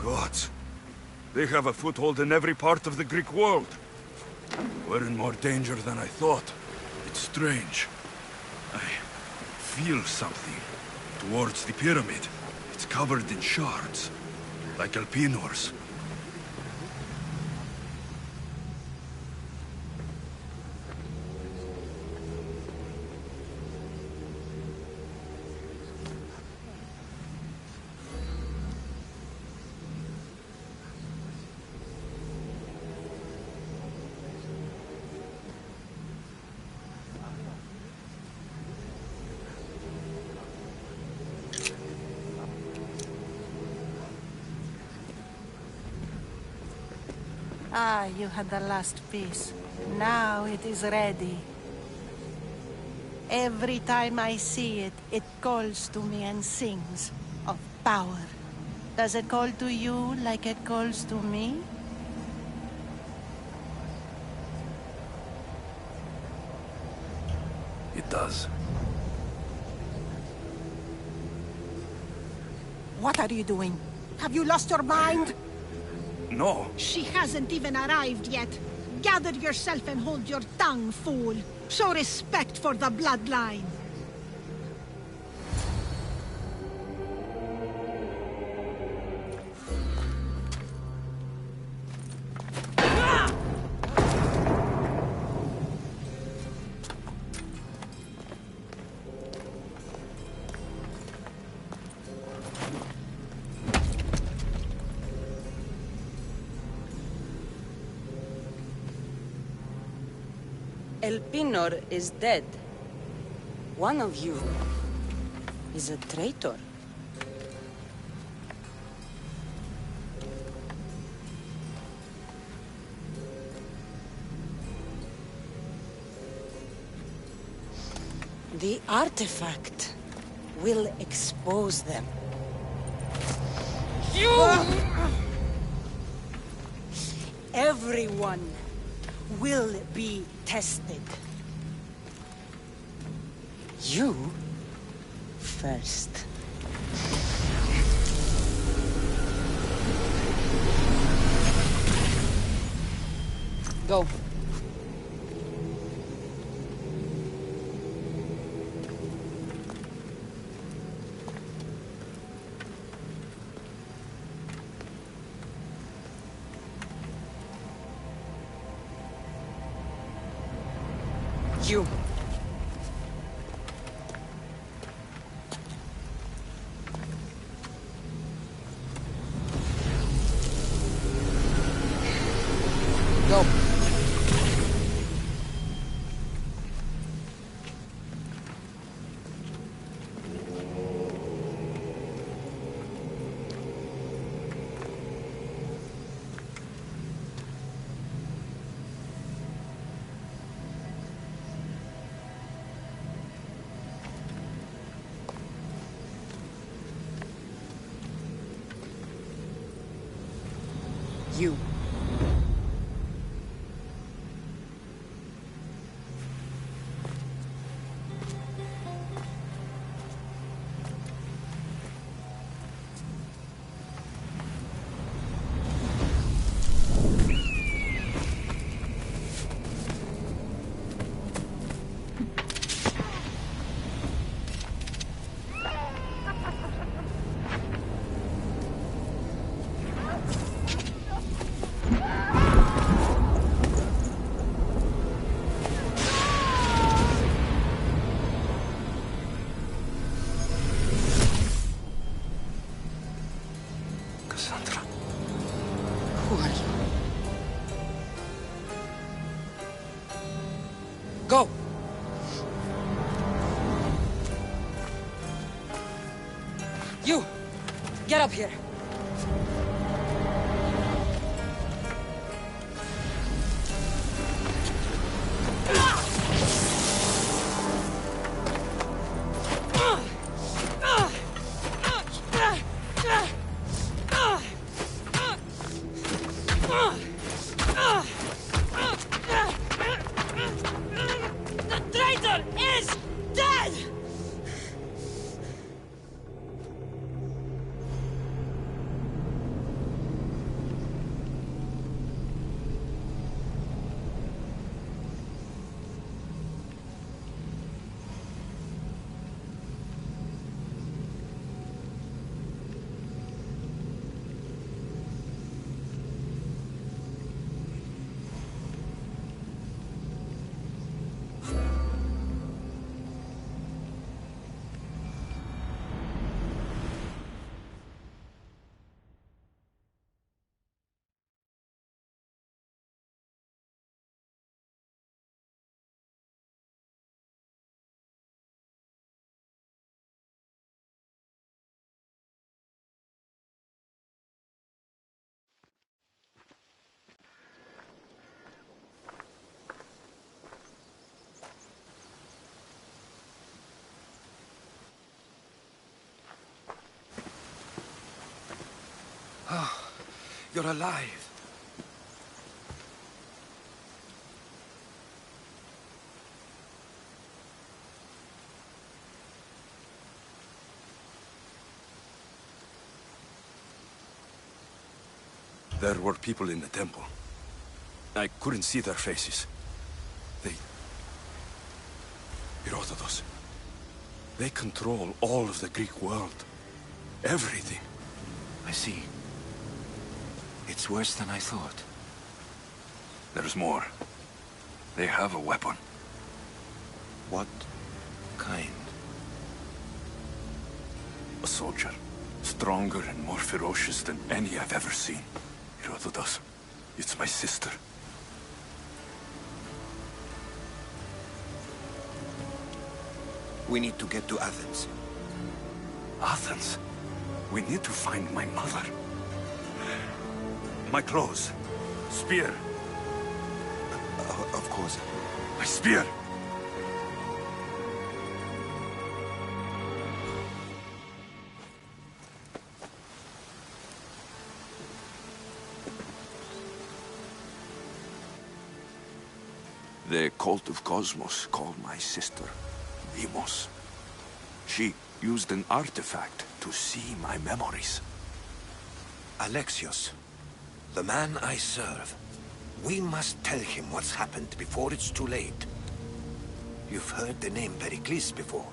Gods. They have a foothold in every part of the Greek world. We're in more danger than I thought. It's strange. I feel something towards the pyramid. It's covered in shards, like Alpinors. Ah, you had the last piece. Now it is ready. Every time I see it, it calls to me and sings of power. Does it call to you like it calls to me? It does. What are you doing? Have you lost your mind? No. She hasn't even arrived yet. Gather yourself and hold your tongue, fool. Show respect for the bloodline. Elpinor is dead. One of you is a traitor. The artifact will expose them. Everyone will be tested. You first. Go. You. Go. You. Who are you? Go! You! Get up here! The traitor is dead! You're alive. There were people in the temple. I couldn't see their faces. Herodotus. They control all of the Greek world. Everything. I see. It's worse than I thought. There's more. They have a weapon. What kind? A soldier. Stronger and more ferocious than any I've ever seen. Herodotus. It's my sister. We need to get to Athens. Athens? We need to find my mother. My clothes. Spear. Of course. My spear! The cult of Cosmos called my sister Deimos. She used an artifact to see my memories. Alexios, the man I serve. We must tell him what's happened before it's too late. You've heard the name Pericles before.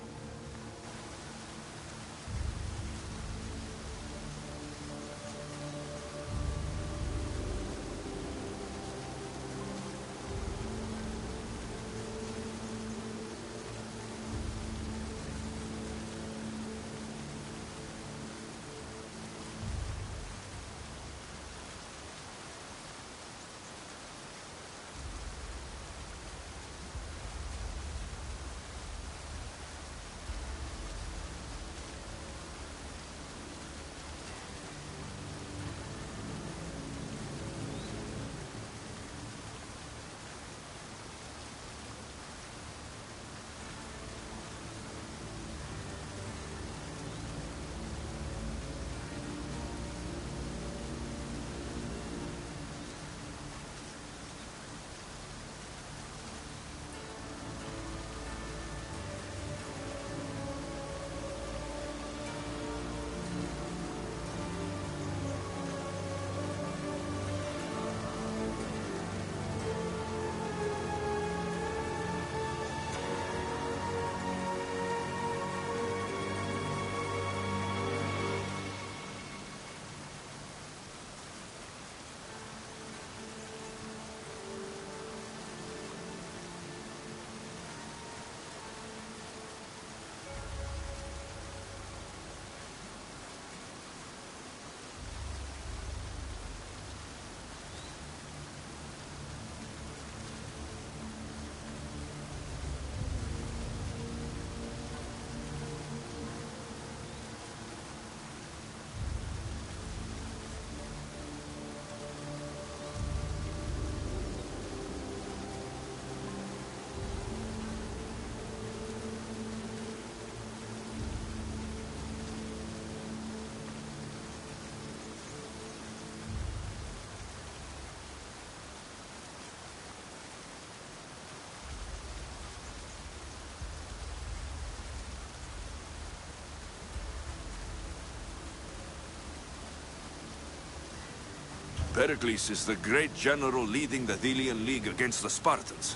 Pericles is the great general leading the Delian League against the Spartans.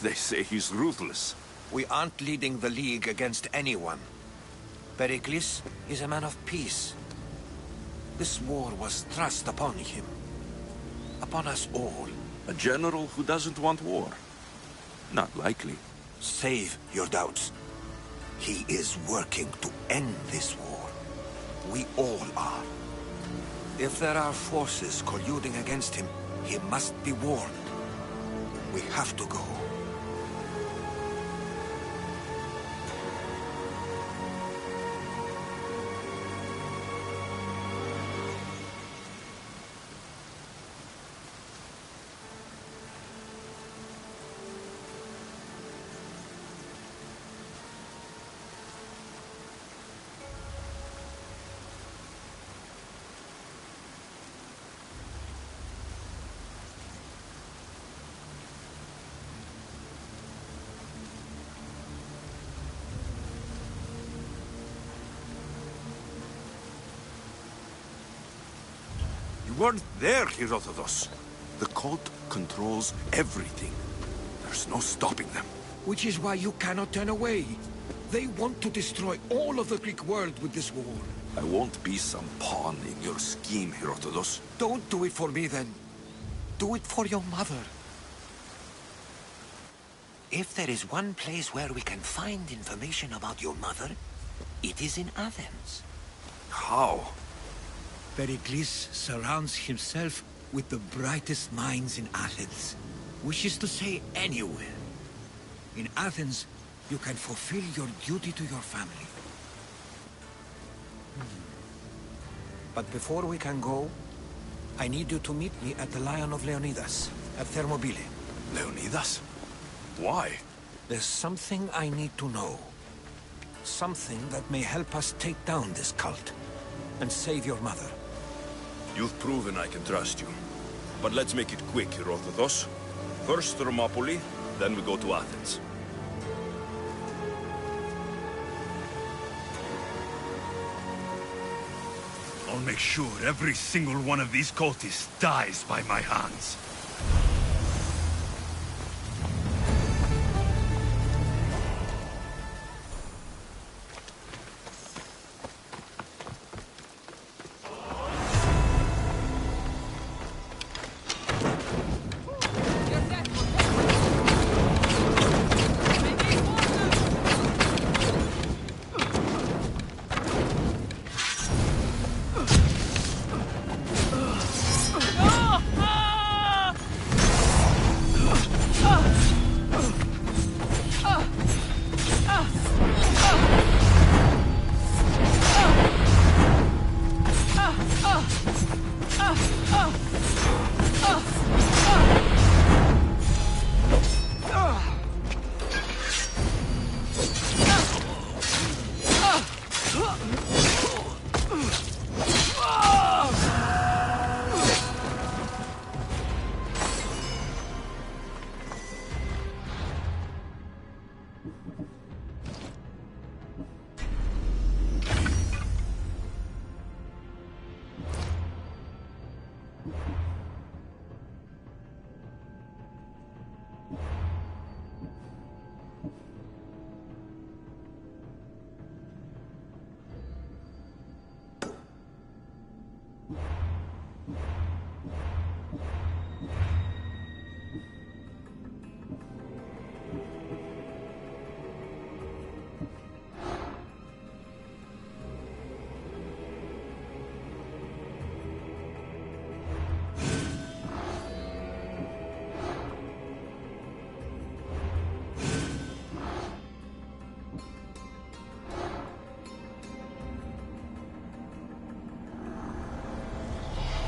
They say he's ruthless. We aren't leading the League against anyone. Pericles is a man of peace. This war was thrust upon him. Upon us all. A general who doesn't want war? Not likely. Save your doubts. He is working to end this war. We all are. If there are forces colluding against him, he must be warned. We have to go. You weren't there, Herodotus. The cult controls everything. There's no stopping them. Which is why you cannot turn away. They want to destroy all of the Greek world with this war. I won't be some pawn in your scheme, Herodotus. Don't do it for me, then. Do it for your mother. If there is one place where we can find information about your mother, it is in Athens. How? Pericles surrounds himself with the brightest minds in Athens. Which is to say, anywhere. In Athens, you can fulfill your duty to your family. But before we can go, I need you to meet me at the Lion of Leonidas, at Thermopylae. Leonidas? Why? There's something I need to know. Something that may help us take down this cult, and save your mother. You've proven I can trust you. But let's make it quick, Herodotus. First Thermopylae, then we go to Athens. I'll make sure every single one of these cultists dies by my hands.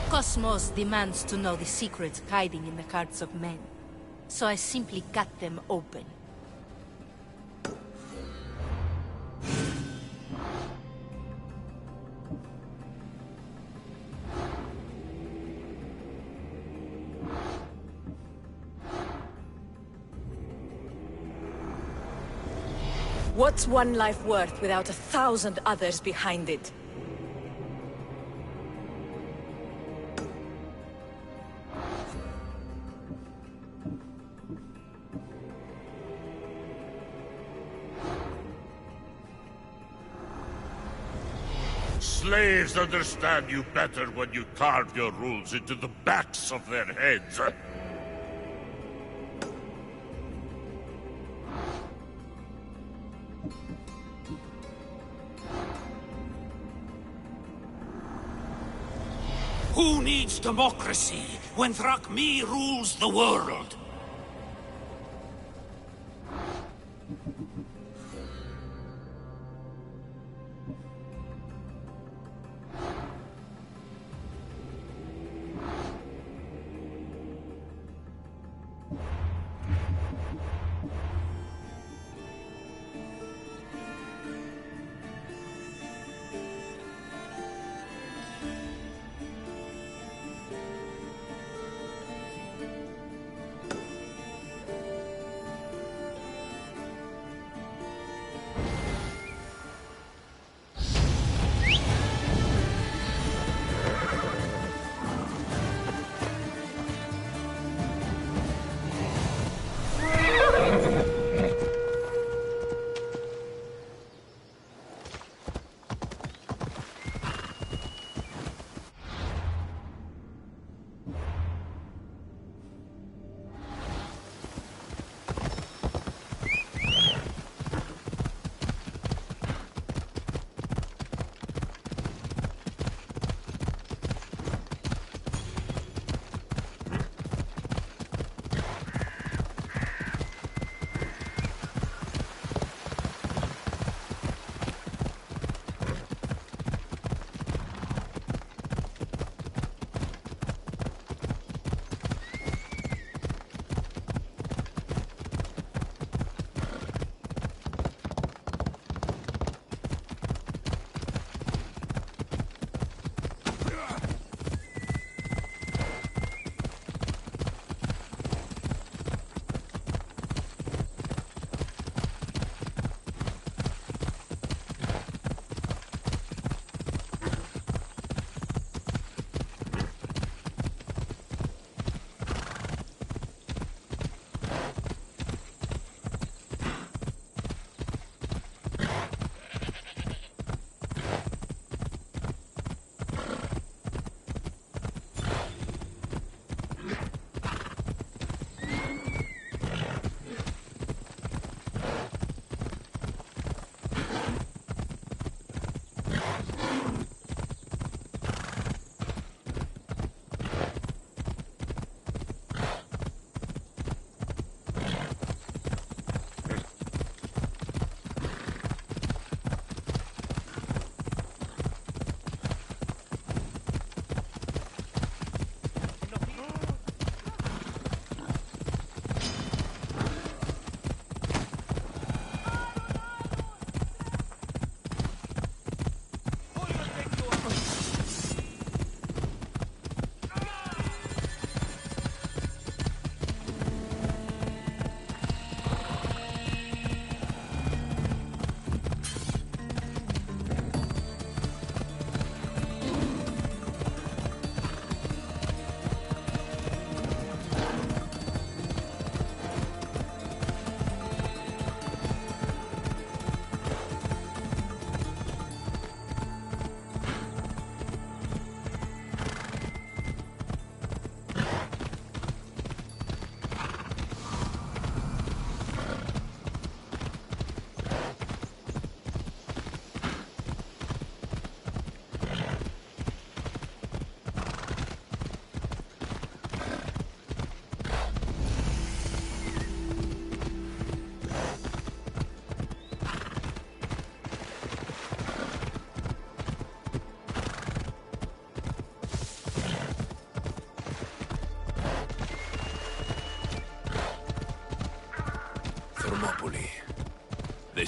Cosmos demands to know the secrets hiding in the hearts of men, so I simply cut them open. What's one life worth without 1,000 others behind it? Slaves understand you better when you carve your rules into the backs of their heads. Who needs democracy when Thrakmi rules the world?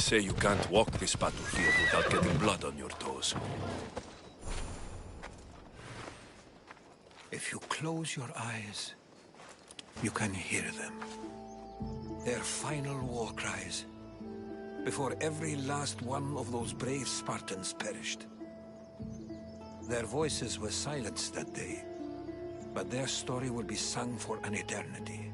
say you can't walk this battlefield without getting blood on your toes. If you close your eyes, you can hear them. Their final war cries, before every last one of those brave Spartans perished. Their voices were silenced that day, but their story will be sung for an eternity.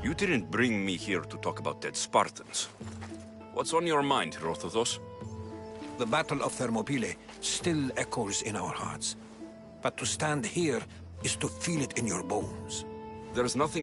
You didn't bring me here to talk about dead Spartans. What's on your mind, Herodotus? The Battle of Thermopylae still echoes in our hearts. But to stand here is to feel it in your bones. There's nothing